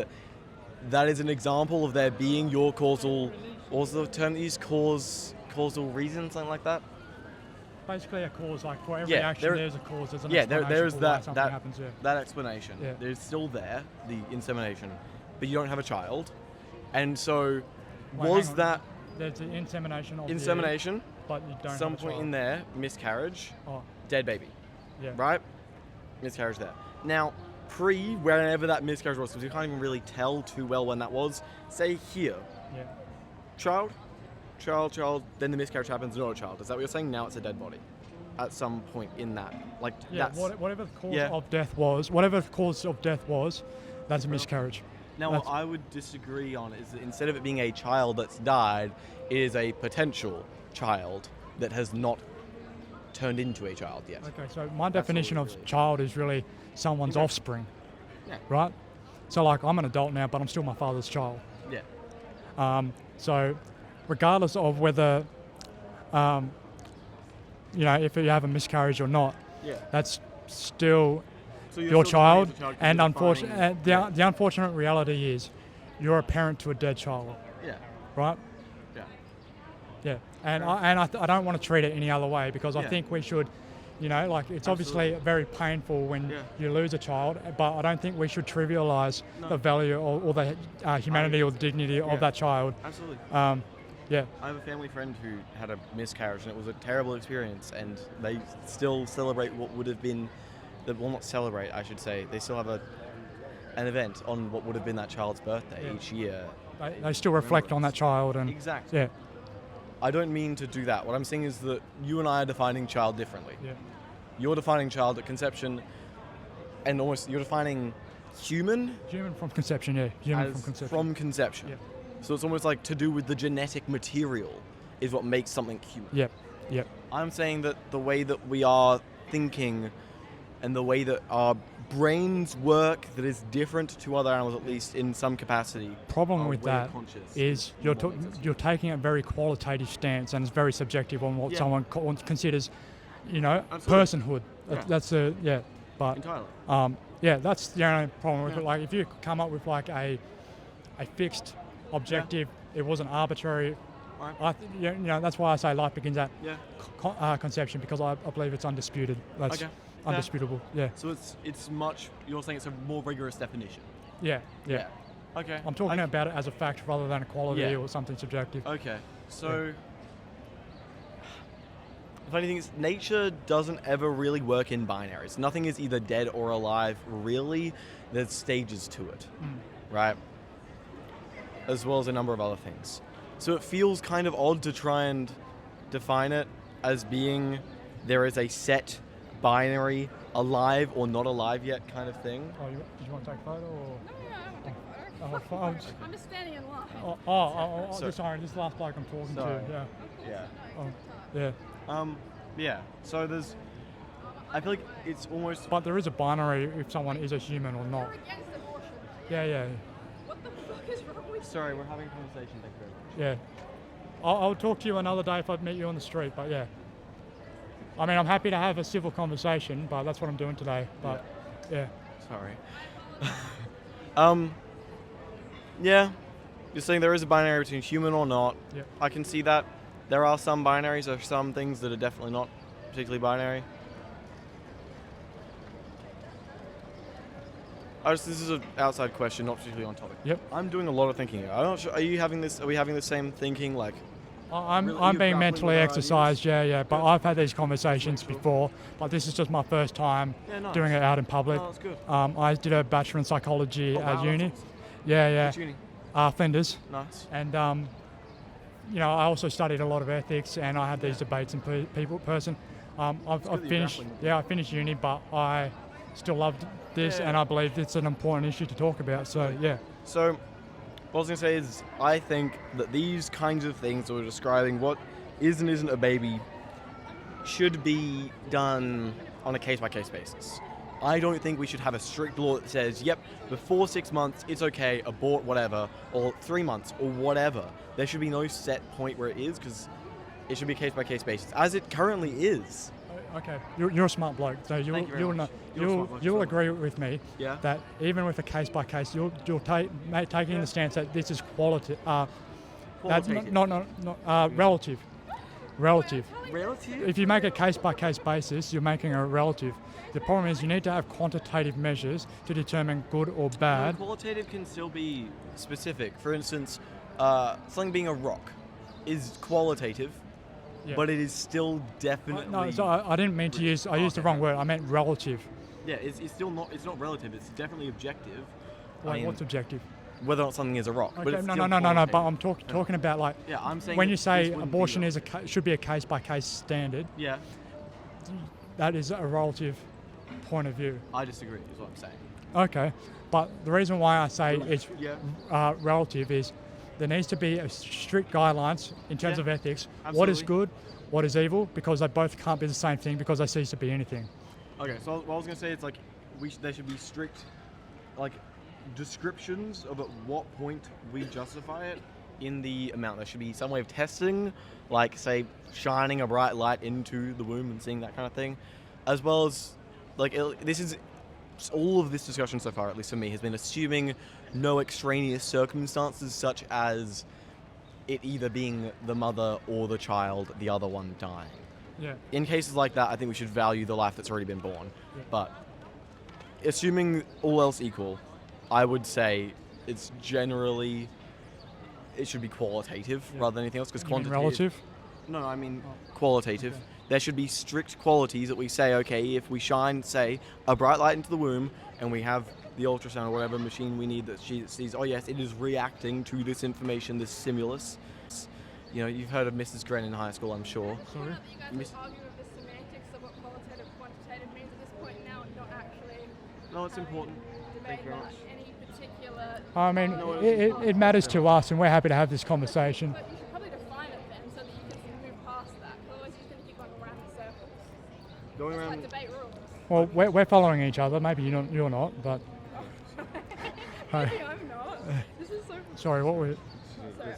that is an example of there being your causal. What was the term that you used? Causal reason, something like that. Basically, a cause, like for every action, there's a cause. There's an explanation there's for that why something happens. That explanation. Yeah. There's still there, the insemination, but you don't have a child, and so was that there's the insemination of insemination, but you don't some have a point child. in there, miscarriage, Oh. dead baby, Yeah. right? Miscarriage there. Now, wherever that miscarriage was, because you can't even really tell too well when that was. Say here, Yeah. child, then the miscarriage happens, no child. Is that what you're saying? Now it's a dead body at some point in that. Like, Yeah, that's... whatever the cause of death was, that's a miscarriage. Now, what I would disagree on is that instead of it being a child that's died, it is a potential child that has not turned into a child yet. Okay, so my definition of child is really someone's offspring, Yeah. right? So, like, I'm an adult now, but I'm still my father's child. Yeah. So, regardless of whether, if you have a miscarriage or not, that's still your child. And unfortunately, the unfortunate reality is, you're a parent to a dead child. Yeah. Right. Yeah. Yeah. And I don't want to treat it any other way because I think we should. It's obviously very painful when you lose a child, but I don't think we should trivialize the value or the humanity or the dignity of that child. Absolutely. Yeah. I have a family friend who had a miscarriage and it was a terrible experience, and they still celebrate what would have been, not celebrate, I should say. They still have an event on what would have been that child's birthday each year. They still reflect on that child and exactly. Yeah. I don't mean to do that. What I'm saying is that you and I are defining child differently. Yeah. You're defining child at conception, and almost you're defining human. Human from conception, yeah. Human from conception. From conception. Yeah. So it's almost like to do with the genetic material is what makes something human. Yep. I'm saying that the way that we are thinking and the way that our brains work that is different to other animals, at least in some capacity. Problem with that is you're taking a very qualitative stance, and it's very subjective on what someone considers, personhood. That's but entirely. That's the only problem with it. Like, if you come up with like a fixed objective, it wasn't arbitrary. That's why I say life begins at conception, because I believe it's undisputed. That's undisputable. Yeah. So it's much. You're saying it's a more rigorous definition. Yeah. Okay. I'm talking about it as a fact rather than a quality or something subjective. Okay. So the funny thing is, nature doesn't ever really work in binaries. Nothing is either dead or alive. Really, there's stages to it, right? As well as a number of other things. So it feels kind of odd to try and define it as being there is a set binary, alive or not alive yet kind of thing. Oh, did you want to take a photo? Or? No, I won't take a photo. I'm just standing in line. Sorry, this last bloke I'm talking to. Yeah. Yeah. So there's. I feel like it's almost. But there is a binary if someone is a human or not. Yeah. What the fuck is wrong with you? Sorry, we're having a conversation. Thank you very much. Yeah. I'll talk to you another day if I meet you on the street, but yeah. I mean, I'm happy to have a civil conversation, but that's what I'm doing today. But yeah. Sorry. Yeah. You're saying there is a binary between human or not. Yeah. I can see that. There are some binaries, or some things that are definitely not particularly binary. This is an outside question, not particularly on topic. Yep. I'm doing a lot of thinking here. I'm not sure. Are we having the same thinking? Like, I'm being mentally exercised, yeah. But I've had these conversations before, but this is just my first time doing it out in public. Oh, that's good. I did a bachelor in psychology at uni. That's awesome. Yeah. Which uni? Flinders. Nice. And I also studied a lot of ethics, and I had these debates in person. I've finished. Yeah, I finished uni, but I still loved this, and I believe it's an important issue to talk about. So yeah. So, what I was going to say is, I think that these kinds of things that we're describing, what is and isn't a baby, should be done on a case-by-case basis. I don't think we should have a strict law that says, yep, before 6 months, it's okay, abort whatever, or 3 months, or whatever. There should be no set point where it is, because it should be a case-by-case basis, as it currently is. Okay, you're a smart bloke, so you'll agree with me that even with a case by case, you'll taking the stance that this is quality. That's not relative. Relative. If you make a case by case basis, you're making a relative. The problem is you need to have quantitative measures to determine good or bad. Qualitative can still be specific. For instance, something being a rock is qualitative. Yeah. But it is still definitely... No, so I didn't mean to use... I used the wrong word. I meant relative. Yeah, it's still not... It's not relative. It's definitely objective. What's objective? Whether or not something is a rock. Okay, but it's no. But I'm talking about like... Yeah, I'm saying... When you say abortion should be a case-by-case standard... Yeah. That is a relative point of view. I disagree, is what I'm saying. Okay. But the reason why I say it's relative is... There needs to be strict guidelines in terms of ethics. Absolutely. What is good, what is evil, because they both can't be the same thing because they cease to be anything. Okay, so what I was going to say is like there should be strict like descriptions of at what point we justify it in the amount. There should be some way of testing, like say shining a bright light into the womb and seeing that kind of thing, as well as like this is all of this discussion so far, at least for me, has been assuming no extraneous circumstances such as it either being the mother or the child, the other one dying. Yeah. In cases like that, I think we should value the life that's already been born. Yeah. But assuming all else equal, I would say it's generally, it should be qualitative rather than anything else, because quantitative... relative? No, I mean qualitative. Okay. There should be strict qualities that we say, okay, if we shine, say, a bright light into the womb, and we have the ultrasound or whatever machine we need that sees, oh yes, it is reacting to this information, this stimulus. You know, you've heard of Mrs. Gren in high school, I'm sure. Sorry? You guys argue with the semantics of what qualitative, quantitative means at this point now, not actually... No, it's important. Thank you very much. Any particular... I mean, it matters to us, and we're happy to have this conversation. But you should probably define it then, so that you can move past that. Otherwise you're going to keep going around in circles. Going it's around... like debate rules. Well, we're following each other. Maybe you're not, but... Maybe I'm not. This is so... Sorry, what were you... No,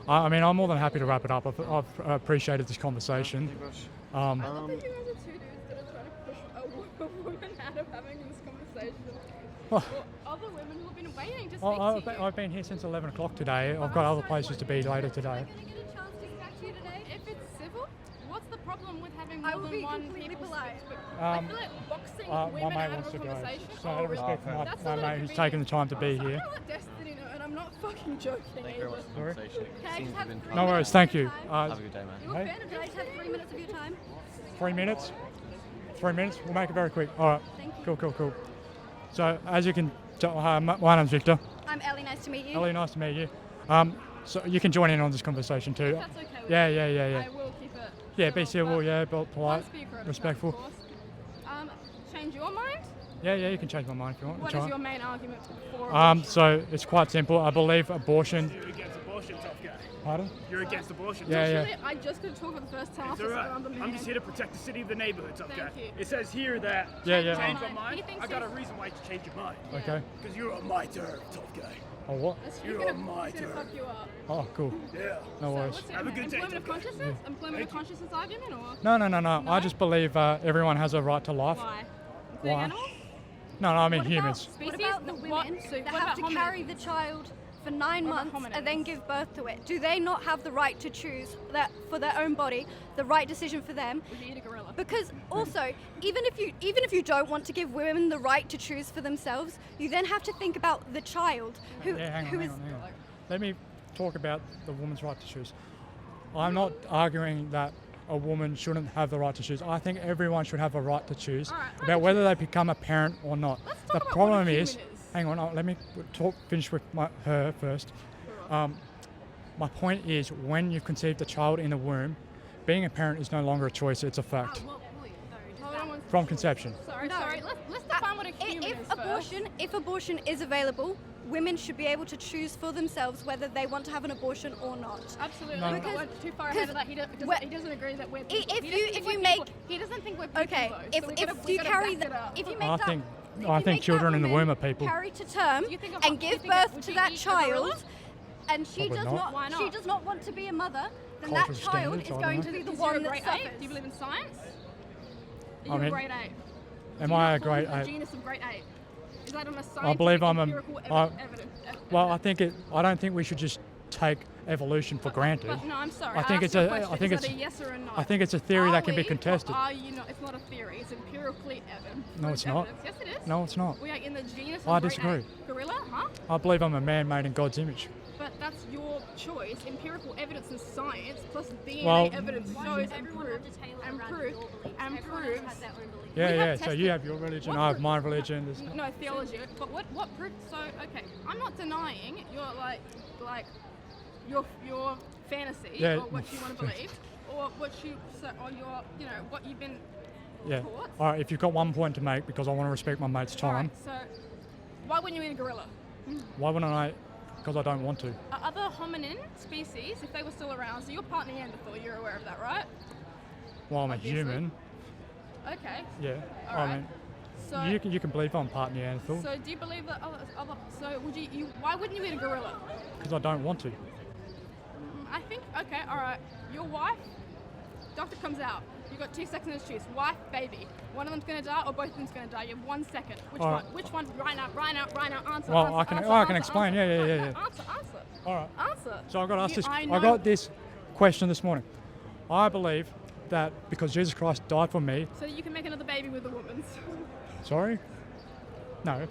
I mean, I'm more than happy to wrap it up. I've appreciated this conversation. I love that you guys are two dudes that are trying to push a woman out of having this conversation. Well, other women who have been waiting to speak to you. I've been here since 11 o'clock today. I've got other places to be later today. Am I going to get a chance to speak to you today? If it's civil, what's the problem with having more than one people polite. I feel like boxing women out of a conversation. So out of respect for my mate who's taken the time to be here. I let Destiny know, and I'm not fucking joking. Thank you very much for the conversation. No worries, thank you. Have a good day, man. You're a fan of I just have 3 minutes of your time? 3 minutes? 3 minutes? We'll make it very quick. All right. Thank you. Cool. So, as you can tell, my name's Victor. I'm Ellie, nice to meet you. Ellie, nice to meet you. So you can join in on this conversation too. If that's okay with Yeah. I will keep it. Yeah, be civil, polite, respectful. Change your mind? Yeah, you can change my mind if you want. What is your main argument for abortion? So it's quite simple. I believe abortion... You're against abortion, tough guy. Pardon? You're against abortion. Yeah. I just got to talk for the first time. It's all right. I'm just here to protect the city of the neighborhood, tough guy. You. It says here that change my mind. I got a reason why you change your mind. Yeah. Okay. Because you're on my turf, tough guy. Oh, what? You're on my turf. Fuck you up. Oh, cool. Yeah. No worries. Have a good day. Employment of consciousness? Employment of consciousness argument, or? No. I just believe everyone has a right to life. Why? Why? Animals? No, I mean humans. Species? What about the women that have to carry the child for 9 months and then give birth to it? Do they not have the right to choose that for their own body, the right decision for them? Would you eat a gorilla? Because also, even if you don't want to give women the right to choose for themselves, you then have to think about the child who Hang on. Let me talk about the woman's right to choose. I'm not arguing that a woman shouldn't have the right to choose. I think everyone should have a right to choose about whether they become a parent or not. The problem is, hang on, let me finish with her first. My point is, when you've conceived a child in the womb, being a parent is no longer a choice, it's a fact. From conception. Sorry, let's define what a human is If abortion is available, women should be able to choose for themselves whether they want to have an abortion or not. Absolutely. No. Because we're too far ahead of that. He doesn't agree that we're people. He doesn't think we're people. Okay, I think children in the womb are people. Carry to term and give birth to that child, and she does not want to be a mother, then that child is going to be the one that suffers. Do you believe in science? I mean, Are you a grade 8? Am I a grade 8? The genus of grade 8. Is that on a scientific, I believe I'm empirical evidence? Well, I don't think we should just take evolution for granted. But no, I'm sorry. I think it's a yes or a no? I think it's a theory that can be contested. Are you not? It's not a theory. It's empirically evident. No, it's not. Yes, it is. No, it's not. We are in the genus of I grade disagree. 8. Gorilla, huh? I believe I'm a man made in God's image. But that's your choice. Empirical evidence and science plus DNA evidence shows and proves. Yeah. So you have your religion, I have my religion. No theology. But what proof? So okay, I'm not denying your your fantasy or what you want to believe or what what you've been taught. All right. If you've got one point to make, because I want to respect my mate's time. All right, so why wouldn't you eat a gorilla? Why wouldn't I? Because I don't want to. Other hominin species, if they were still around, so you're part Neanderthal, you're aware of that, right? Well, I'm Obviously. a human. Okay. Yeah. All I right. mean, So you can believe I'm part Neanderthal. So do you believe that? So would you? Why wouldn't you eat a gorilla? Because I don't want to. I think. Okay. All right. Your wife. Doctor comes out. You've got 2 seconds to choose. Wife, baby. One of them's gonna die, or both of them's gonna die. You have 1 second. Which All one? right. Which one? Right now. Answer. Well, answer, I can answer, explain. Answer. Yeah. Answer. All right. Answer. So I got asked this. I I got this question this morning. I believe that because Jesus Christ died for me. So you can make another baby with a woman. Sorry. No.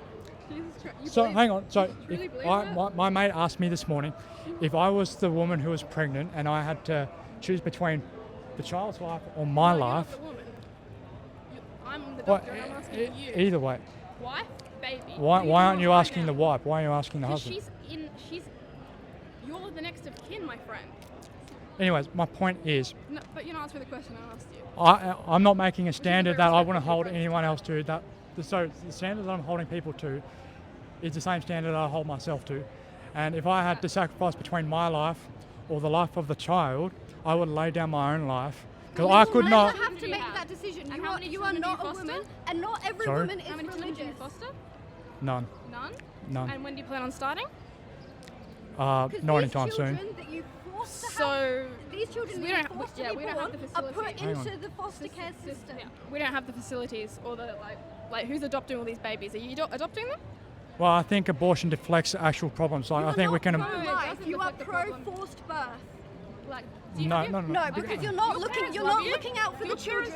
Jesus Christ. You So believe- hang on. So you truly if believe that? my mate asked me this morning if I was the woman who was pregnant and I had to choose between the child's life or my life. I'm the Well, doctor. I'm asking you. either way. Wife, baby. Why aren't you asking the wife? Why are you asking the Because husband? you're the next of kin, my friend. Anyways, my point is, No, but you're not answering the question I asked you. I'm not making a standard that I wouldn't hold anyone else to. So the standard that I'm holding people to is the same standard I hold myself to. And if I had to sacrifice between my life or the life of the child, I would lay down my own life. Because I could not. You have to make that decision. And how many You are children do you not a foster? woman, and not every Sorry? woman is How many children do you religious. foster? None. None? And when do you plan on starting? Not anytime soon. That you force to So these children we that don't you forced to have, be we don't have born the are facilities. put Hang into on. the foster care system. We don't have the facilities or the like who's adopting all these babies? Are you adopting them? Well, I think abortion deflects actual problems. Like I think we can. Pro-life. You are pro-forced birth. Like, No. No, because you're not looking. You're not looking out for the children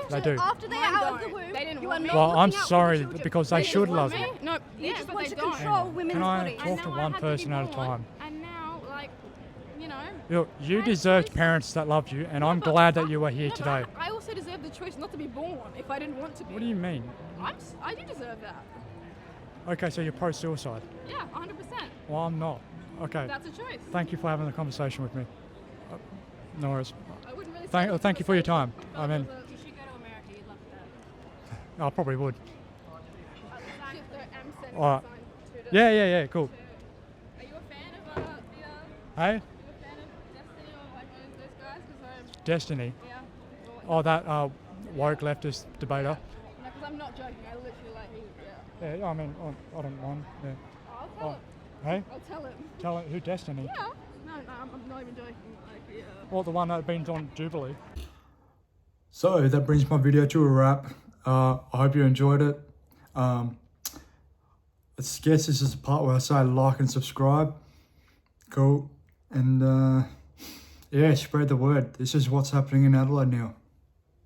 They do. after they're Mine out of don't. the womb. They didn't You want are me. not Well, I'm looking out for the sorry children. because they should love me. you. No, You just but want they to don't. control women's Can I bodies. talk And to now I one had to be person at a born, time? And now, Look, you deserved parents that loved you, and I'm glad that you were here today. I also deserve the choice not to be born if I didn't want to be. What do you mean? I do deserve that. Okay, so you're pro-suicide. Yeah, 100%. Well, I'm not. Okay. That's a choice. Thank you for having the conversation with me. No worries. I wouldn't really Thank you for your time. I mean, You should go to America. You'd love that. I probably would. I'm sending All right. a sign to the- Yeah, cool. Are you a fan of Hey? you a fan of Destiny or like those guys? Because Destiny. yeah. Oh, that woke leftist debater. No, because I'm not joking. I literally Yeah, I mean, I don't mind. Yeah. I'll tell him. Hey? I'll tell him. Tell it who Destiny? Yeah. No, I'm not even joking. Like, yeah. Well, the one that been on Jubilee. So that brings my video to a wrap. I hope you enjoyed it. I guess this is the part where I say like and subscribe. Cool. And yeah, spread the word. This is what's happening in Adelaide now.